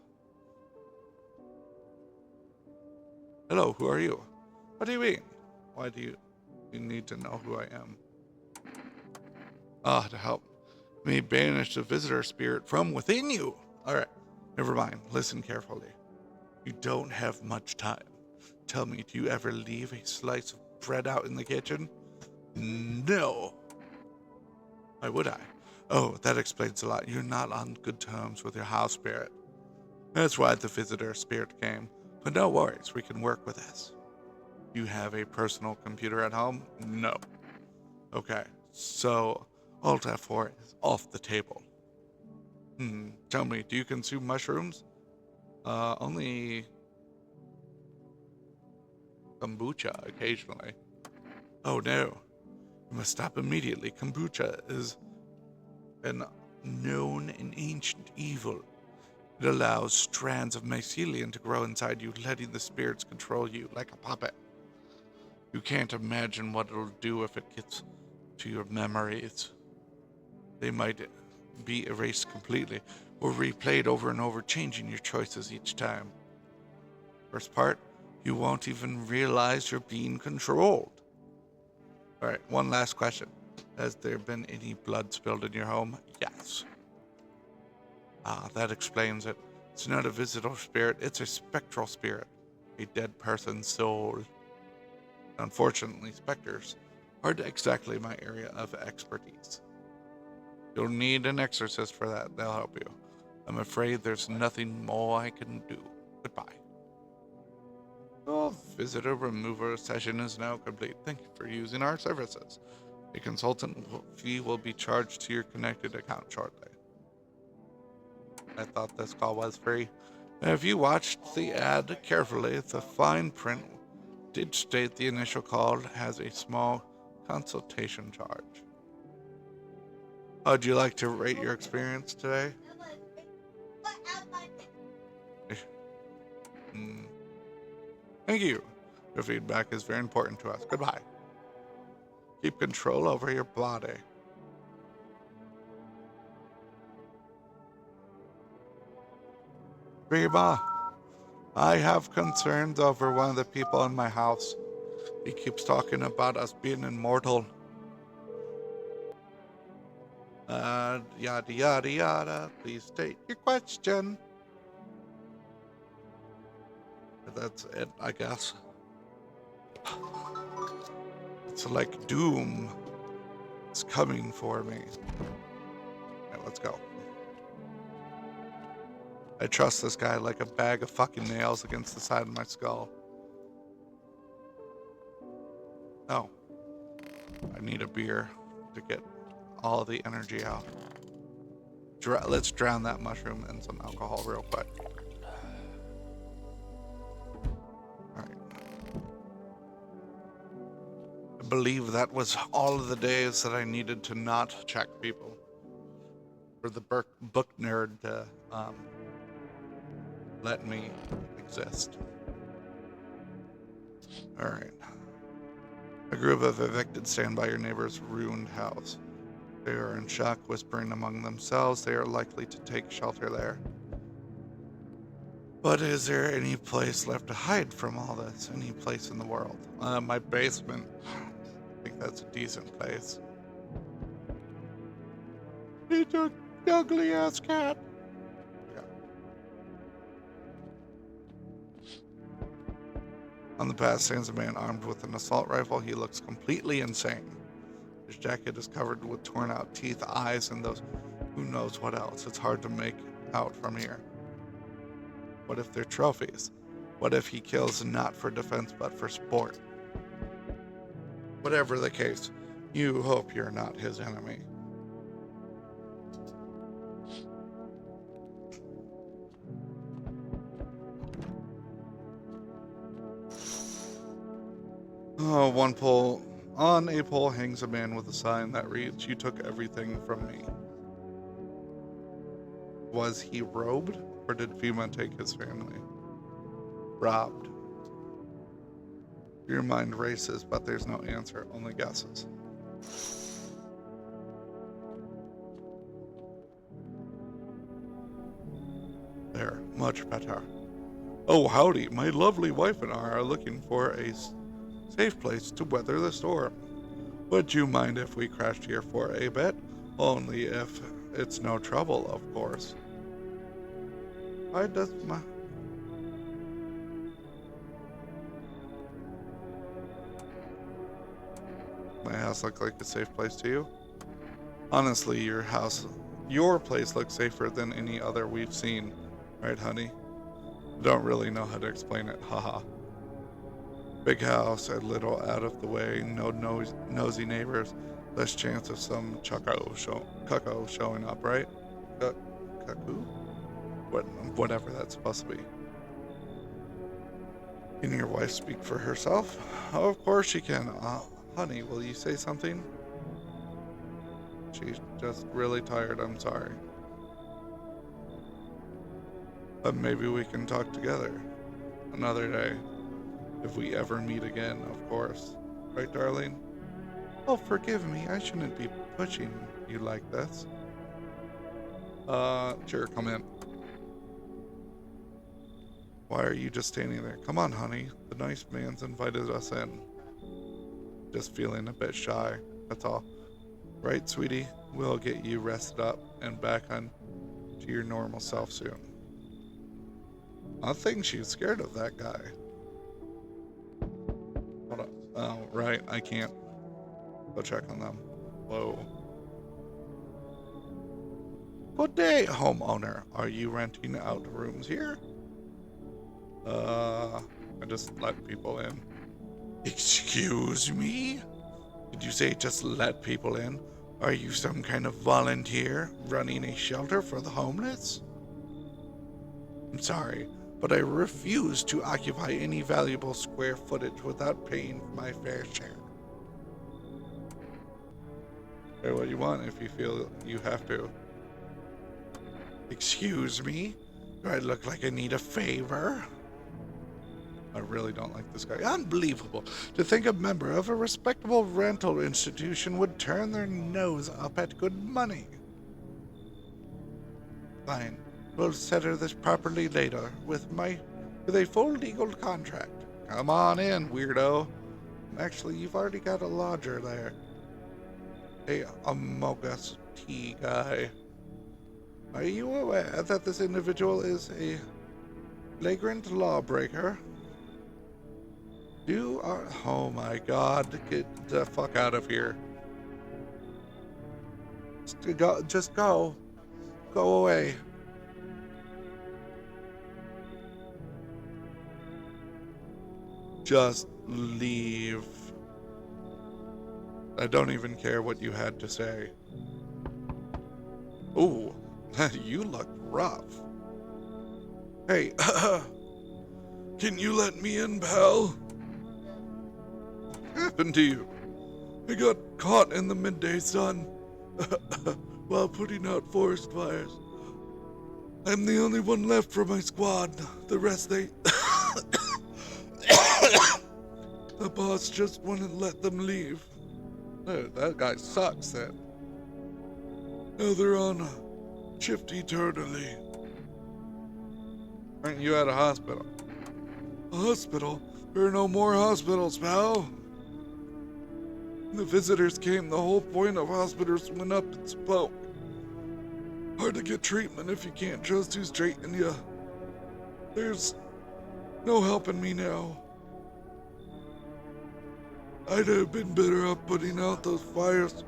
Hello, who are you? What do you mean? Why do you need to know who I am? To help me banish the visitor spirit from within you. Alright, never mind. Listen carefully. You don't have much time. Tell me, do you ever leave a slice of bread out in the kitchen? No. Why would I? Oh, that explains a lot. You're not on good terms with your house spirit. That's why the visitor spirit came. But no worries, we can work with this. You have a personal computer at home? No. Okay, so Alt F4 is off the table. Tell me, do you consume mushrooms? Only kombucha occasionally. Oh no, You must stop immediately. Kombucha is an known and ancient evil. It allows strands of mycelium to grow inside you, letting the spirits control you like a puppet. You can't imagine what it'll do if it gets to your memories. They might be erased completely or replayed over and over, changing your choices each time. First part, you won't even realize you're being controlled. All right, one last question. Has there been any blood spilled in your home? Yes. That explains it. It's not a visitor spirit, it's a spectral spirit. A dead person's soul. Unfortunately, specters aren't exactly my area of expertise. You'll need an exorcist for that. They'll help you. I'm afraid there's nothing more I can do. Goodbye. Oh, visitor remover session is now complete. Thank you for using our services. A consultant fee will be charged to your connected account shortly. I thought this call was free. If you watched the ad carefully, the fine print did state the initial call has a small consultation charge. Would you like to rate your experience today? Thank you. Your feedback is very important to us. Goodbye. Keep control over your body. Reba, I have concerns over one of the people in my house. He keeps talking about us being immortal. Yada yada yada. Please state your question. That's it, I guess. It's like doom. It's coming for me. Alright, let's go. I trust this guy like a bag of fucking nails against the side of my skull. Oh. I need a beer to get all the energy out. Let's drown that mushroom in some alcohol real quick. Alright. I believe that was all of the days that I needed to not check people. For the book nerd to let me exist. Alright. A group of evicted stand by your neighbor's ruined house. They are in shock, whispering among themselves. They are likely to take shelter there. But is there any place left to hide from all this? Any place in the world? My basement. I think that's a decent place. It's an ugly ass cat. Yeah. On the path stands a man armed with an assault rifle. He looks completely insane. His jacket is covered with torn out teeth, eyes, and those who knows what else. It's hard to make out from here. What if they're trophies? What if he kills not for defense but for sport? Whatever the case, you hope you're not his enemy. Oh, one pole. On a pole hangs a man with a sign that reads, "You took everything from me." Was he robed, or did FEMA take his family? Robbed. Your mind races, but there's no answer, only guesses. There, much better. Oh, howdy, my lovely wife and I are looking for a safe place to weather the storm. Would you mind if we crashed here for a bit? Only if it's no trouble, of course. Why does my house look like a safe place to you? Honestly, your place looks safer than any other we've seen, right, honey? Don't really know how to explain it, haha. Big house, a little out of the way, no nosy neighbors, less chance of some cuckoo showing up, right? Cuckoo? Whatever that's supposed to be. Can your wife speak for herself? Oh, of course she can. Honey, will you say something? She's just really tired, I'm sorry. But maybe we can talk together another day. If we ever meet again, of course. Right, Darlene? Oh, forgive me. I shouldn't be pushing you like this. Sure, come in. Why are you just standing there? Come on, honey. The nice man's invited us in. Just feeling a bit shy, that's all. Right, sweetie? We'll get you rested up and back on to your normal self soon. I think she's scared of that guy. Hold on. Oh, right, I can't. Go check on them. Whoa. Good day, homeowner. Are you renting out rooms here? I just let people in. Excuse me? Did you say just let people in? Are you some kind of volunteer running a shelter for the homeless? I'm sorry, but I refuse to occupy any valuable square footage without paying my fair share. Say what you want if you feel you have to. Excuse me? Do I look like I need a favor? I really don't like this guy. Unbelievable. To think a member of a respectable rental institution would turn their nose up at good money. Fine. We'll settle this properly later with a full legal contract. Come on in, weirdo. Actually, you've already got a lodger there. Hey, Amogus Tea guy. Are you aware that this individual is a flagrant lawbreaker? You are... Oh my god, get the fuck out of here. Just go. Go away. Just leave. I don't even care what you had to say. Ooh, you look rough. Hey, Can you let me in, pal? what happened to you? I got caught in the midday sun while putting out forest fires. I'm the only one left for my squad. The rest they... The boss just wouldn't let them leave. Dude, that guy sucks then. Now they're on shift eternally. Aren't you at a hospital? A hospital? There are no more hospitals, pal. The visitors came. The whole point of hospitals went up in smoke. Hard to get treatment if you can't trust who's treating you. There's no helping me now. I'd have been better off putting out those fires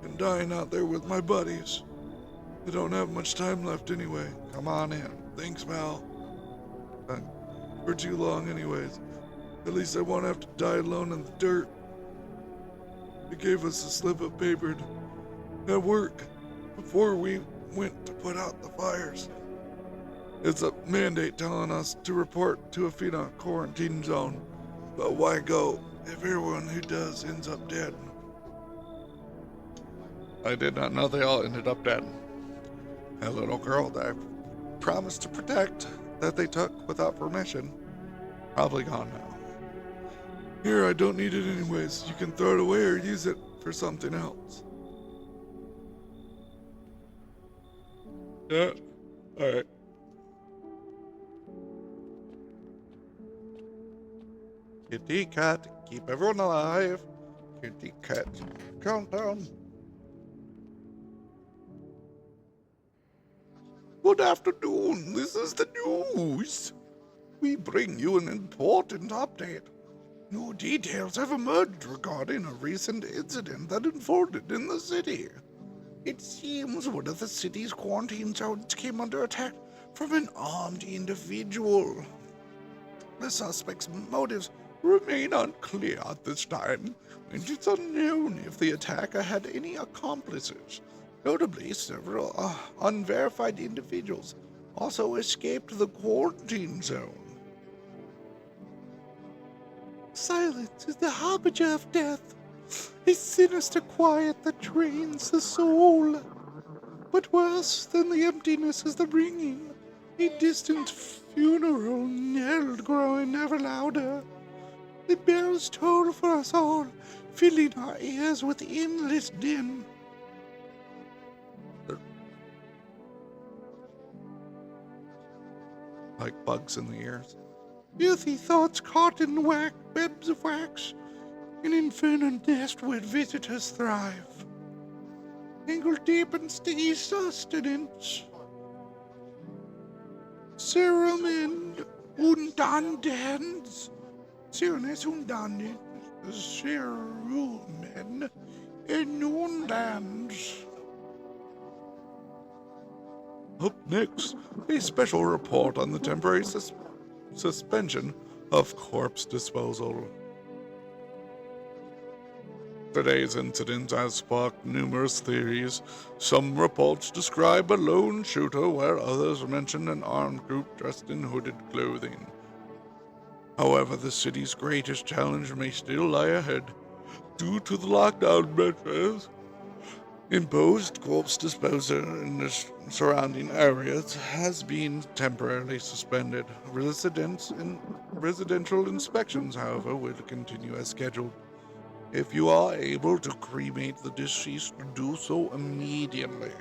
and dying out there with my buddies. I don't have much time left anyway. Come on in. Thanks, Mal. For too long anyways. At least I won't have to die alone in the dirt. They gave us a slip of paper at work before we went to put out the fires. It's a mandate telling us to report to a FINA quarantine zone. But why go if everyone who does ends up dead? I did not know they all ended up dead. A little girl that I promised to protect that they took without permission. Probably gone now. Here, I don't need it anyways. You can throw it away or use it for something else. Yeah, alright. Kitty cat, keep everyone alive. Kitty cat, countdown. Good afternoon, this is the news. We bring you an important update. New details have emerged regarding a recent incident that unfolded in the city. It seems one of the city's quarantine zones came under attack from an armed individual. The suspect's motives remain unclear at this time, and it's unknown if the attacker had any accomplices. Notably, several unverified individuals also escaped the quarantine zone. Silence is the harbinger of death. a sinister quiet that drains the soul. But worse than the emptiness is the ringing, a distant funeral knell growing ever louder. The bells toll for us all, filling our ears with endless din. They're like bugs in the ears. Filthy thoughts caught in webs of wax, an infernal nest where visitors thrive. Angled deep in steady sustenance. Serum and undandens. Serenes undandens. Serumen and undans. Up next, a special report on the temporary suspension of corpse disposal. Today's incident has sparked numerous theories. Some reports describe a lone shooter, where others mention an armed group dressed in hooded clothing. However, the city's greatest challenge may still lie ahead. Due to the lockdown measures imposed, corpse disposal in the surrounding areas has been temporarily suspended. Residential inspections, however, will continue as scheduled. If you are able to cremate the deceased, do so immediately.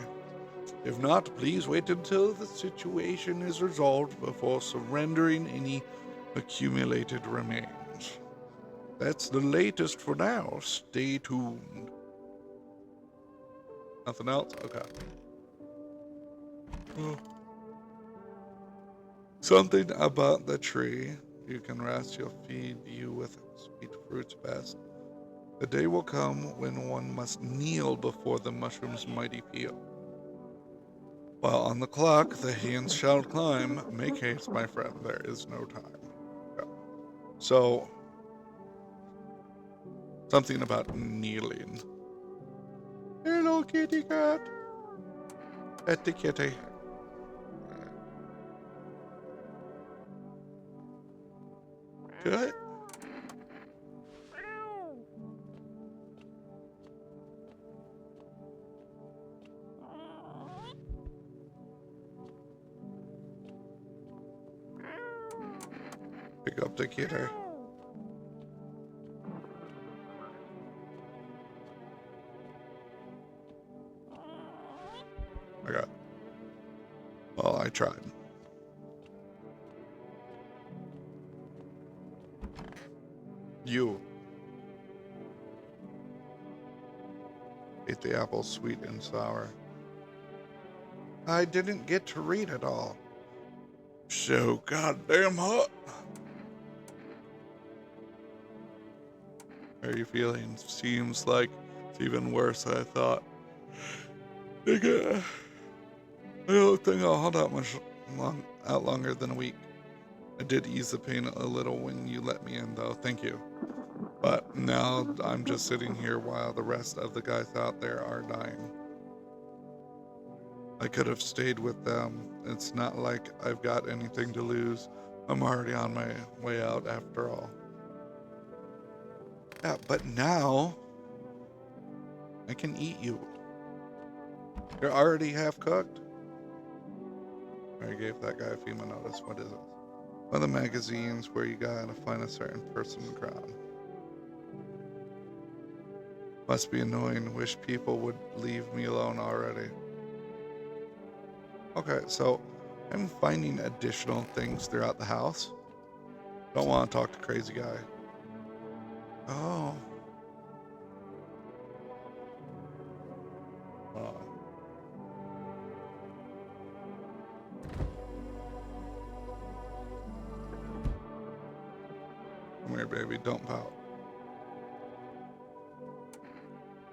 If not, please wait until the situation is resolved before surrendering any accumulated remains. That's the latest for now. Stay tuned. Nothing else? Okay. Oh. Something about the tree you can rest, you'll feed you with sweet fruits best. The day will come when one must kneel before the mushroom's mighty peel. While on the clock, the hands shall climb. Make haste, my friend, there is no time. Yeah. So, something about kneeling. Hello, kitty cat. Petty kitty. Good. Pick up the kitty. Okay. Well, I tried. You. Ate the apple sweet and sour. I didn't get to read it all. So goddamn hot. How are you feeling? Seems like it's even worse than I thought. I don't think I'll hold out longer than a week. I did ease the pain a little when you let me in, though. Thank you. But now I'm just sitting here while the rest of the guys out there are dying. I could have stayed with them. It's not like I've got anything to lose. I'm already on my way out after all. Yeah, but now I can eat you. You're already half cooked. I gave that guy a FEMA notice. What is it? One of the magazines where you gotta find a certain person in the crowd. Must be annoying. Wish people would leave me alone already. Okay, so I'm finding additional things throughout the house. Don't want to talk to crazy guy. Oh. Oh. Come here, baby. Don't pout.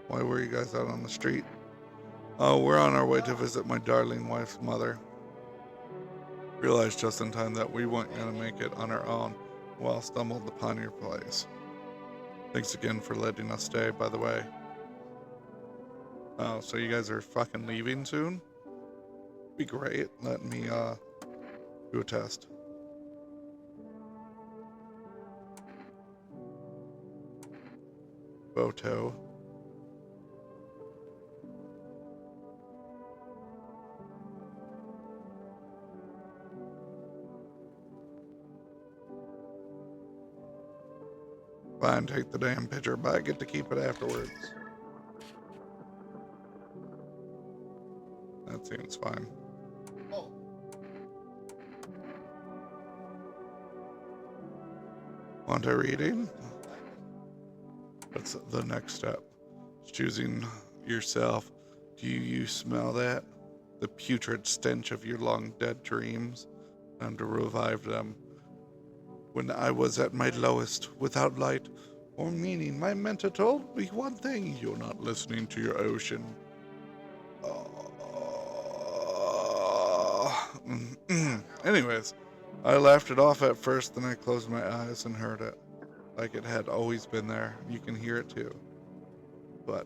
Why were you guys out on the street? Oh, we're on our way to visit my darling wife's mother. Realized just in time that we weren't going to make it on our own while stumbled upon your place. Thanks again for letting us stay, by the way. Oh, so you guys are fucking leaving soon? Be great. Let me do a test. Boto. Fine, take the damn picture, but I get to keep it afterwards. That seems fine. Oh. Want a reading? What's the next step? It's choosing yourself. Do you smell that? The putrid stench of your long dead dreams? Time to revive them. When I was at my lowest, without light or meaning, my mentor told me one thing: you're not listening to your ocean. Anyways, I laughed it off at first, then I closed my eyes and heard it. Like it had always been there. You can hear it too. But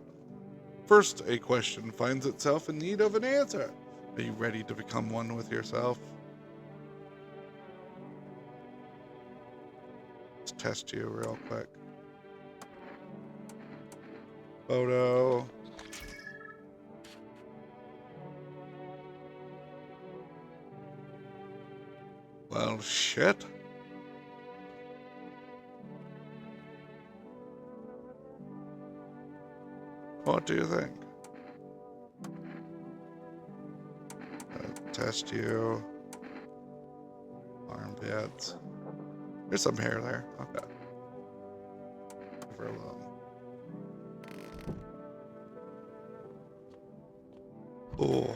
first, a question finds itself in need of an answer. Are you ready to become one with yourself? Let's test you real quick. Photo. Well, shit. What do you think? Test you. Armpits. There's some hair there. Okay. For a little. Oh.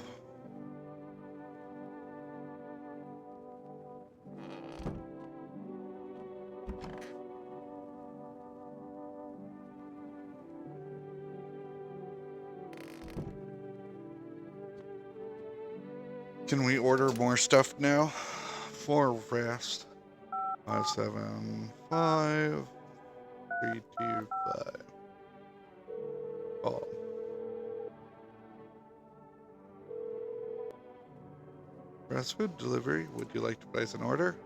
Can we order more stuff now? For rest. 575 325. Oh. Fast food delivery. Would you like to place an order?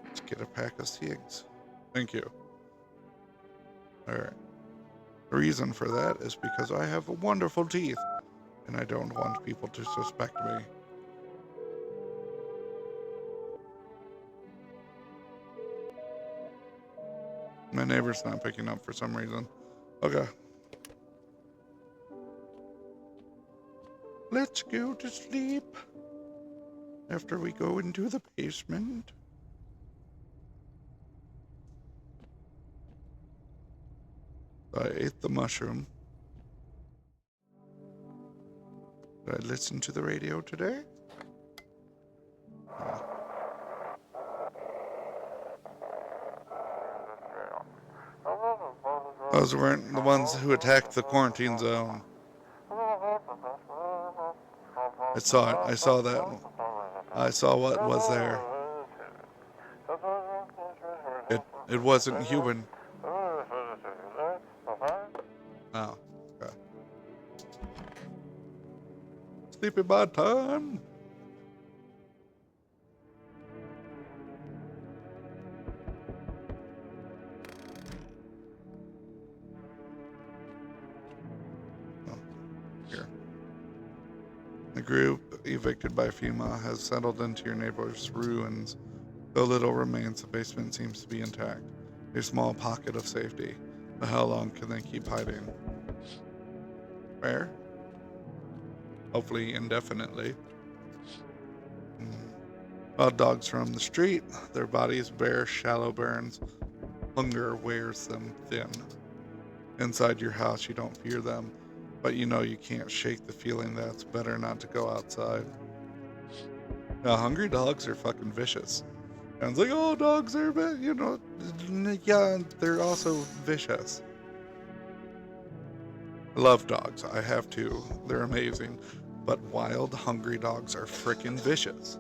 Let's get a pack of Siegs. Thank you. Alright. The reason for that is because I have wonderful teeth, and I don't want people to suspect me. My neighbor's not picking up for some reason. Okay. Let's go to sleep after we go into the basement. I ate the mushroom. Did I listen to the radio today? Those weren't the ones who attacked the quarantine zone. I saw it. I saw that. I saw what was there. It wasn't human. Oh, okay. Sleepy bad time. Oh, here. The group evicted by FEMA has settled into your neighbor's ruins. Though little remains, the basement seems to be intact. A small pocket of safety. But how long can they keep hiding? Where? Hopefully indefinitely. Wild dogs roam the street, their bodies bear shallow burns. Hunger wears them thin. Inside your house, you don't fear them, but you know you can't shake the feeling that it's better not to go outside. Now, hungry dogs are fucking vicious. And it's like, oh, dogs are, you know, yeah, they're also vicious. I love dogs. I have to. They're amazing. But wild, hungry dogs are frickin' vicious.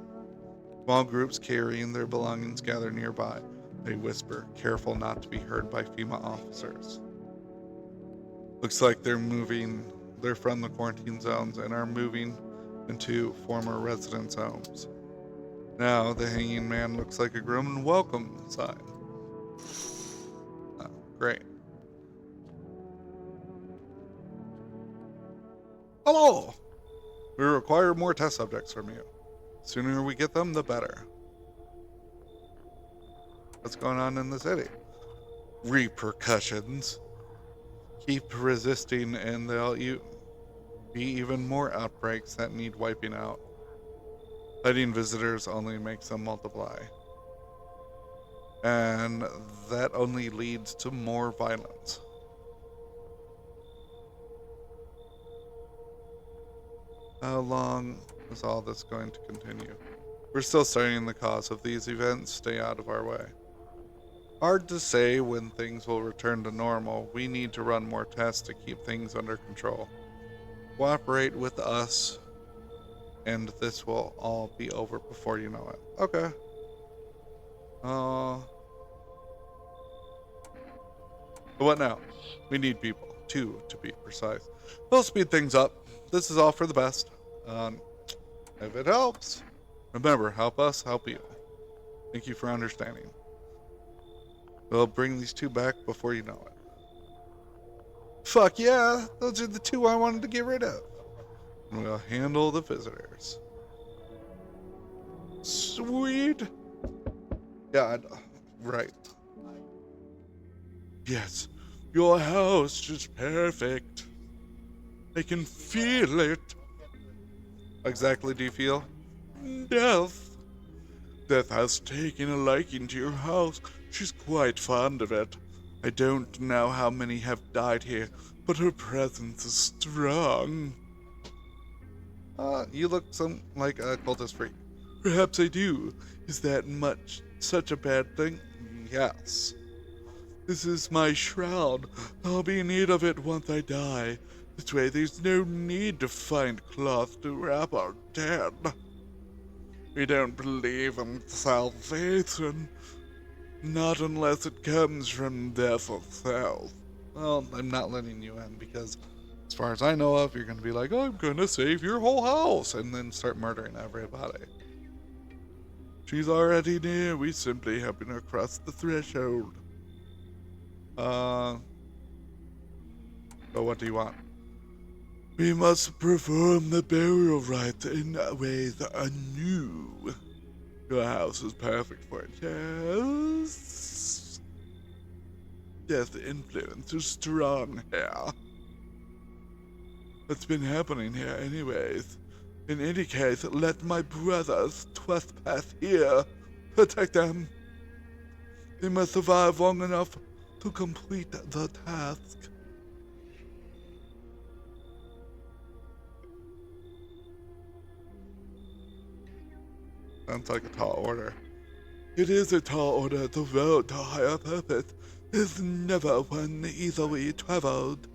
Small groups carrying their belongings gather nearby. They whisper, careful not to be heard by FEMA officers. Looks like they're from the quarantine zones and are moving into former residents' homes. Now the hanging man looks like a grim and welcome sign. Oh, great. Hello! We require more test subjects from you. The sooner we get them, the better. What's going on in the city? Repercussions. Keep resisting and there'll be even more outbreaks that need wiping out. Fighting visitors only makes them multiply. And that only leads to more violence. How long is all this going to continue? We're still studying the cause of these events. Stay out of our way. Hard to say when things will return to normal. We need to run more tests to keep things under control. Cooperate with us, and this will all be over before you know it. Okay. What now? We need people. 2, to be precise. We'll speed things up. This is all for the best. If it helps, remember, help us, help you. Thank you for understanding. We'll bring these 2 back before you know it. Fuck yeah, those are the 2 I wanted to get rid of. And we'll handle the visitors. Sweet. God, right. Yes, your house is perfect. I can feel it. Exactly do you feel? Death. Death has taken a liking to your house. She's quite fond of it. I don't know how many have died here, but her presence is strong. You look like a cultist freak. Perhaps I do. Is that such a bad thing? Yes. This is my shroud. I'll be in need of it once I die. This way there's no need to find cloth to wrap our dead. We don't believe in salvation. Not unless it comes from death itself. Well, I'm not letting you in because, as far as I know of, you're going to be like, I'm going to save your whole house, and then start murdering everybody. She's already near. We simply happen to cross the threshold. So what do you want? We must perform the burial rites in ways anew. Your house is perfect for it, yes? Death influence is strong here. What's been happening here anyways? In any case, let my brothers trespass here. Protect them. They must survive long enough to complete the task. Sounds like a tall order. It is a tall order. The road to higher purpose is never one easily traveled.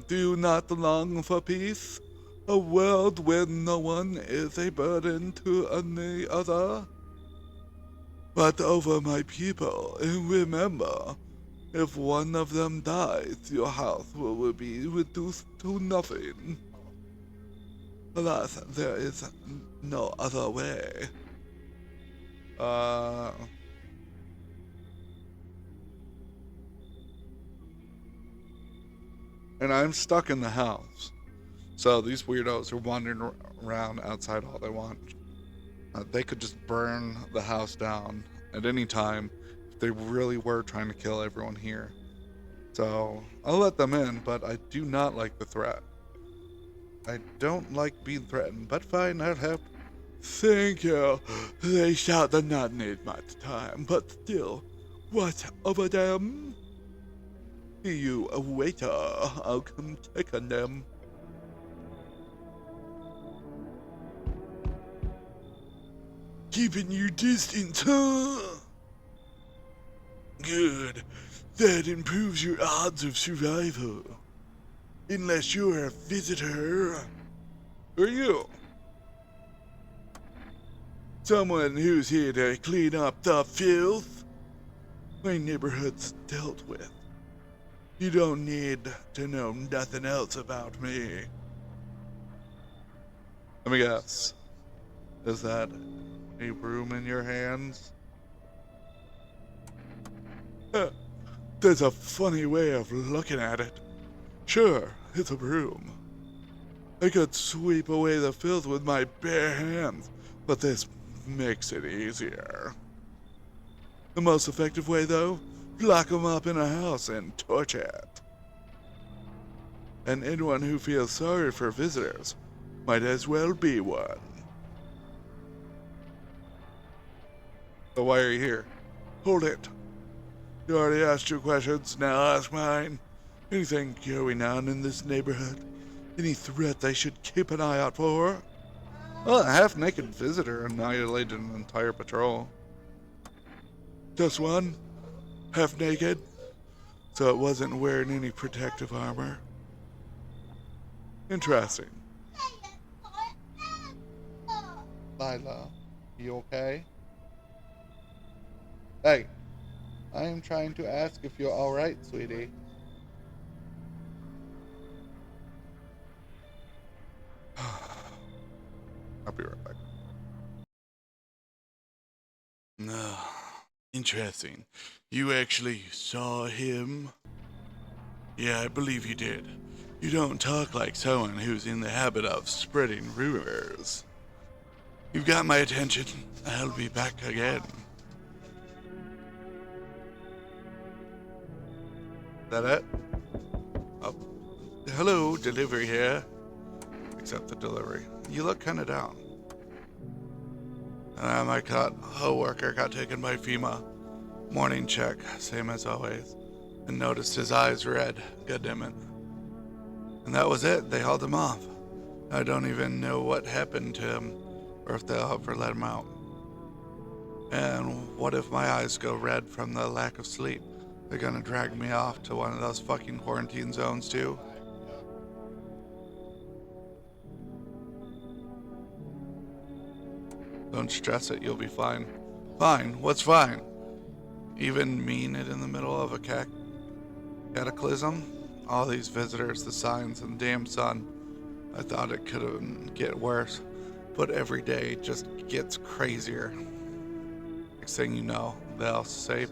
Do you not long for peace? A world where no one is a burden to any other? But over my people, and remember, if one of them dies, your house will be reduced to nothing. Alas, there is no other way. And I'm stuck in the house. So these weirdos are wandering around outside all they want. They could just burn the house down at any time if they really were trying to kill everyone here. So I'll let them in, but I do not like the threat. I don't like being threatened, but fine, I'll help. Thank you. They shall not need much time, but still, watch over them. You a waiter, I'll come check on them. Keeping you distant, huh? Good. That improves your odds of survival. Unless you're a visitor. Who are you? Someone who's here to clean up the filth my neighborhood's dealt with. You don't need to know nothing else about me. Let me guess. Is that A broom in your hands? There's a funny way of looking at it. Sure, it's a broom. I could sweep away the filth with my bare hands, but this makes it easier. The most effective way, though, lock 'em up in a house and torch it. And anyone who feels sorry for visitors might as well be one. So why are you here? Hold it. You already asked your questions, now ask mine. Anything going on in this neighborhood? Any threat I should keep an eye out for? Well, a half-naked visitor annihilated an entire patrol. Just one? Half naked? So it wasn't wearing any protective armor? Interesting. Lila, you okay? Hey, I am trying to ask if you're alright, sweetie. I'll be right back. No. Interesting. You actually saw him? Yeah, I believe you did. You don't talk like someone who's in the habit of spreading rumors. You've got my attention. I'll be back again. That it? Oh. Hello, delivery here. Accept the delivery. You look kinda down. My co-worker got taken by FEMA. Morning check, same as always. And noticed his eyes red. Goddammit. And that was it. They hauled him off. I don't even know what happened to him, or if they'll ever let him out. And what if my eyes go red from the lack of sleep? They're gonna drag me off to one of those fucking quarantine zones too? Don't stress it, you'll be fine. Fine? What's fine? Even mean it in the middle of a cataclysm? All these visitors, the signs, and the damn sun. I thought it couldn't get worse, but every day just gets crazier. Next thing you know, they'll say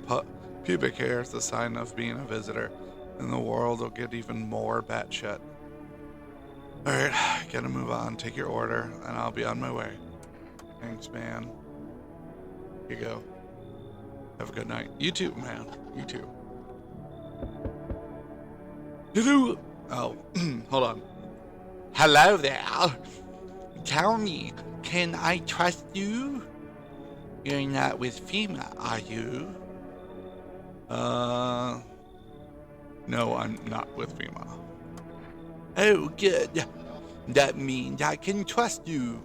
pubic hair is the sign of being a visitor, and the world will get even more batshit. Alright, gotta move on, take your order, and I'll be on my way. Thanks, man. Here you go. Have a good night. You too, man. You too. Hello. Oh, hold on. Hello there. Tell me, can I trust you? You're not with FEMA, are you? No, I'm not with FEMA. Oh, good. That means I can trust you.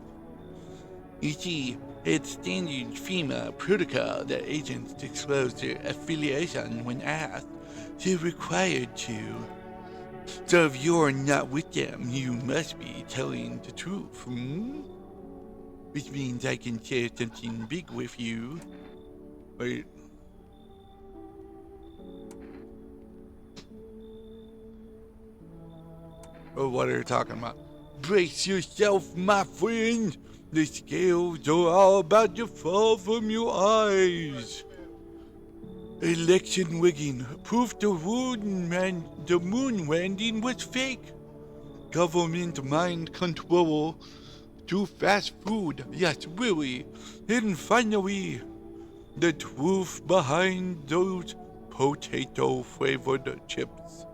You see, it's standard FEMA protocol that agents disclose their affiliation when asked. They're required to. So if you're not with them, you must be telling the truth, Which means I can share something big with you. Wait. Oh, what are you talking about? Brace yourself, my friend. The scales are all about to fall from your eyes. Election rigging. Proof the moon landing was fake. Government mind control. Too fast food. Yes, really. And finally, the truth behind those potato-flavored chips.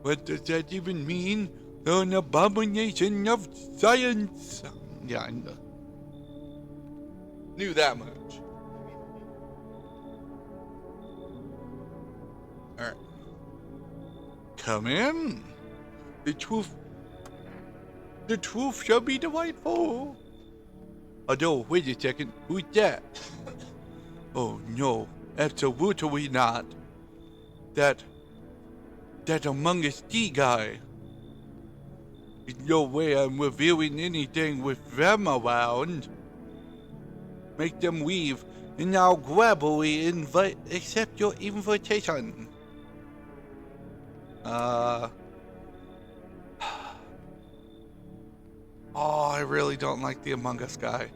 What does that even mean? An abomination of science. Yeah, I knew that much. Alright. Come in. The truth shall be delightful. Although, wait a second, who's that? Oh no, absolutely not. That Among Us D guy. There's no way I'm revealing anything with them around. Make them leave, and I'll gladly accept your invitation. Oh, I really don't like the Among Us guy.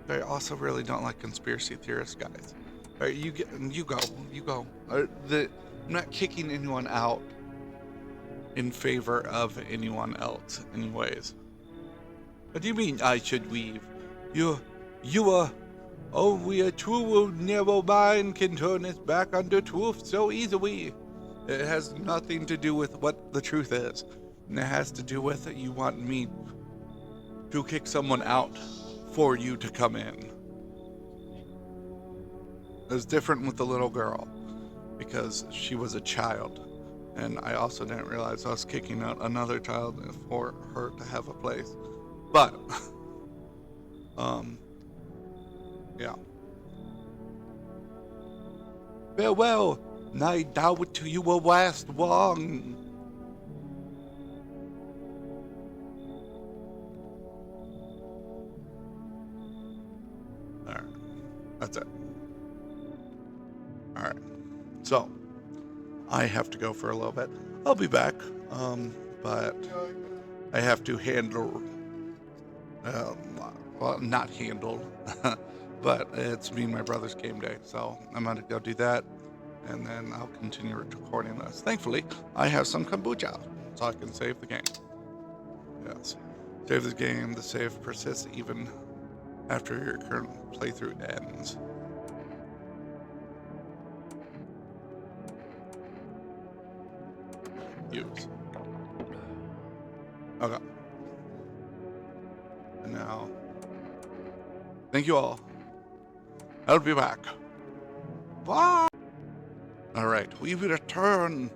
I also really don't like conspiracy theorist guys. All right, you go. I'm not kicking anyone out in favor of anyone else, anyways. What do you mean I should leave? You are. Only a true narrow mind can turn its back on the truth so easily. It has nothing to do with what the truth is. And it has to do with you want me to kick someone out for you to come in. It was different with the little girl because she was a child. And I also didn't realize I was kicking out another child for her to have a place. But, yeah. Farewell. I doubt you will last long. Alright. That's it. Alright. So, I have to go for a little bit. I'll be back. But I have to handle, well, not handle, but it's me and my brother's game day. So I'm going to go do that. And then I'll continue recording this. Thankfully, I have some kombucha, so I can save the game. Yes. Save the game. The save persists even after your current playthrough ends. Use. Okay. And now, thank you all. I'll be back. Bye. All right, we return.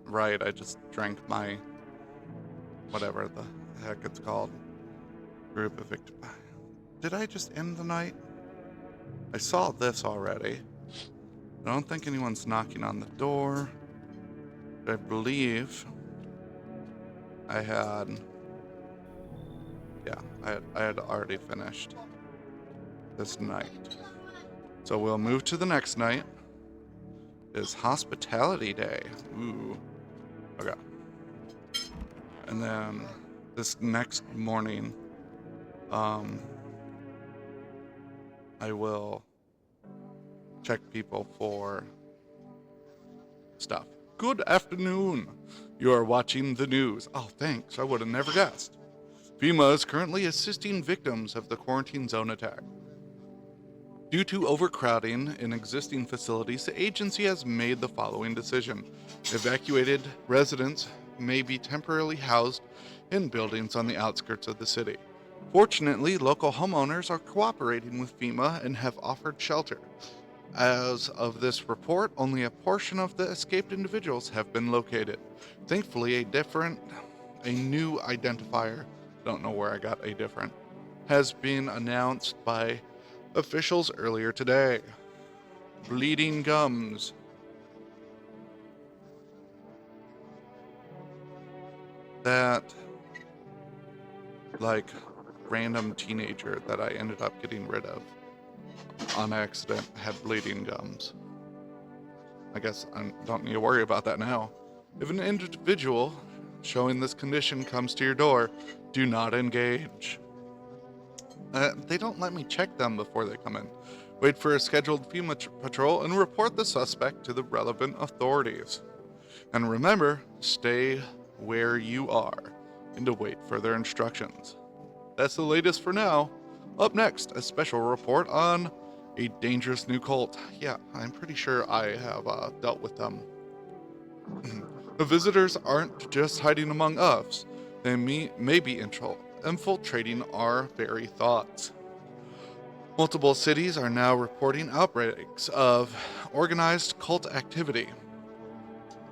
Right, I just drank my whatever the heck it's called. Group of victims. Did I just end the night? I saw this already. I don't think anyone's knocking on the door. But I believe I had already finished this night. So we'll move to the next night. It's Hospitality Day. Ooh. Okay. And then this next morning, I will check people for stuff. Good afternoon. You are watching the news. Oh, thanks. I would have never guessed. FEMA is currently assisting victims of the quarantine zone attack. Due to overcrowding in existing facilities, the agency has made the following decision. Evacuated residents may be temporarily housed in buildings on the outskirts of the city. Fortunately, local homeowners are cooperating with FEMA and have offered shelter. As of this report, only a portion of the escaped individuals have been located. Thankfully, a new identifier, don't know where I got a different, has been announced by officials earlier today. Bleeding gums. That, like, random teenager that I ended up getting rid of on accident had bleeding gums. I guess I don't need to worry about that now. If an individual showing this condition comes to your door, do not engage. They don't let me check them before they come in. Wait for a scheduled FEMA patrol and report the suspect to the relevant authorities. And remember, stay where you are and to wait further instructions. That's the latest for now. Up next, a special report on a dangerous new cult. Yeah, I'm pretty sure I have dealt with them. The visitors aren't just hiding among us. They may be infiltrating our very thoughts. Multiple cities are now reporting outbreaks of organized cult activity.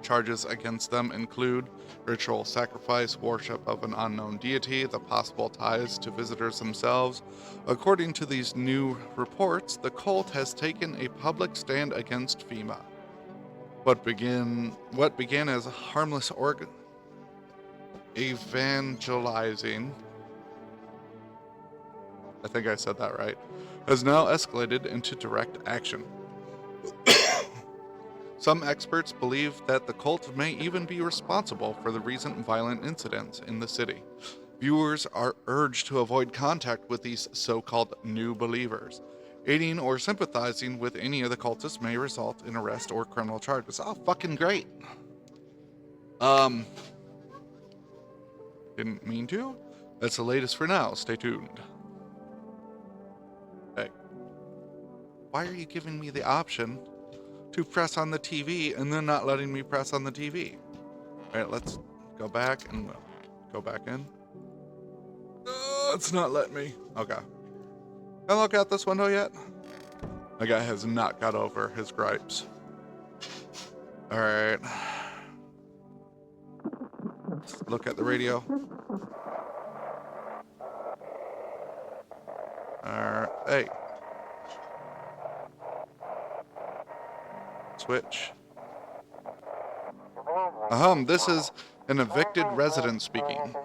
Charges against them include ritual sacrifice, worship of an unknown deity, the possible ties to visitors themselves. According to these new reports, the cult has taken a public stand against FEMA. What began as a harmless evangelizing, I think I said that right, has now escalated into direct action. Some experts believe that the cult may even be responsible for the recent violent incidents in the city. Viewers are urged to avoid contact with these so-called new believers. Aiding or sympathizing with any of the cultists may result in arrest or criminal charges. Oh, fucking great. Didn't mean to. That's the latest for now. Stay tuned. Hey. Why are you giving me the option to press on the TV and then not letting me press on the TV? Alright, let's go back and go back in. It's not letting me. Okay. Can I look out this window yet? My guy has not got over his gripes. Alright. Let's look at the radio. Alright. Hey. Switch. This is an evicted resident speaking.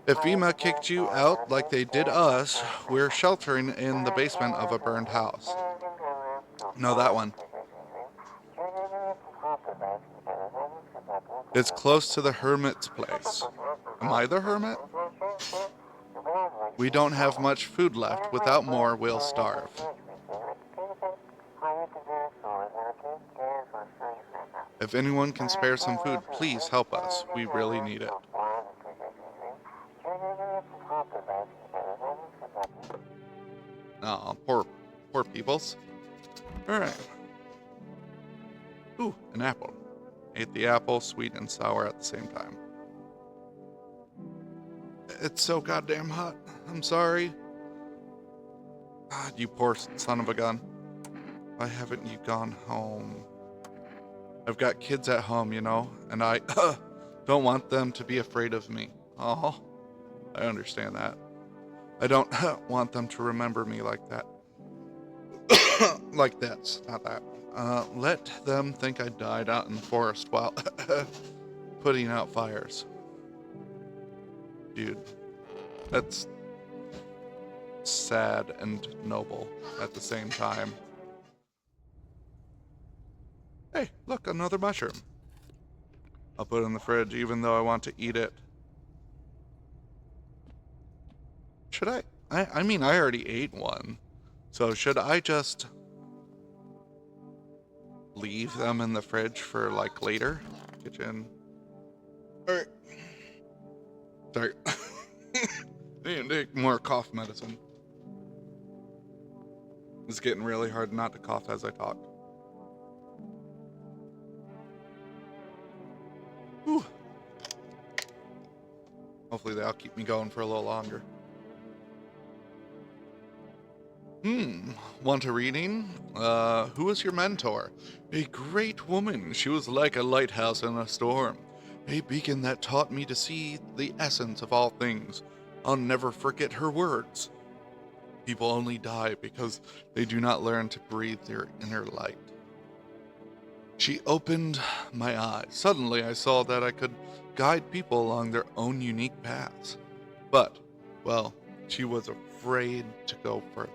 If FEMA kicked you out like they did us, we're sheltering in the basement of a burned house. No, that one. It's close to the hermit's place. Am I the hermit? We don't have much food left. Without more, we'll starve. If anyone can spare some food, please help us. We really need it. Aw, poor peoples. Alright. Ooh, an apple. Ate the apple, sweet and sour at the same time. It's so goddamn hot. I'm sorry. God, you poor son of a gun. Why haven't you gone home? I've got kids at home, you know, and I don't want them to be afraid of me. Oh, I understand that. I don't want them to remember me like that. Like this, not that. Let them think I died out in the forest while putting out fires. Dude, that's sad and noble at the same time. Hey, look, another mushroom. I'll put it in the fridge even though I want to eat it. Should I? I mean, I already ate one. So should I just leave them in the fridge for like later? Kitchen. Alright. Sorry. Need to take more cough medicine. It's getting really hard not to cough as I talk. Whew. Hopefully that'll keep me going for a little longer. Want a reading? Who was your mentor? A great woman. She was like a lighthouse in a storm. A beacon that taught me to see the essence of all things. I'll never forget her words. People only die because they do not learn to breathe their inner light. She opened my eyes. Suddenly I saw that I could guide people along their own unique paths. But, well, she was afraid to go further.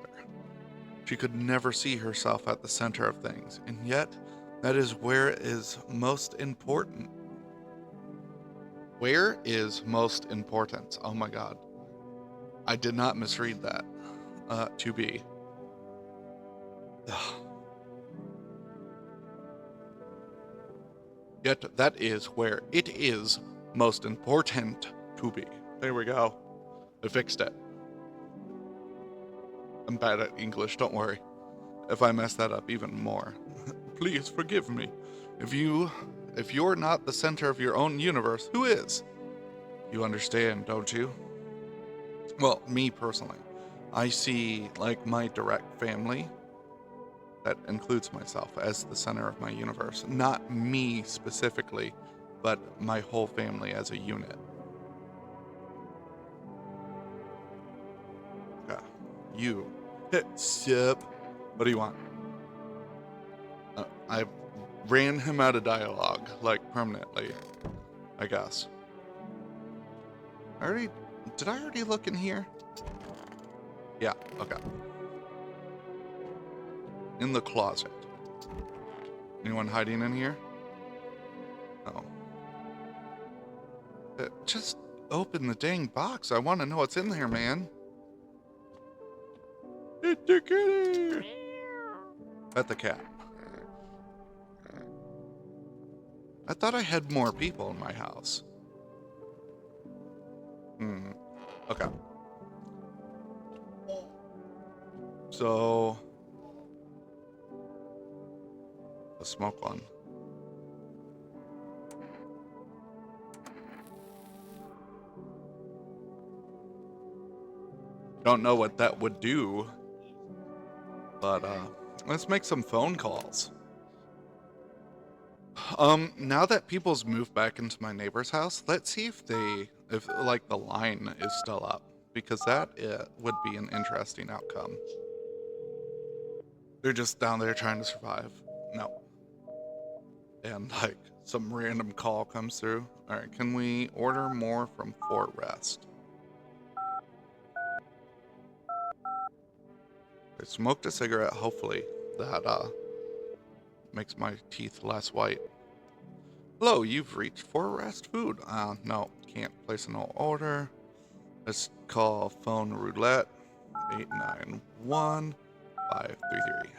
She could never see herself at the center of things, and yet that is where it is most important. Where is most important? Oh my god. I did not misread that. To be. Yet that is where it is most important to be. There we go. I fixed it. I'm bad at English, don't worry. If I mess that up even more, please forgive me. If you're not the center of your own universe, who is? You understand, don't you? Well, me personally, I see like my direct family, that includes myself, as the center of my universe. Not me specifically, but my whole family as a unit. Okay. You. Sup? What do you want? I ran him out of dialogue, like permanently, I guess. Did I already look in here? Yeah, okay. In the closet. Anyone hiding in here? No. Just open the dang box. I want to know what's in there, man. It's a kitty. Pet the cat. I thought I had more people in my house. Okay. So, the smoke one. Don't know what that would do, but let's make some phone calls. Now that people's moved back into my neighbor's house, let's see if like the line is still up, because that would be an interesting outcome. They're just down there trying to survive. No. And like some random call comes through. All right, can we order more from Fort Rest? I smoked a cigarette, hopefully that makes my teeth less white. Hello, you've reached Fort Rest Food. No, can't place an order. Let's call phone roulette. 891 533.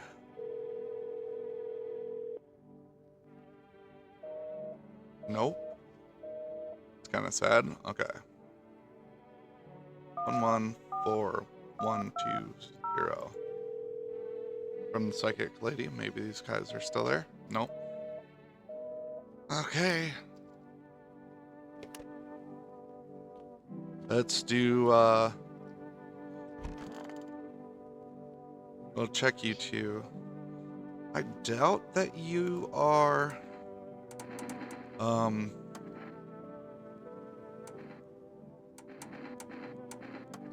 Nope. It's kind of sad. Okay. 114120. From the psychic lady. Maybe these guys are still there. Nope. Okay. Let's do we'll check you two. I doubt that you are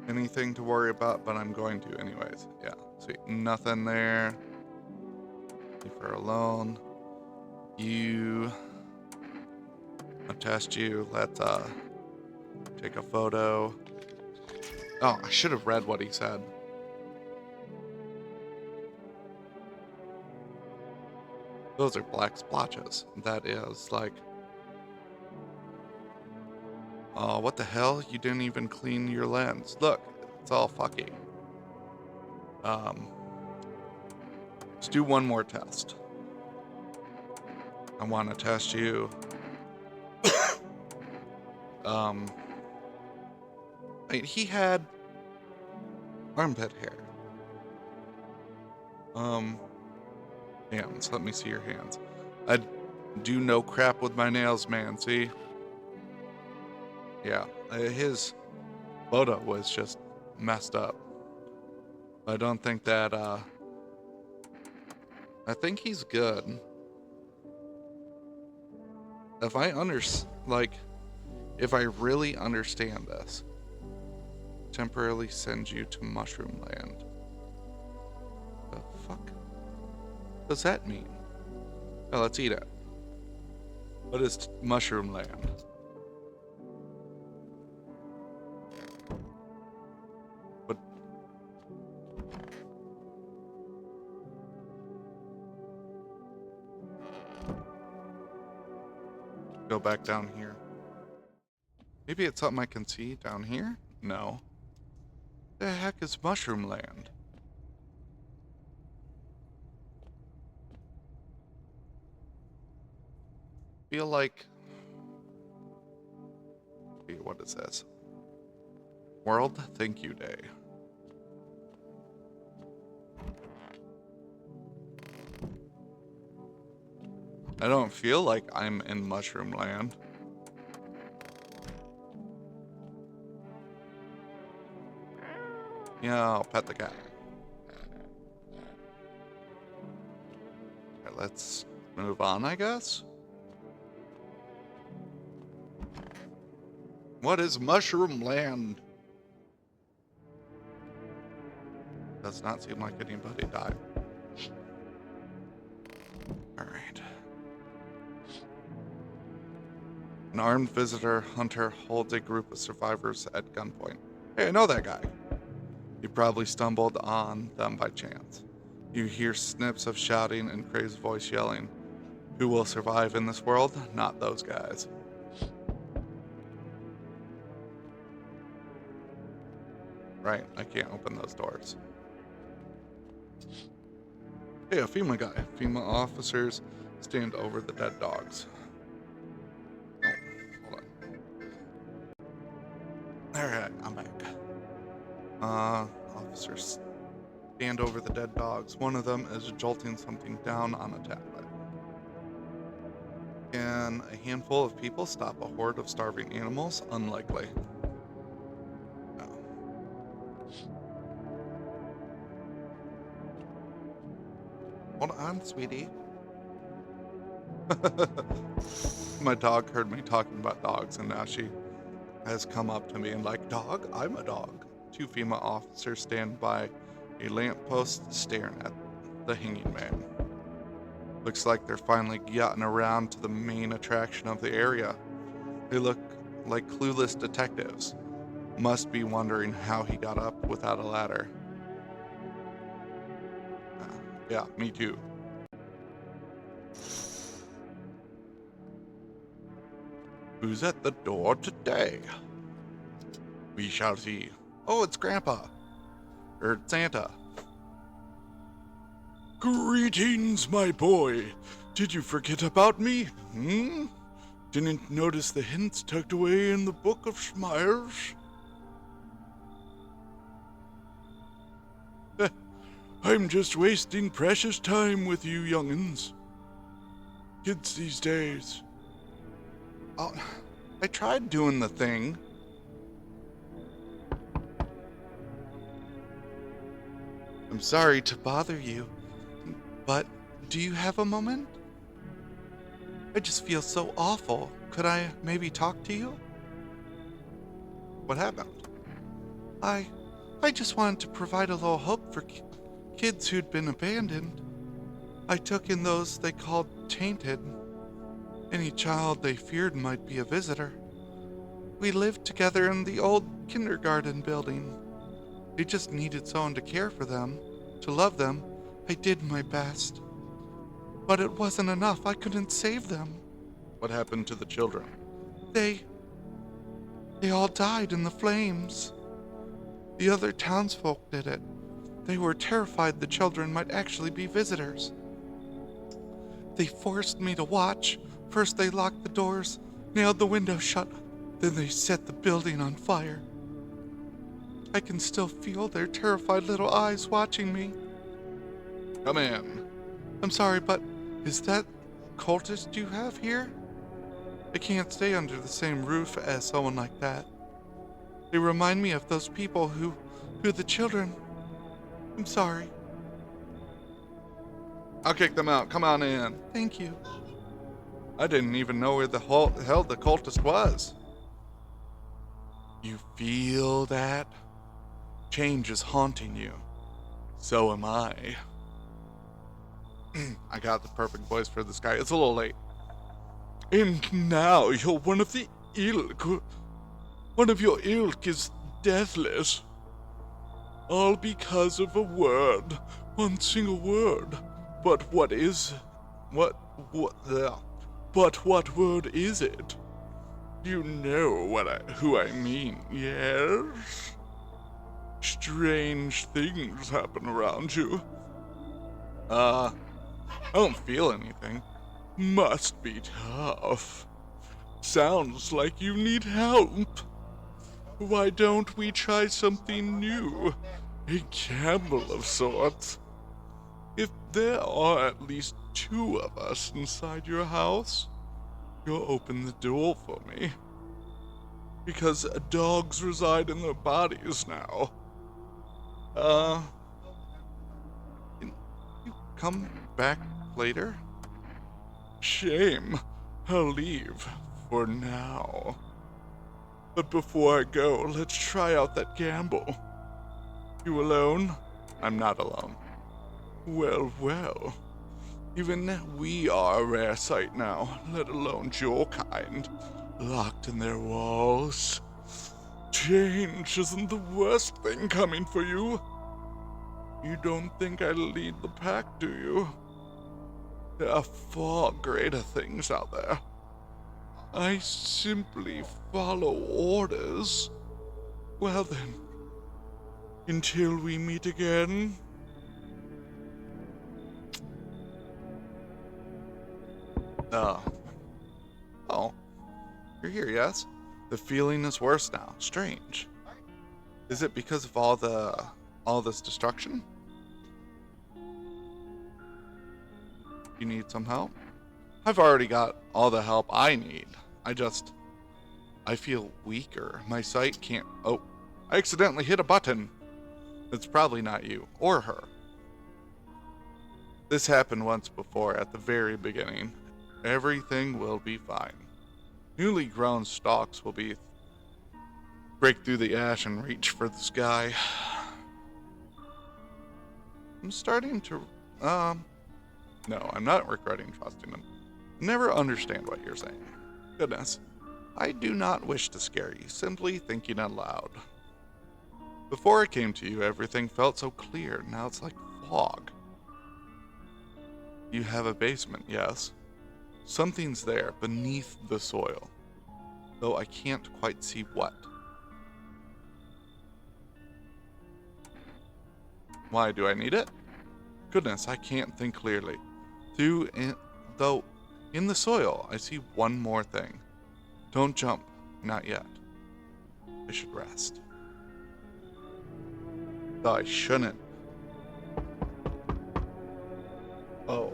anything to worry about, but I'm going to anyways. Yeah. Sweet. Nothing there. Leave her alone. You I'll test you. Let's take a photo. Oh, I should have read what he said. Those are black splotches. That is like... Oh, what the hell? You didn't even clean your lens. Look, it's all fucky. Let's do one more test. I want to test you. Wait, he had armpit hair. Hands. Let me see your hands. I do no crap with my nails, man. See? Yeah, his photo was just messed up. I don't think that, I think he's good. If I if I really understand this, temporarily send you to Mushroom Land. The fuck does that mean? Oh, let's eat it. What is Mushroom Land? What? Go back down here. Maybe it's something I can see down here? No. The heck is Mushroom Land? Feel like... What is this? World Thank You Day. I don't feel like I'm in Mushroom Land. Yeah, I'll pet the cat. Okay, let's move on, I guess. What is Mushroom Land? Does not seem like anybody died. Alright. An armed visitor hunter holds a group of survivors at gunpoint. Hey, I know that guy. You probably stumbled on them by chance. You hear snips of shouting and crazed voice yelling. Who will survive in this world? Not those guys. right? I can't open those doors. Hey, a FEMA guy. FEMA officers stand over the dead dogs. Oh, hold on. Alright, I'm back. Officers stand over the dead dogs. One of them is jolting something down on a tablet. Can a handful of people stop a horde of starving animals? Unlikely. No. Hold on, sweetie. My dog heard me talking about dogs, and now she has come up to me and like, dog? I'm a dog. Two FEMA officers stand by a lamppost staring at the hanging man. Looks like they're finally gotten around to the main attraction of the area. They look like clueless detectives. Must be wondering how he got up without a ladder. Yeah, me too. Who's at the door today? We shall see. Oh, it's Grandpa. Or Santa. Greetings, my boy. Did you forget about me? Didn't notice the hints tucked away in the Book of Smiles? I'm just wasting precious time with you young'uns. Kids these days. Oh, I tried doing the thing. I'm sorry to bother you, but do you have a moment? I just feel so awful. Could I maybe talk to you? What happened? I just wanted to provide a little hope for kids who'd been abandoned. I took in those they called tainted. Any child they feared might be a visitor. We lived together in the old kindergarten building. They just needed someone to care for them, to love them. I did my best. But it wasn't enough. I couldn't save them. What happened to the children? They all died in the flames. The other townsfolk did it. They were terrified the children might actually be visitors. They forced me to watch. First they locked the doors, nailed the windows shut, then they set the building on fire. I can still feel their terrified little eyes watching me. Come in. I'm sorry, but is that cultist you have here? I can't stay under the same roof as someone like that. They remind me of those people who the children. I'm sorry. I'll kick them out. Come on in. Thank you. I didn't even know where the hell the cultist was. You feel that? Change is haunting you. So am I. I got the perfect voice for this guy. It's a little late. And now you're one of the ilk. One of your ilk is deathless. All because of a word. One single word. But what is... But what word is it? You know who I mean, yes? Strange things happen around you. I don't feel anything. Must be tough. Sounds like you need help. Why don't we try something new? A gamble of sorts. If there are at least 2 of us inside your house, you'll open the door for me. Because dogs reside in their bodies now. Can you come back later? Shame. I'll leave for now. But before I go, let's try out that gamble. You alone? I'm not alone. Well, well. Even we are a rare sight now, let alone your kind, locked in their walls. Change isn't the worst thing coming for you. You don't think I lead the pack, do you? There are far greater things out there. I simply follow orders. Well then, Until we meet again. Oh, you're here, yes? The feeling is worse now. Strange. Is it because of all this destruction? You need some help? I've already got all the help I need. I feel weaker. My sight can't. Oh, I accidentally hit a button. It's probably not you or her. This happened once before at the very beginning. Everything will be fine. Newly grown stalks will break through the ash and reach for the sky. I'm starting to, no, I'm not regretting trusting them. Never understand what you're saying. Goodness, I do not wish to scare you, simply thinking out loud. Before I came to you, everything felt so clear. Now it's like fog. You have a basement, yes? Something's there, beneath the soil. Though I can't quite see what. Why do I need it? Goodness, I can't think clearly. Though in the soil, I see one more thing. Don't jump. Not yet. I should rest. Though I shouldn't. Oh.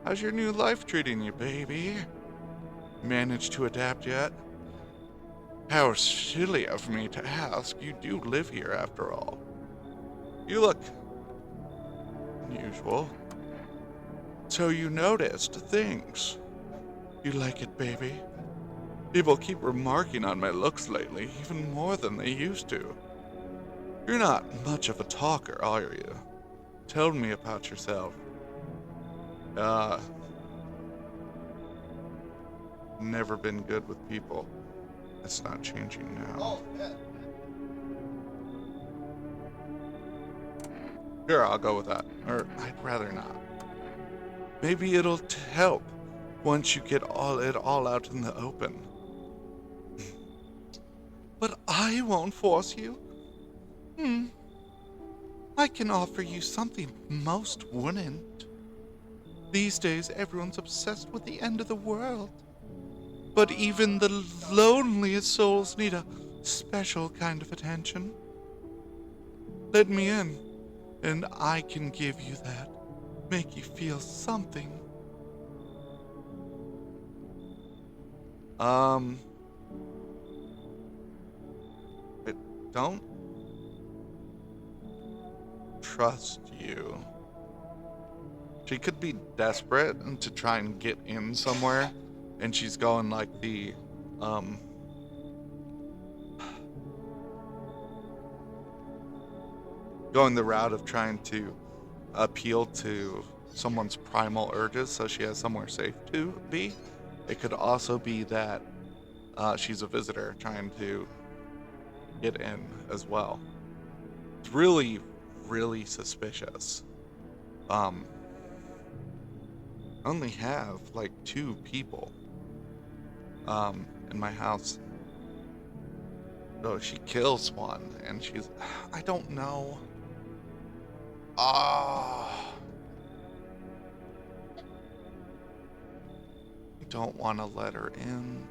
How's your new life treating you, baby? Managed to adapt yet? How silly of me to ask. You do live here after all. You look unusual. So you noticed things. You like it, baby? People keep remarking on my looks lately, even more than they used to. You're not much of a talker, are you? Tell me about yourself. Never been good with people. It's not changing now. Sure, I'll go with that. Or I'd rather not. Maybe it'll help once you get it all out in the open. But I won't force you. I can offer you something most wouldn't. These days, everyone's obsessed with the end of the world. But even the loneliest souls need a special kind of attention. Let me in, and I can give you that. Make you feel something. I don't trust you. She could be desperate and to try and get in somewhere, and she's going like the, going the route of trying to appeal to someone's primal urges so she has somewhere safe to be. It could also be that she's a visitor trying to get in as well. It's really, really suspicious. I only have like 2 people in my house. So she kills one and she's, I don't know. I don't want to let her in.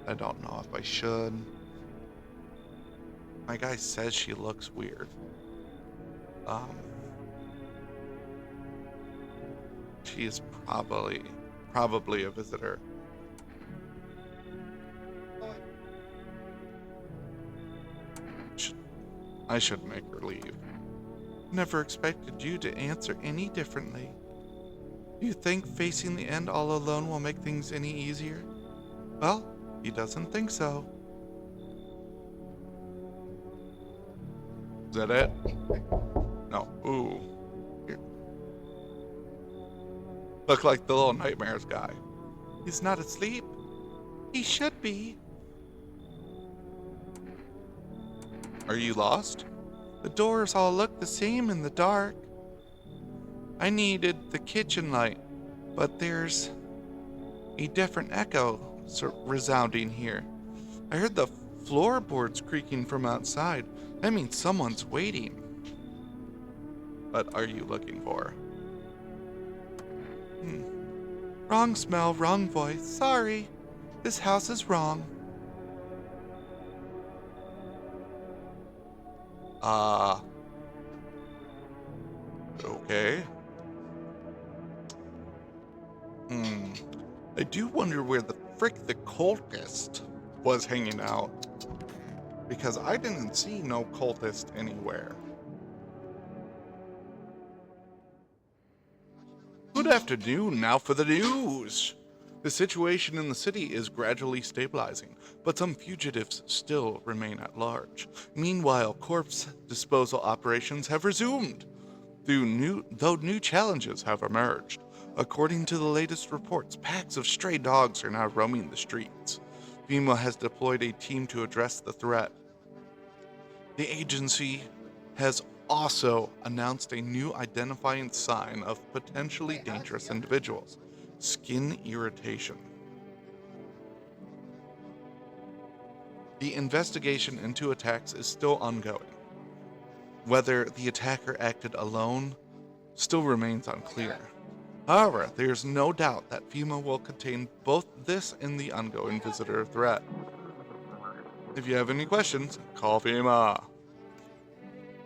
I don't know if I should. My guy says she looks weird. She is probably a visitor. I should make her leave. Never expected you to answer any differently. Do you think facing the end all alone will make things any easier? Well, he doesn't think so. Is that it? No. Ooh. Here. Look like the Little Nightmares guy. He's not asleep. He should be. Are you lost? The doors all look the same in the dark. I needed the kitchen light, but there's a different echo resounding here. I heard the floorboards creaking from outside. That means someone's waiting. What are you looking for? Wrong smell, wrong voice. Sorry. This house is wrong. Okay. I do wonder where the frick the cultist was hanging out. Because I didn't see no cultist anywhere. Good afternoon, now for the news. The situation in the city is gradually stabilizing, but some fugitives still remain at large. Meanwhile, corpse disposal operations have resumed, though new challenges have emerged. According to the latest reports, packs of stray dogs are now roaming the streets. FEMA has deployed a team to address the threat. The agency has also announced a new identifying sign of potentially dangerous individuals: skin irritation. The investigation into attacks is still ongoing. Whether the attacker acted alone still remains unclear. However, there is no doubt that FEMA will contain both this and the ongoing visitor threat. If you have any questions, call FEMA.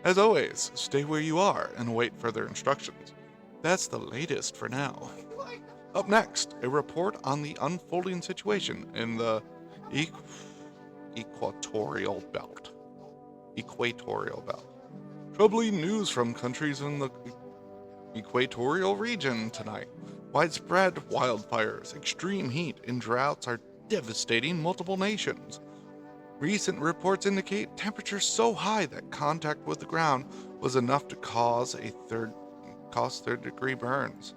As always, stay where you are and await further instructions. That's the latest for now. Up next, a report on the unfolding situation in the Equatorial Belt. Troubling news from countries in the Equatorial region tonight. Widespread wildfires, extreme heat, and droughts are devastating multiple nations. Recent reports indicate temperatures so high that contact with the ground was enough to cause third-degree burns.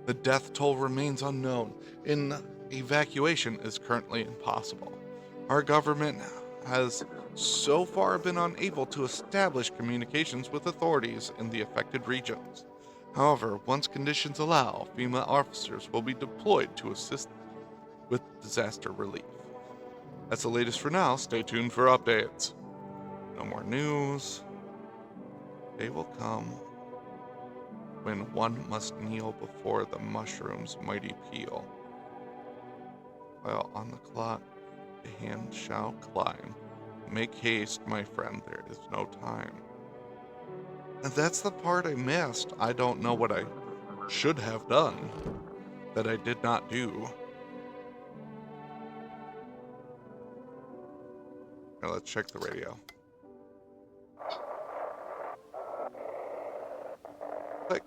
The death toll remains unknown, and evacuation is currently impossible. Our government has so far been unable to establish communications with authorities in the affected regions. However, once conditions allow, FEMA officers will be deployed to assist with disaster relief. That's the latest for now. Stay tuned for updates. No more news. They will come when one must kneel before the mushroom's mighty peel. While on the clock, the hand shall climb. Make haste, my friend, there is no time. And that's the part I missed. I don't know what I should have done that I did not do. Now let's check the radio. Click.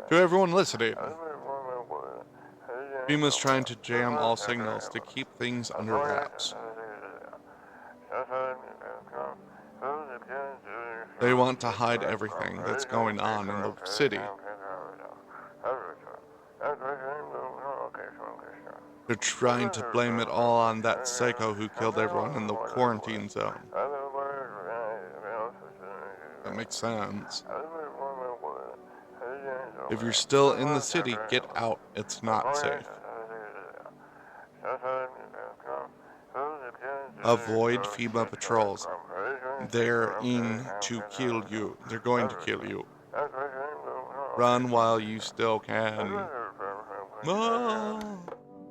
To everyone listening, FEMA's trying to jam all signals to keep things under wraps. They want to hide everything that's going on in the city. They're trying to blame it all on that psycho who killed everyone in the quarantine zone. That makes sense. If you're still in the city, get out. It's not safe. Avoid FEMA patrols. They're in to kill you. They're going to kill you. Run while you still can. Oh.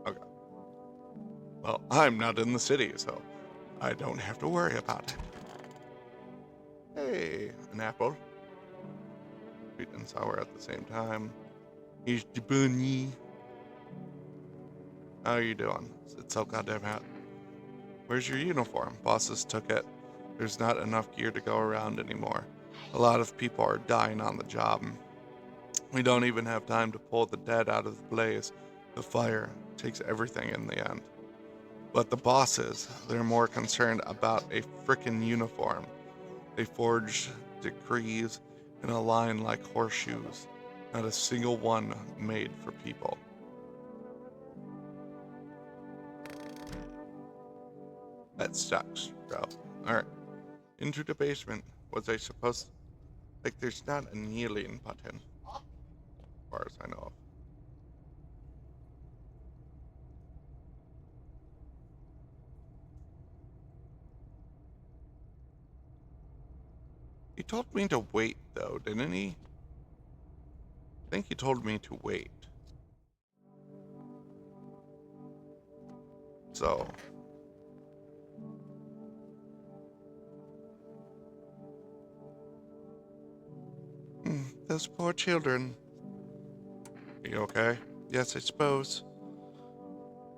Okay. Well, I'm not in the city, so I don't have to worry about it. Hey, an apple. Sweet and sour at the same time. Here's the bunny. How are you doing? It's so goddamn hot. Where's your uniform? Bosses took it. There's not enough gear to go around anymore. A lot of people are dying on the job. We don't even have time to pull the dead out of the blaze. The fire takes everything in the end. But the bosses, they're more concerned about a frickin' uniform. They forged decrees in a line like horseshoes. Not a single one made for people. That sucks, bro. Alright. Into the basement. Was I supposed to... Like, there's not a kneeling button. As far as I know of. He told me to wait, though, didn't he? I think he told me to wait. So... those poor children. Are you okay? Yes, I suppose.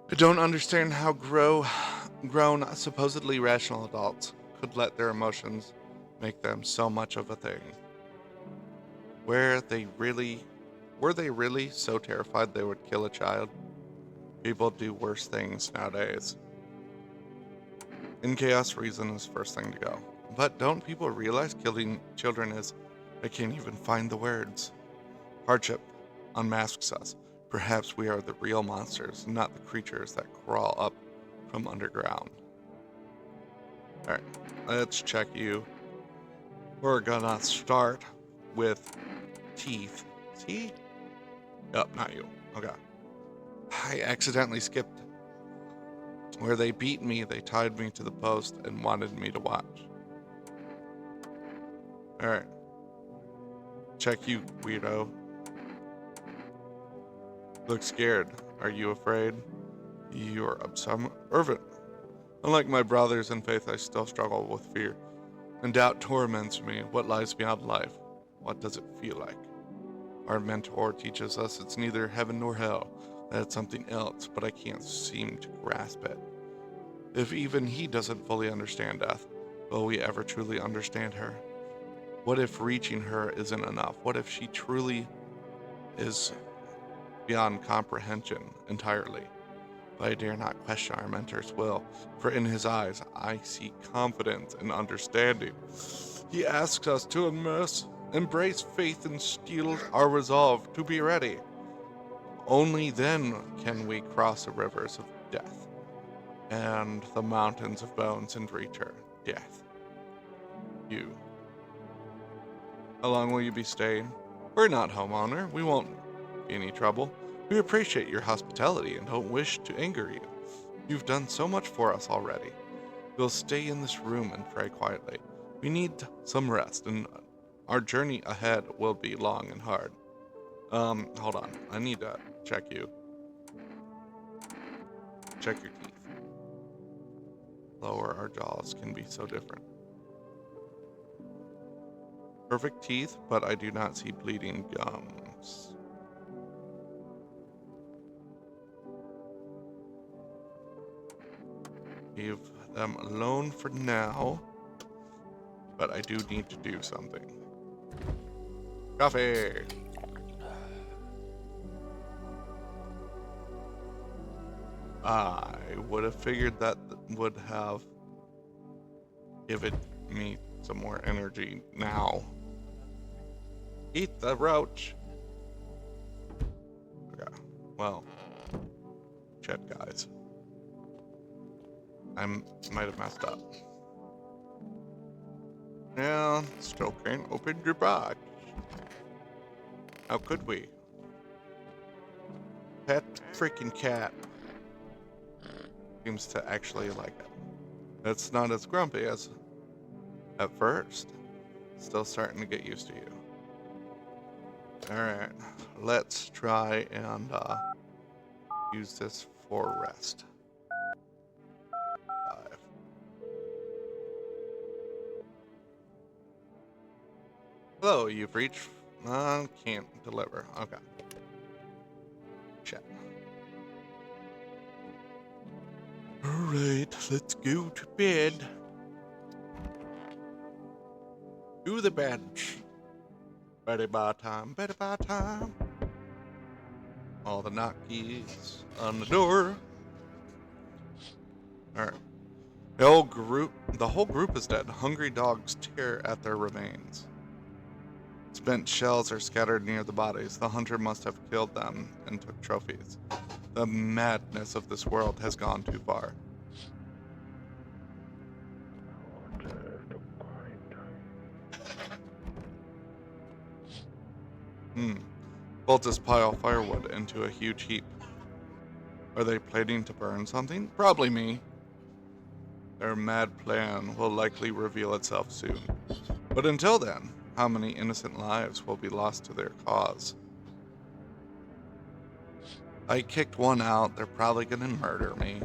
I don't understand how grown, supposedly rational adults could let their emotions make them so much of a thing. Were they really so terrified they would kill a child? People do worse things nowadays. In chaos, reason is first thing to go. But don't people realize killing children is... I can't even find the words. Hardship unmasks us. Perhaps we are the real monsters, not the creatures that crawl up from underground. Alright, let's check you. We're gonna start with teeth. See? Yep, not you. Okay. I accidentally skipped. Where they beat me, they tied me to the post and wanted me to watch. Alright. Check you, weirdo. Look scared. Are you afraid? You're observant. Unlike my brothers in faith, I still struggle with fear. And doubt torments me. What lies beyond life? What does it feel like? Our mentor teaches us it's neither heaven nor hell. That it's something else, but I can't seem to grasp it. If even he doesn't fully understand death, will we ever truly understand her? What if reaching her isn't enough? What if she truly is beyond comprehension entirely? But I dare not question our mentor's will, for in his eyes I see confidence and understanding. He asks us to embrace faith and steel our resolve to be ready. Only then can we cross the rivers of death and the mountains of bones and reach her. Death. You. How long will you be staying? We're not homeowner. We won't be any trouble. We appreciate your hospitality and don't wish to anger you. You've done so much for us already. We'll stay in this room and pray quietly. We need some rest, and our journey ahead will be long and hard. Hold on. I need to check you. Check your teeth. Lower our jaws can be so different. Perfect teeth, but I do not see bleeding gums. Leave them alone for now, but I do need to do something. Coffee! I would have figured that would have given me some more energy now. Eat the roach! Okay, well, shit, guys. I might have messed up. Yeah, still can't open your box. How could we? Pet freaking cat seems to actually like it. It's not as grumpy as at first. Still starting to get used to you. Alright, let's try and use this for rest. 5. Hello, you've reached... can't deliver. Okay. Check. Alright, let's go to bed. To the bench. Better by time, better by time. All the knockies on the door. Alright. The whole group is dead. Hungry dogs tear at their remains. Spent shells are scattered near the bodies. The hunter must have killed them and took trophies. The madness of this world has gone too far. Cultists pile firewood into a huge heap. Are they planning to burn something? Probably me. Their mad plan will likely reveal itself soon. But until then, how many innocent lives will be lost to their cause? I kicked one out, they're probably gonna murder me.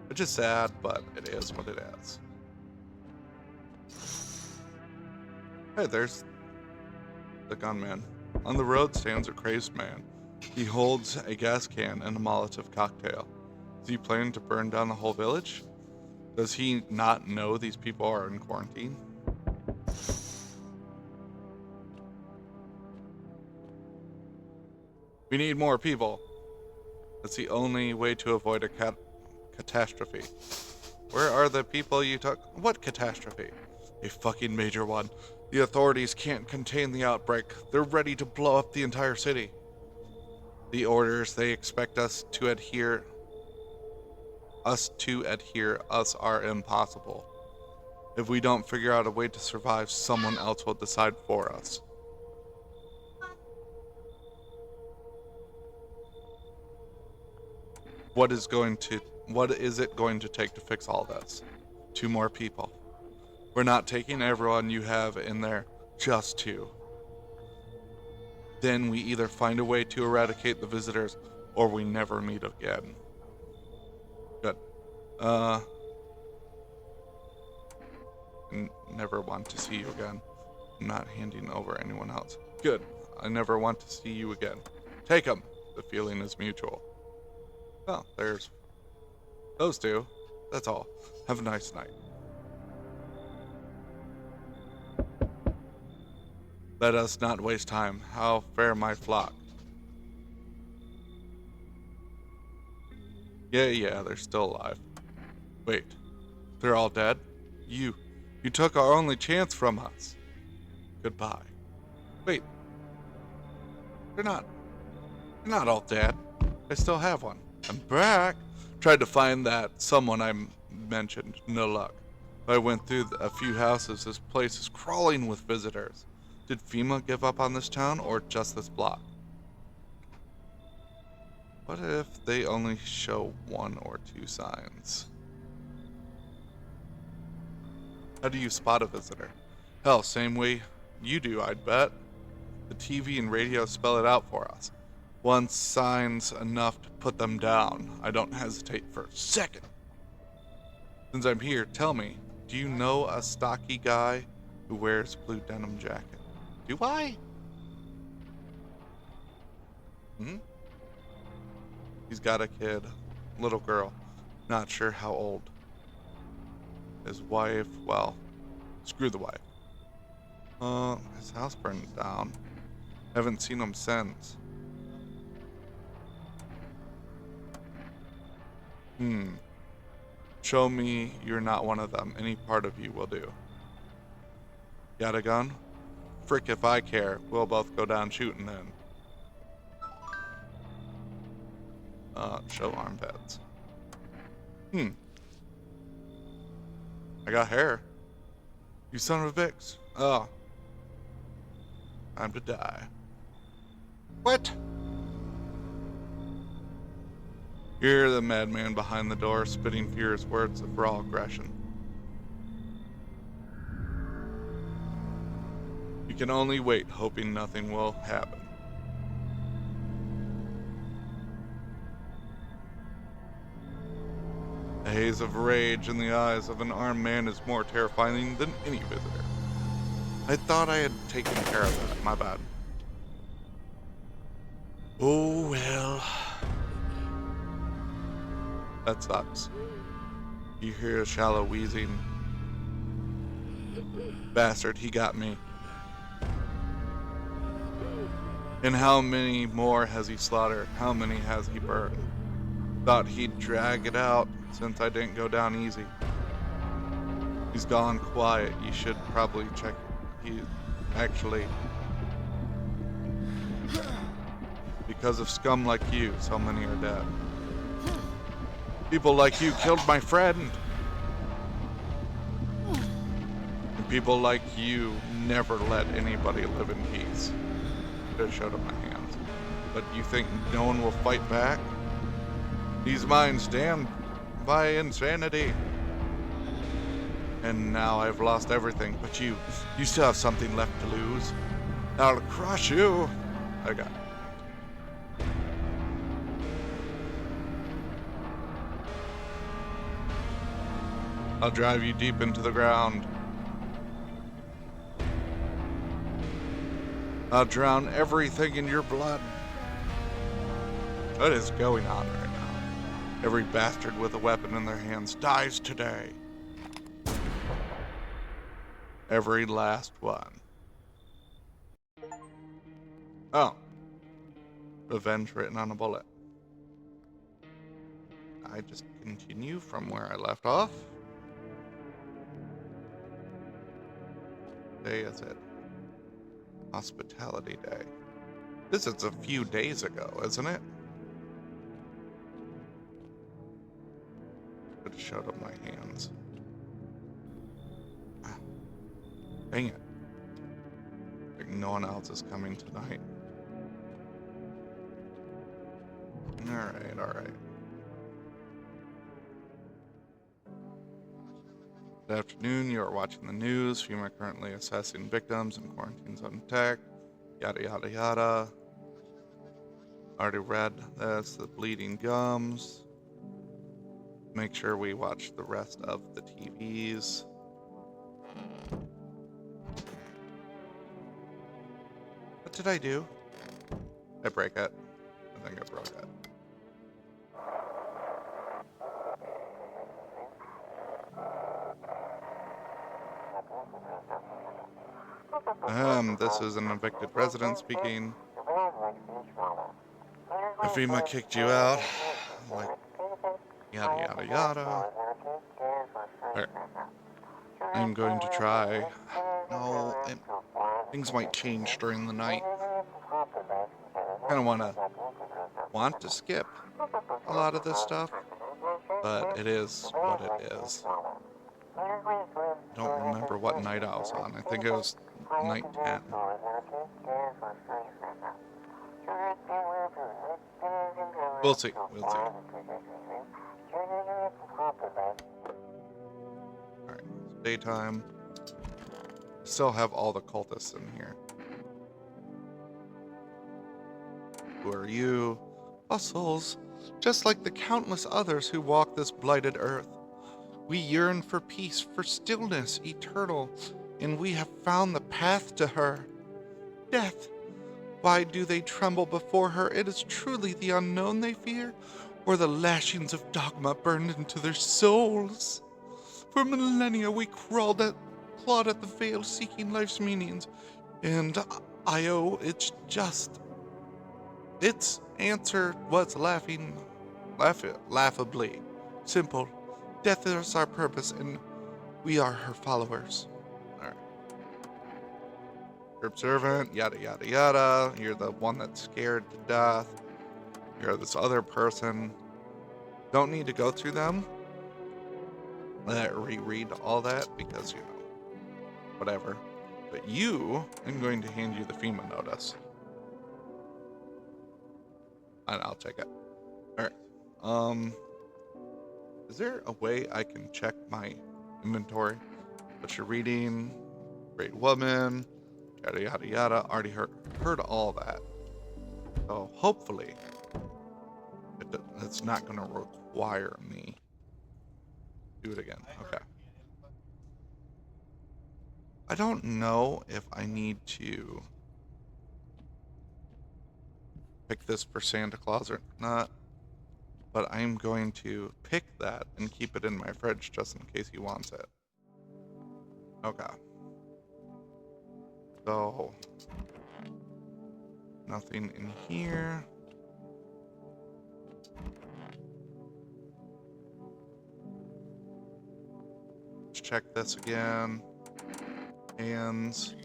Which is sad, but it is what it is. Hey, there's the gunman. On the road stands a crazed man. He holds a gas can and a Molotov cocktail. Is he planning to burn down the whole village? Does he not know these people are in quarantine? We need more people. That's the only way to avoid a catastrophe. Where are the people you took? What catastrophe? A fucking major one. The authorities can't contain the outbreak. They're ready to blow up the entire city. The orders they expect us to adhere are impossible. If we don't figure out a way to survive, someone else will decide for us. What is it going to take to fix all this? 2 more people. We're not taking everyone you have in there, just 2. Then we either find a way to eradicate the visitors, or we never meet again. Good. Never want to see you again. I'm not handing over anyone else. Good. I never want to see you again. Take them. The feeling is mutual. Oh, there's those 2. That's all. Have a nice night. Let us not waste time. How fare my flock? Yeah, they're still alive. Wait, they're all dead? You took our only chance from us. Goodbye. Wait, they're not all dead. I still have one. I'm back. Tried to find that someone I mentioned. No luck. I went through a few houses. This place is crawling with visitors. Did FEMA give up on this town, or just this block? What if they only show 1 or 2 signs? How do you spot a visitor? Hell, same way you do, I'd bet. The TV and radio spell it out for us. 1 sign's enough to put them down. I don't hesitate for a second. Since I'm here, tell me, do you know a stocky guy who wears blue denim jacket? Do I? He's got a kid, little girl, not sure how old. His wife, well, screw the wife. His house burned down. Haven't seen him since. Show me you're not one of them. Any part of you will do. Got a gun? Frick if I care. We'll both go down shooting then. Show armpits. I got hair. You son of a bitch. Oh. Time to die. What? Hear the madman behind the door spitting furious words of raw aggression. You can only wait, hoping nothing will happen. The haze of rage in the eyes of an armed man is more terrifying than any visitor. I thought I had taken care of that. My bad. Oh well. That sucks. You hear a shallow wheezing. Bastard, he got me. And how many more has he slaughtered? How many has he burned? Thought he'd drag it out since I didn't go down easy. He's gone quiet. You should probably check. He actually, because of scum like you, so many are dead. People like you killed my friend. And people like you never let anybody live in peace. Could have showed up my hands. But you think no one will fight back? These minds damned by insanity. And now I've lost everything, but you still have something left to lose. I'll crush you. Okay. I'll drive you deep into the ground. I'll drown everything in your blood. What is going on right now? Every bastard with a weapon in their hands dies today. Every last one. Oh. Revenge written on a bullet. I just continue from where I left off. Day is it? Hospitality Day. This is a few days ago, isn't it? Could have showed up my hands. Ah, dang it. Like no one else is coming tonight. Alright. Good afternoon, you are watching the news. FEMA currently assessing victims and quarantines on tech. Yada yada yada. Already read this, the bleeding gums. Make sure we watch the rest of the TVs. What did I do? I break it. I think I broke it. This is an evicted resident speaking. FEMA kicked you out. Like, yada yada yada. Right. I'm going to try. No, things might change during the night. Kind of want to skip a lot of this stuff, but it is what it is. I don't remember what night I was on. I think it was night 10. We'll see. Alright, it's daytime. Still have all the cultists in here. Who are you? Fossils, just like the countless others who walk this blighted earth. We yearn for peace, for stillness eternal, and we have found the path to her. Death. Why do they tremble before her? It is truly the unknown they fear, or the lashings of dogma burned into their souls. For millennia we clawed at the veil seeking life's meanings, and its answer was laughably simple. Death is our purpose, and we are her followers. Alright. You're observant, yada yada yada. You're the one that's scared to death. You're this other person. Don't need to go through them. Reread all that because, whatever. But I'm going to hand you the FEMA notice. And I'll take it. Alright. Is there a way I can check my inventory? What you're reading, great woman, yada yada yada. Already heard all that. So hopefully it's not going to require me to do it again. Okay. I don't know if I need to pick this for Santa Claus or not, but I'm going to pick that and keep it in my fridge just in case he wants it. Okay. So, nothing in here. Let's check this again. Hands.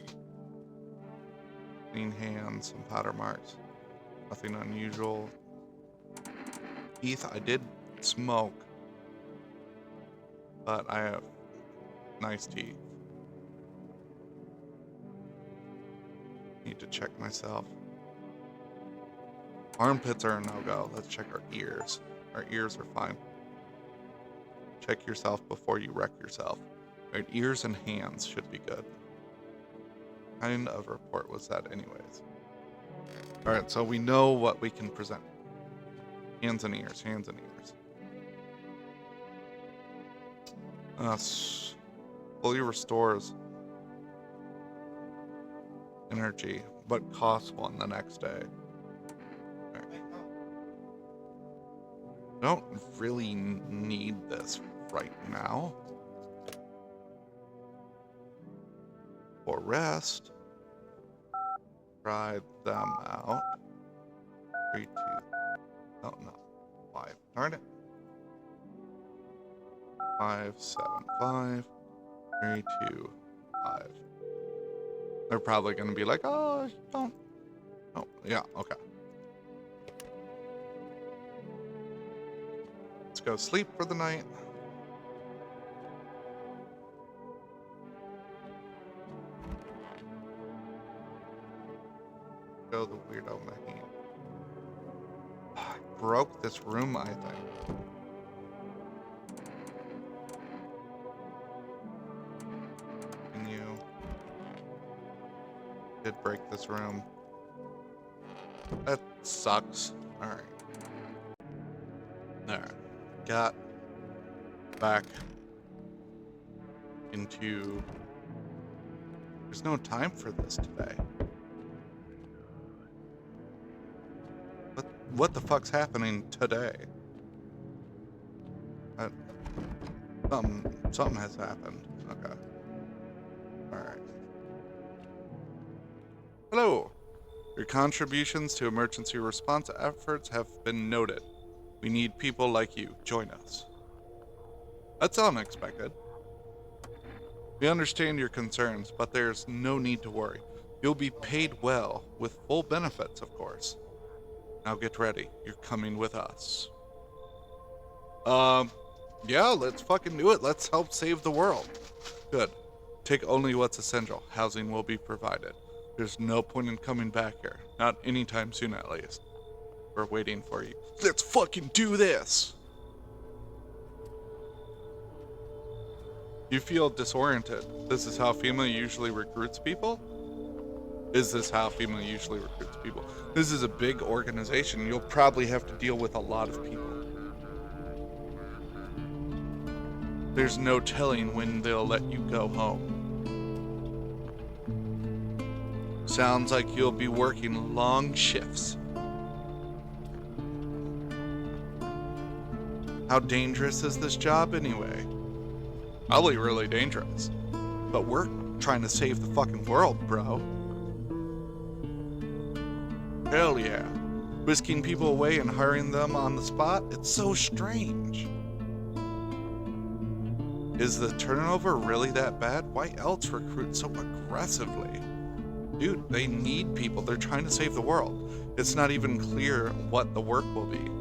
Clean hands, some powder marks. Nothing unusual. Teeth, I did smoke, but I have nice teeth. Need to check myself. Armpits are a no-go. Let's check our ears. Our ears are fine. Check yourself before you wreck yourself. Alright, ears and hands should be good. What kind of report was that anyways? Alright, so we know what we can present. Hands and ears, hands and ears. Fully restores energy, but costs 1 the next day. Okay. I don't really need this right now. For rest, try them out. 3, 2, oh no, 5, darn it. 5, 7, 5, 3, 2, 5. They're probably gonna be like, oh, don't. Oh, yeah, okay. Let's go sleep for the night. Go the weirdo Maheen. I broke this room, I think. Can you? Did break this room. That sucks. Alright. Alright. Got back into. There's no time for this today. What the fuck's happening today? Something has happened. Okay. Alright. Hello. Your contributions to emergency response efforts have been noted. We need people like you. Join us. That's unexpected. We understand your concerns, but there's no need to worry. You'll be paid well, with full benefits, of course. Now get ready. You're coming with us. Yeah, let's fucking do it. Let's help save the world. Good. Take only what's essential. Housing will be provided. There's no point in coming back here. Not anytime soon, at least. We're waiting for you. Let's fucking do this! You feel disoriented. This is how FEMA usually recruits people? Is this how FEMA usually recruits people? This is a big organization. You'll probably have to deal with a lot of people. There's no telling when they'll let you go home. Sounds like you'll be working long shifts. How dangerous is this job anyway? Probably really dangerous. But we're trying to save the fucking world, bro. Hell yeah. Whisking people away and hiring them on the spot? It's so strange. Is the turnover really that bad? Why else recruit so aggressively? Dude, they need people. They're trying to save the world. It's not even clear what the work will be.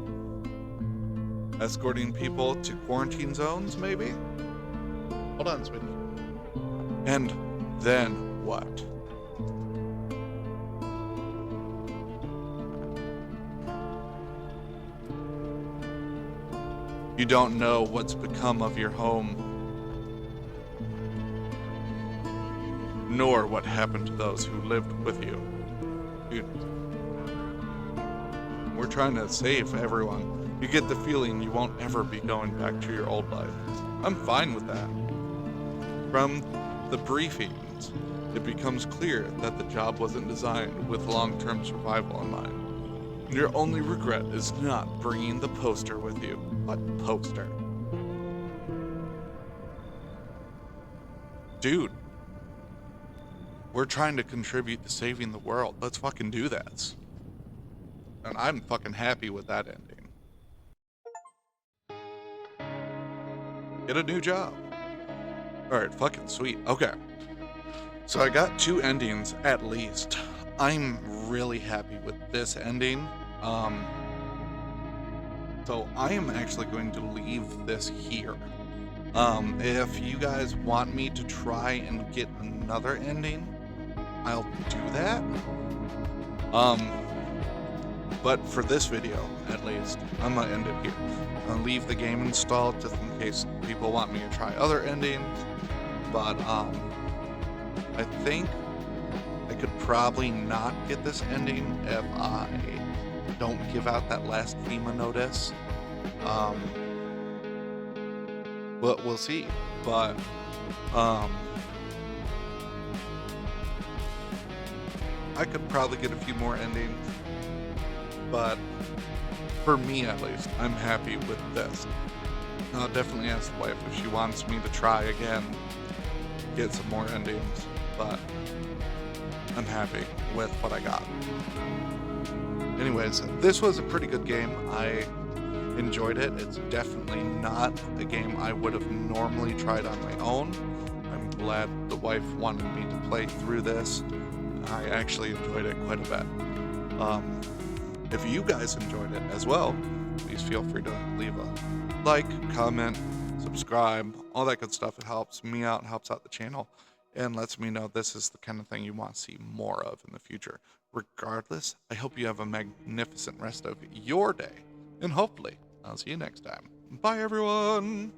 Escorting people to quarantine zones, maybe? Hold on, sweetie. And then what? You don't know what's become of your home, nor what happened to those who lived with you. Dude, we're trying to save everyone. You get the feeling you won't ever be going back to your old life. I'm fine with that. From the briefings, it becomes clear that the job wasn't designed with long-term survival in mind. Your only regret is not bringing the poster with you. What poster? Dude, we're trying to contribute to saving the world. Let's fucking do this. And I'm fucking happy with that ending. Get a new job. Alright, fucking sweet. Okay. So I got 2 endings at least. I'm really happy with this ending. So I am actually going to leave this here. If you guys want me to try and get another ending, I'll do that. But for this video, at least, I'm gonna end it here. I'm gonna leave the game installed just in case people want me to try other endings. but I think I could probably not get this ending if I don't give out that last FEMA notice. But we'll see. But I could probably get a few more endings, but for me at least, I'm happy with this. I'll definitely ask the wife if she wants me to try again, get some more endings, but I'm happy with what I got. Anyways, this was a pretty good game. I enjoyed it. It's definitely not a game I would have normally tried on my own. I'm glad the wife wanted me to play through this. I actually enjoyed it quite a bit. If you guys enjoyed it as well, please feel free to leave a like, comment, subscribe, all that good stuff. It helps me out, helps out the channel, and lets me know this is the kind of thing you want to see more of in the future. Regardless, I hope you have a magnificent rest of your day, and hopefully I'll see you next time. Bye, everyone!